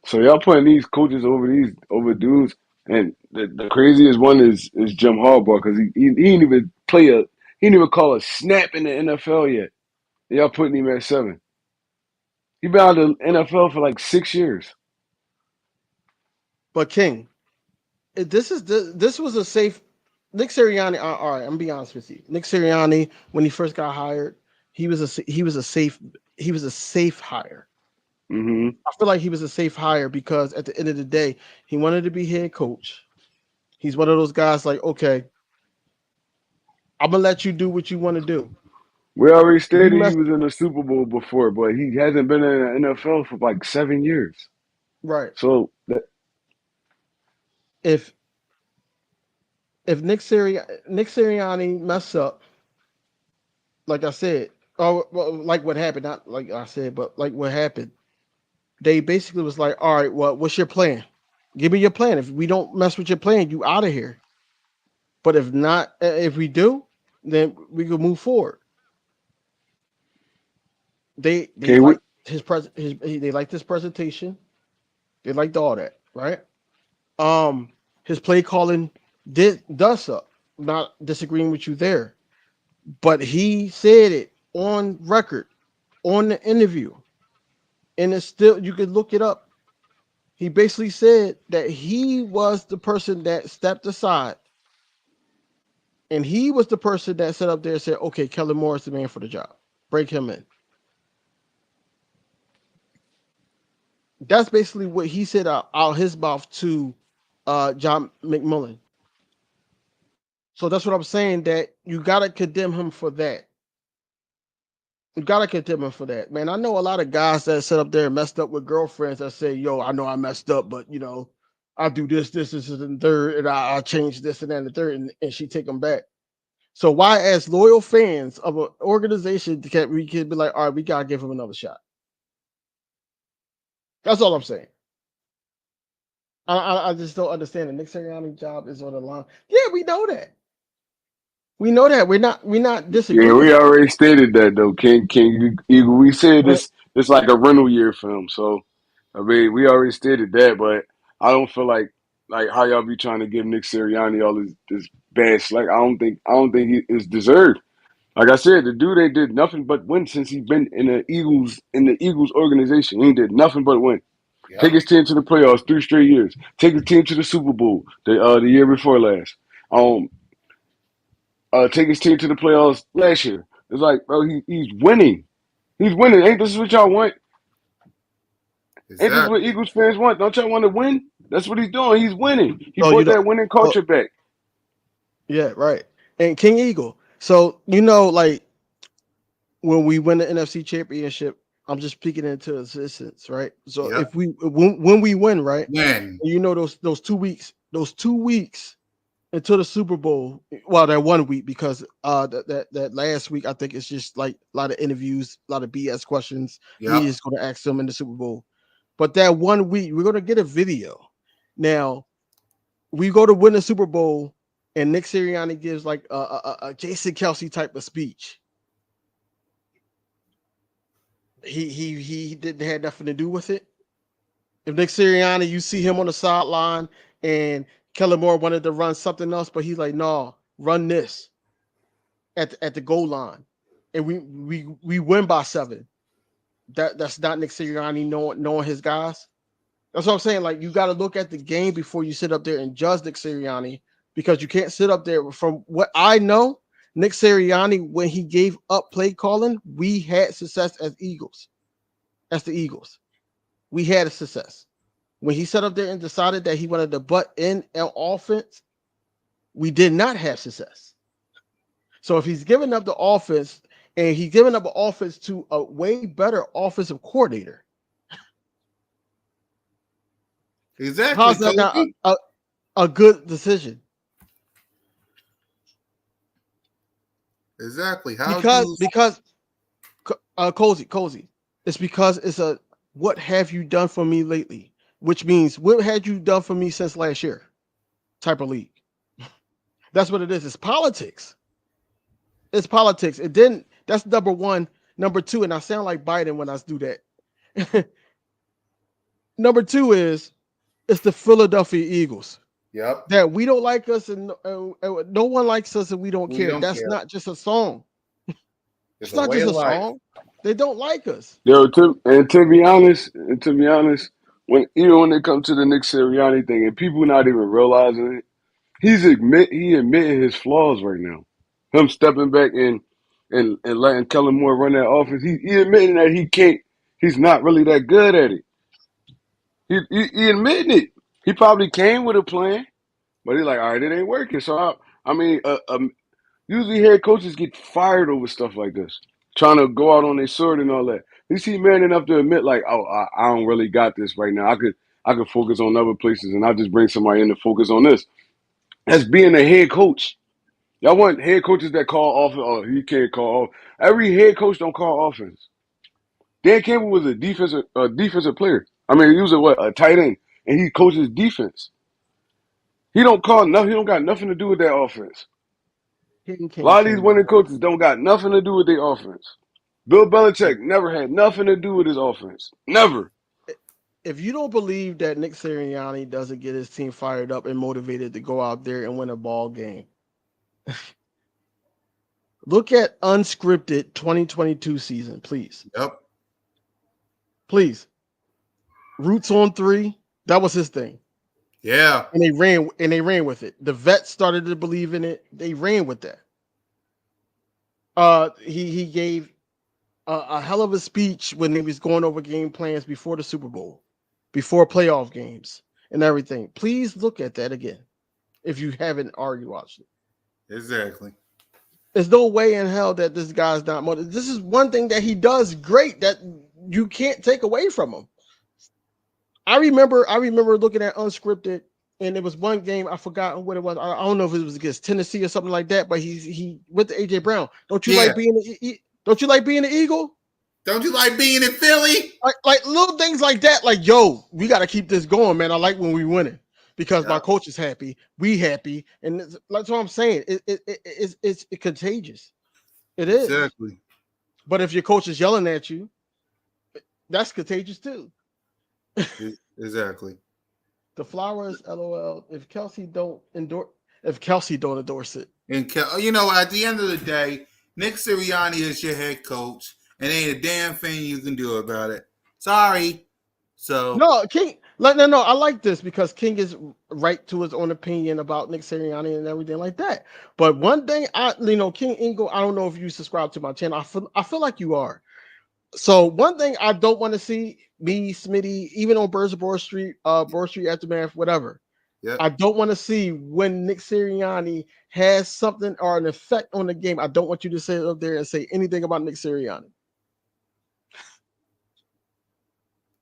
So y'all putting these coaches over dudes, and the craziest one is Jim Harbaugh because he didn't even he didn't even call a snap in the NFL yet. Y'all putting him at 7. He been out of the NFL for like 6 years. But King, this was a safe Nick Sirianni. All right, I'm gonna be honest with you. Nick Sirianni, when he first got hired, he was a safe hire. Hmm. I feel like he was a safe hire because at the end of the day, he wanted to be head coach. He's one of those guys like, okay, I'm gonna let you do what you want to do. We already If you stated he mess was in the Super Bowl before, but he hasn't been in the NFL for like 7 years. right, So if Nick Sirianni mess up, like I said, or well, like what happened, not like I said, but like what happened, they basically was like, all right, well, what's your plan? Give me your plan. If we don't mess with your plan, you out of here. But if not, if we do, then we can move forward. They can we? like they liked his presentation. They liked all that, right? Um, his play calling does up. Not disagreeing with you there, but he said it on record, on the interview, and it's still you could look it up. He basically said that he was the person that stepped aside And he was the person that sat up there and said, okay, Kellen Moore is the man for the job. Break him in. That's basically what he said out his mouth to John McMullen. So that's what I'm saying, that you got to condemn him for that. You got to condemn him for that. Man, I know a lot of guys that sit up there and messed up with girlfriends that say, yo, I know I messed up, but, I'll do this, and third, and I'll change this and that and the third, and she take them back. So why, as loyal fans of an organization, we can be like, all right, we got to give him another shot? That's all I'm saying. I just don't understand. The Nick Sirianni job is on the line. Yeah, we know that. We know that. We're not Yeah, disagreeing we with already stated that though. King Eagle. We said that. it's like a rental year for him. So I mean, we already stated that, but I don't feel like how y'all be trying to give Nick Sirianni all this bad slack. I don't think he is deserved. Like I said, the dude ain't did nothing but win since he's been in the Eagles organization. He ain't did nothing but win. Take Yep. his team to the playoffs 3 straight years. Take his team to the Super Bowl the year before last. Take his team to the playoffs last year. It's like, bro, he's winning. He's winning. Ain't this what y'all want? Ain't this what Exactly. Eagles fans want? Don't y'all want to win? That's what he's doing. He's winning. He So brought that winning so culture back. yeah, right. And King Eagle. So like when we win the NFC Championship, I'm just speaking into existence, right? So Yep. if when we win, right? When. Those 2 weeks until the Super Bowl. Well, that 1 week, because that last week I think it's just like a lot of interviews, a lot of BS questions. Yep. Media's going to ask them in the Super Bowl. But that 1 week, we're going to get a video. Now we go to win the Super Bowl, and Nick Sirianni gives like a Jason Kelsey type of speech. He didn't have nothing to do with it. If Nick Sirianni, you see him on the sideline, and Kellen Moore wanted to run something else, but he's like, no, run this at the goal line, and we win by 7. That's not Nick Sirianni knowing his guys. That's what I'm saying. Like, you got to look at the game before you sit up there and judge Nick Sirianni, because you can't sit up there. From what I know, Nick Sirianni, when he gave up play calling, we had success as Eagles. As the Eagles, we had a success. When he sat up there and decided that he wanted to butt in an offense, we did not have success. So if he's giving up the offense, and he's giving up an offense to a way better offensive coordinator, Exactly, how's that not Kobe. a good decision? Exactly. How do Because cozy, it's because it's a what have you done for me lately, which means what had you done for me since last year type of league. That's what it is. It's politics. It's politics. It didn't. That's number one. Number two, and I sound like Biden when I do that. Number two is it's the Philadelphia Eagles. Yep. That we don't like us, and no one likes us, and we don't We care. don't That's care. not just a song. It's It's a not way just of a life. song. They don't like us. Yo, to be honest, when it comes to the Nick Sirianni thing, and people not even realizing it, he admitting his flaws right now. Him stepping back and letting Kellen Moore run that offense. He admitting that he's not really that good at it. He admitting it. He probably came with a plan, but he's like, all right, it ain't working. So I mean, usually head coaches get fired over stuff like this, trying to go out on their sword and all that. At least he man enough to admit, like, oh, I don't really got this right now. I could focus on other places, and I'll just bring somebody in to focus on this. That's being a head coach. Y'all want head coaches that call offense. Oh, he can't call off. Every head coach don't call offense. Dan Campbell was a defensive player. I mean, he was a tight end, and he coaches defense. He don't call nothing. He don't got nothing to do with that offense. Hitting A lot King of these King. winning coaches don't got nothing to do with their offense. Bill Belichick never had nothing to do with his offense. Never. If you don't believe that Nick Sirianni doesn't get his team fired up and motivated to go out there and win a ball game, look at unscripted 2022 season, please. Yep. Please. Roots on 3, that was his thing. Yeah. and they ran with it. The vets started to believe in it. They ran with that. He gave a hell of a speech when he was going over game plans before the Super Bowl, before playoff games and everything. Please look at that again if you haven't already watched it. Exactly. There's no way in hell that this guy's not motivated. This is one thing that he does great that you can't take away from him. I remember looking at unscripted, and it was one game I forgot what it was. I don't know if it was against Tennessee or something like that. But he went to AJ Brown. Don't you Yeah. like being don't you like being an Eagle? Don't you like being in Philly? Like little things like that. Like, yo, we got to keep this going, man. I like when we winning because my coach is happy, we happy, and that's what I'm saying. It's contagious. It is. Exactly. But if your coach is yelling at you, that's contagious too. Exactly. The Flowers, LOL. If Kelsey don't endorse it, And you know, at the end of the day, Nick Sirianni is your head coach, and ain't a damn thing you can do about it. Sorry. So no, King. No. I like this because King is right to his own opinion about Nick Sirianni and everything like that. But one thing, King Ingle. I don't know if you subscribe to my channel. I feel like you are. So one thing I don't want to see me, Smitty, even on Birds of Broad Street, Aftermath, whatever. yeah, I don't want to see when Nick Sirianni has something or an effect on the game. I don't want you to sit up there and say anything about Nick Sirianni.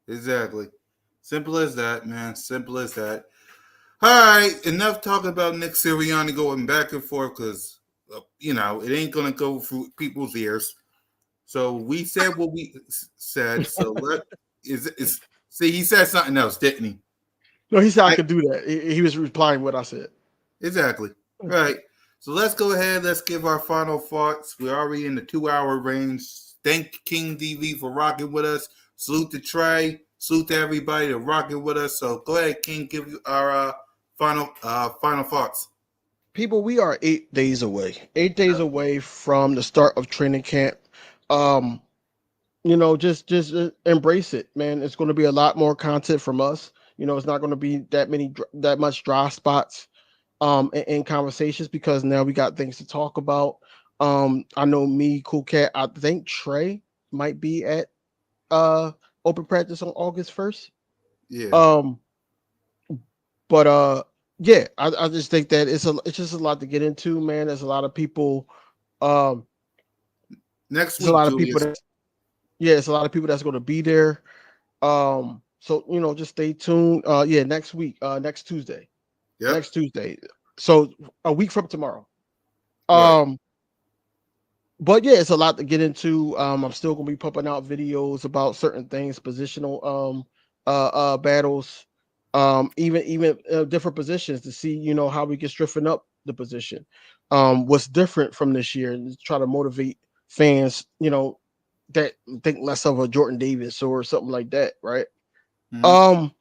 exactly. Simple as that, man. Simple as that. All right, enough talking about Nick Sirianni going back and forth because it ain't gonna go through people's ears. So we said what we said. So see, he said something else, didn't he? No, he said I could do that. He was replying what I said. Exactly. Right. So let's go ahead. Let's give our final thoughts. We're already in the 2-hour range. Thank King DV for rocking with us. Salute to Trey. Salute to everybody that rocking with us. So go ahead, King. Give you our final thoughts. People, we are 8 days away. 8 days away from the start of training camp. Just embrace it, man. It's going to be a lot more content from us. It's not going to be that much dry spots in conversations because now we got things to talk about. I know me, Cool Cat. I think Trey might be at open practice on August 1st. Yeah. But yeah, I just think that it's just a lot to get into, man. There's a lot of people. Next There's a week, lot of Julius. people. It's a lot of people that's going to be there. So just stay tuned. Next week, next Tuesday. Yep. Next Tuesday. So a week from tomorrow. Right. But yeah, it's a lot to get into. I'm still gonna be pumping out videos about certain things, positional battles, even different positions to see how we can strengthen up the position. What's different from this year and try to motivate fans, that think less of a Jordan Davis or something like that, right? Mhm.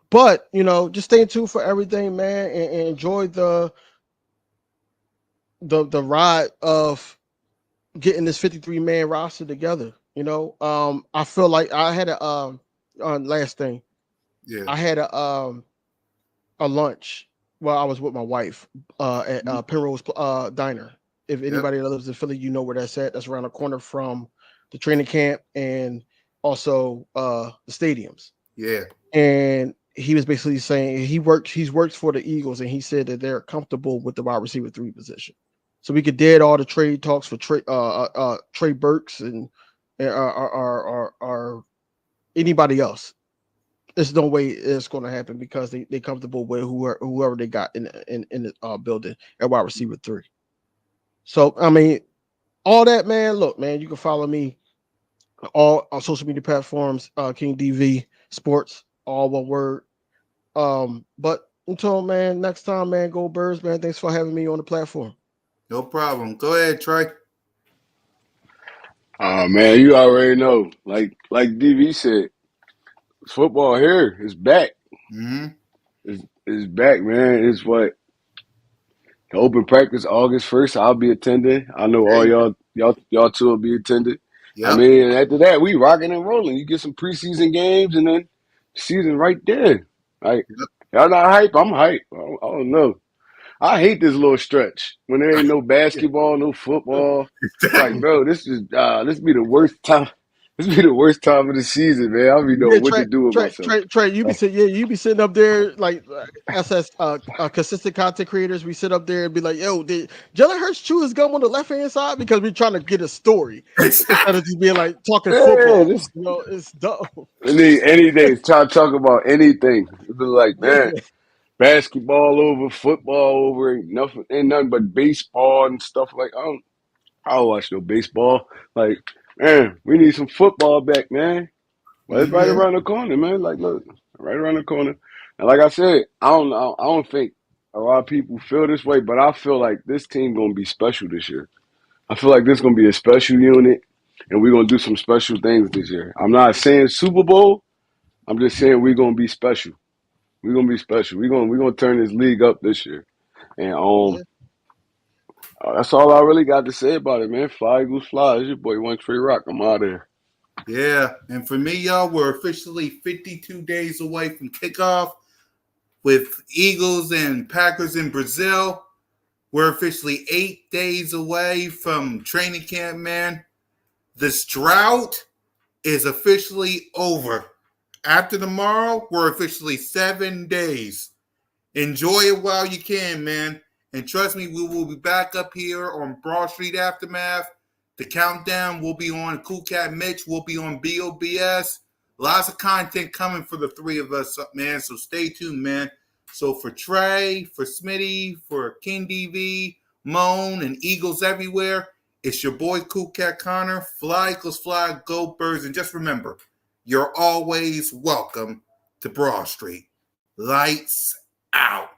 But just stay tuned for everything, man, and enjoy the ride of getting this 53-man roster together. I feel like I had last thing. Yeah. I had a lunch while I was with my wife at Penrose Diner. If anybody that lives in Philly, you know where that's at. That's around the corner from the training camp and also the stadiums. Yeah. And he was basically saying he's worked for the Eagles, and he said that they're comfortable with the wide receiver 3 position. So we could dead all the trade talks for Trey Burks and or anybody else. There's no way it's going to happen because they comfortable with whoever they got in the building at wide receiver 3. So I mean, all that, man. Look, man, you can follow me all on social media platforms, King DV Sports, all one word. But until next time, man, go Birds, man. Thanks for having me on the platform. No problem. Go ahead, Trey. Man, you already know. Like DV said, football here is back. Mm-hmm. It's back, man. It's what the open practice August 1st. I'll be attending. I know all y'all two will be attending. Yep. I mean, after that, we rocking and rolling. You get some preseason games and then season right there. Like Y'all not hype? I'm hype. I don't know. I hate this little stretch when there ain't no basketball, no football. It's like, bro, this be the worst time. This be the worst time of the season, man. I don't even know Yeah, what to do with myself. Trey, you be sitting up there like SS consistent content creators. We sit up there and be like, "Yo, did Jalen Hurts chew his gum on the left hand side?" Because we're trying to get a story instead of just being like talking Yeah, football. this You know, it's dumb. anything. Try to talk about anything. It be like, man, Yeah, basketball over, football over, ain't nothing but baseball and stuff. Like, I don't watch no baseball. Like, man, we need some football back, man. Well, it's right Mhm. around the corner, man. Like, look, right around the corner. And like I said, I don't think a lot of people feel this way, but I feel like this team gonna be special this year. I feel like this gonna be a special unit, and we're gonna do some special things this year. I'm not saying Super Bowl. I'm just saying we're gonna be special. We're gonna be special. We're gonna turn this league up this year. And yeah. that's all I really got to say about it, man. Fly Eagles fly. It's your boy One Tree Rock. I'm out of here. Yeah. And for me, y'all, we're officially 52 days away from kickoff with Eagles and Packers in Brazil. We're officially 8 days away from training camp, man. This drought is officially over. After tomorrow, we're officially 7 days. Enjoy it while you can, man. And trust me, we will be back up here on Broad Street Aftermath. The countdown will be on Cool Cat Mitch. We'll be on B.O.B.S. Lots of content coming for the three of us, man. So stay tuned, man. So for Trey, for Smitty, for King DV, Moan, and Eagles everywhere, it's your boy Cool Cat Connor. Fly Eagles fly, go birds. And just remember, you're always welcome to Broad Street. Lights out.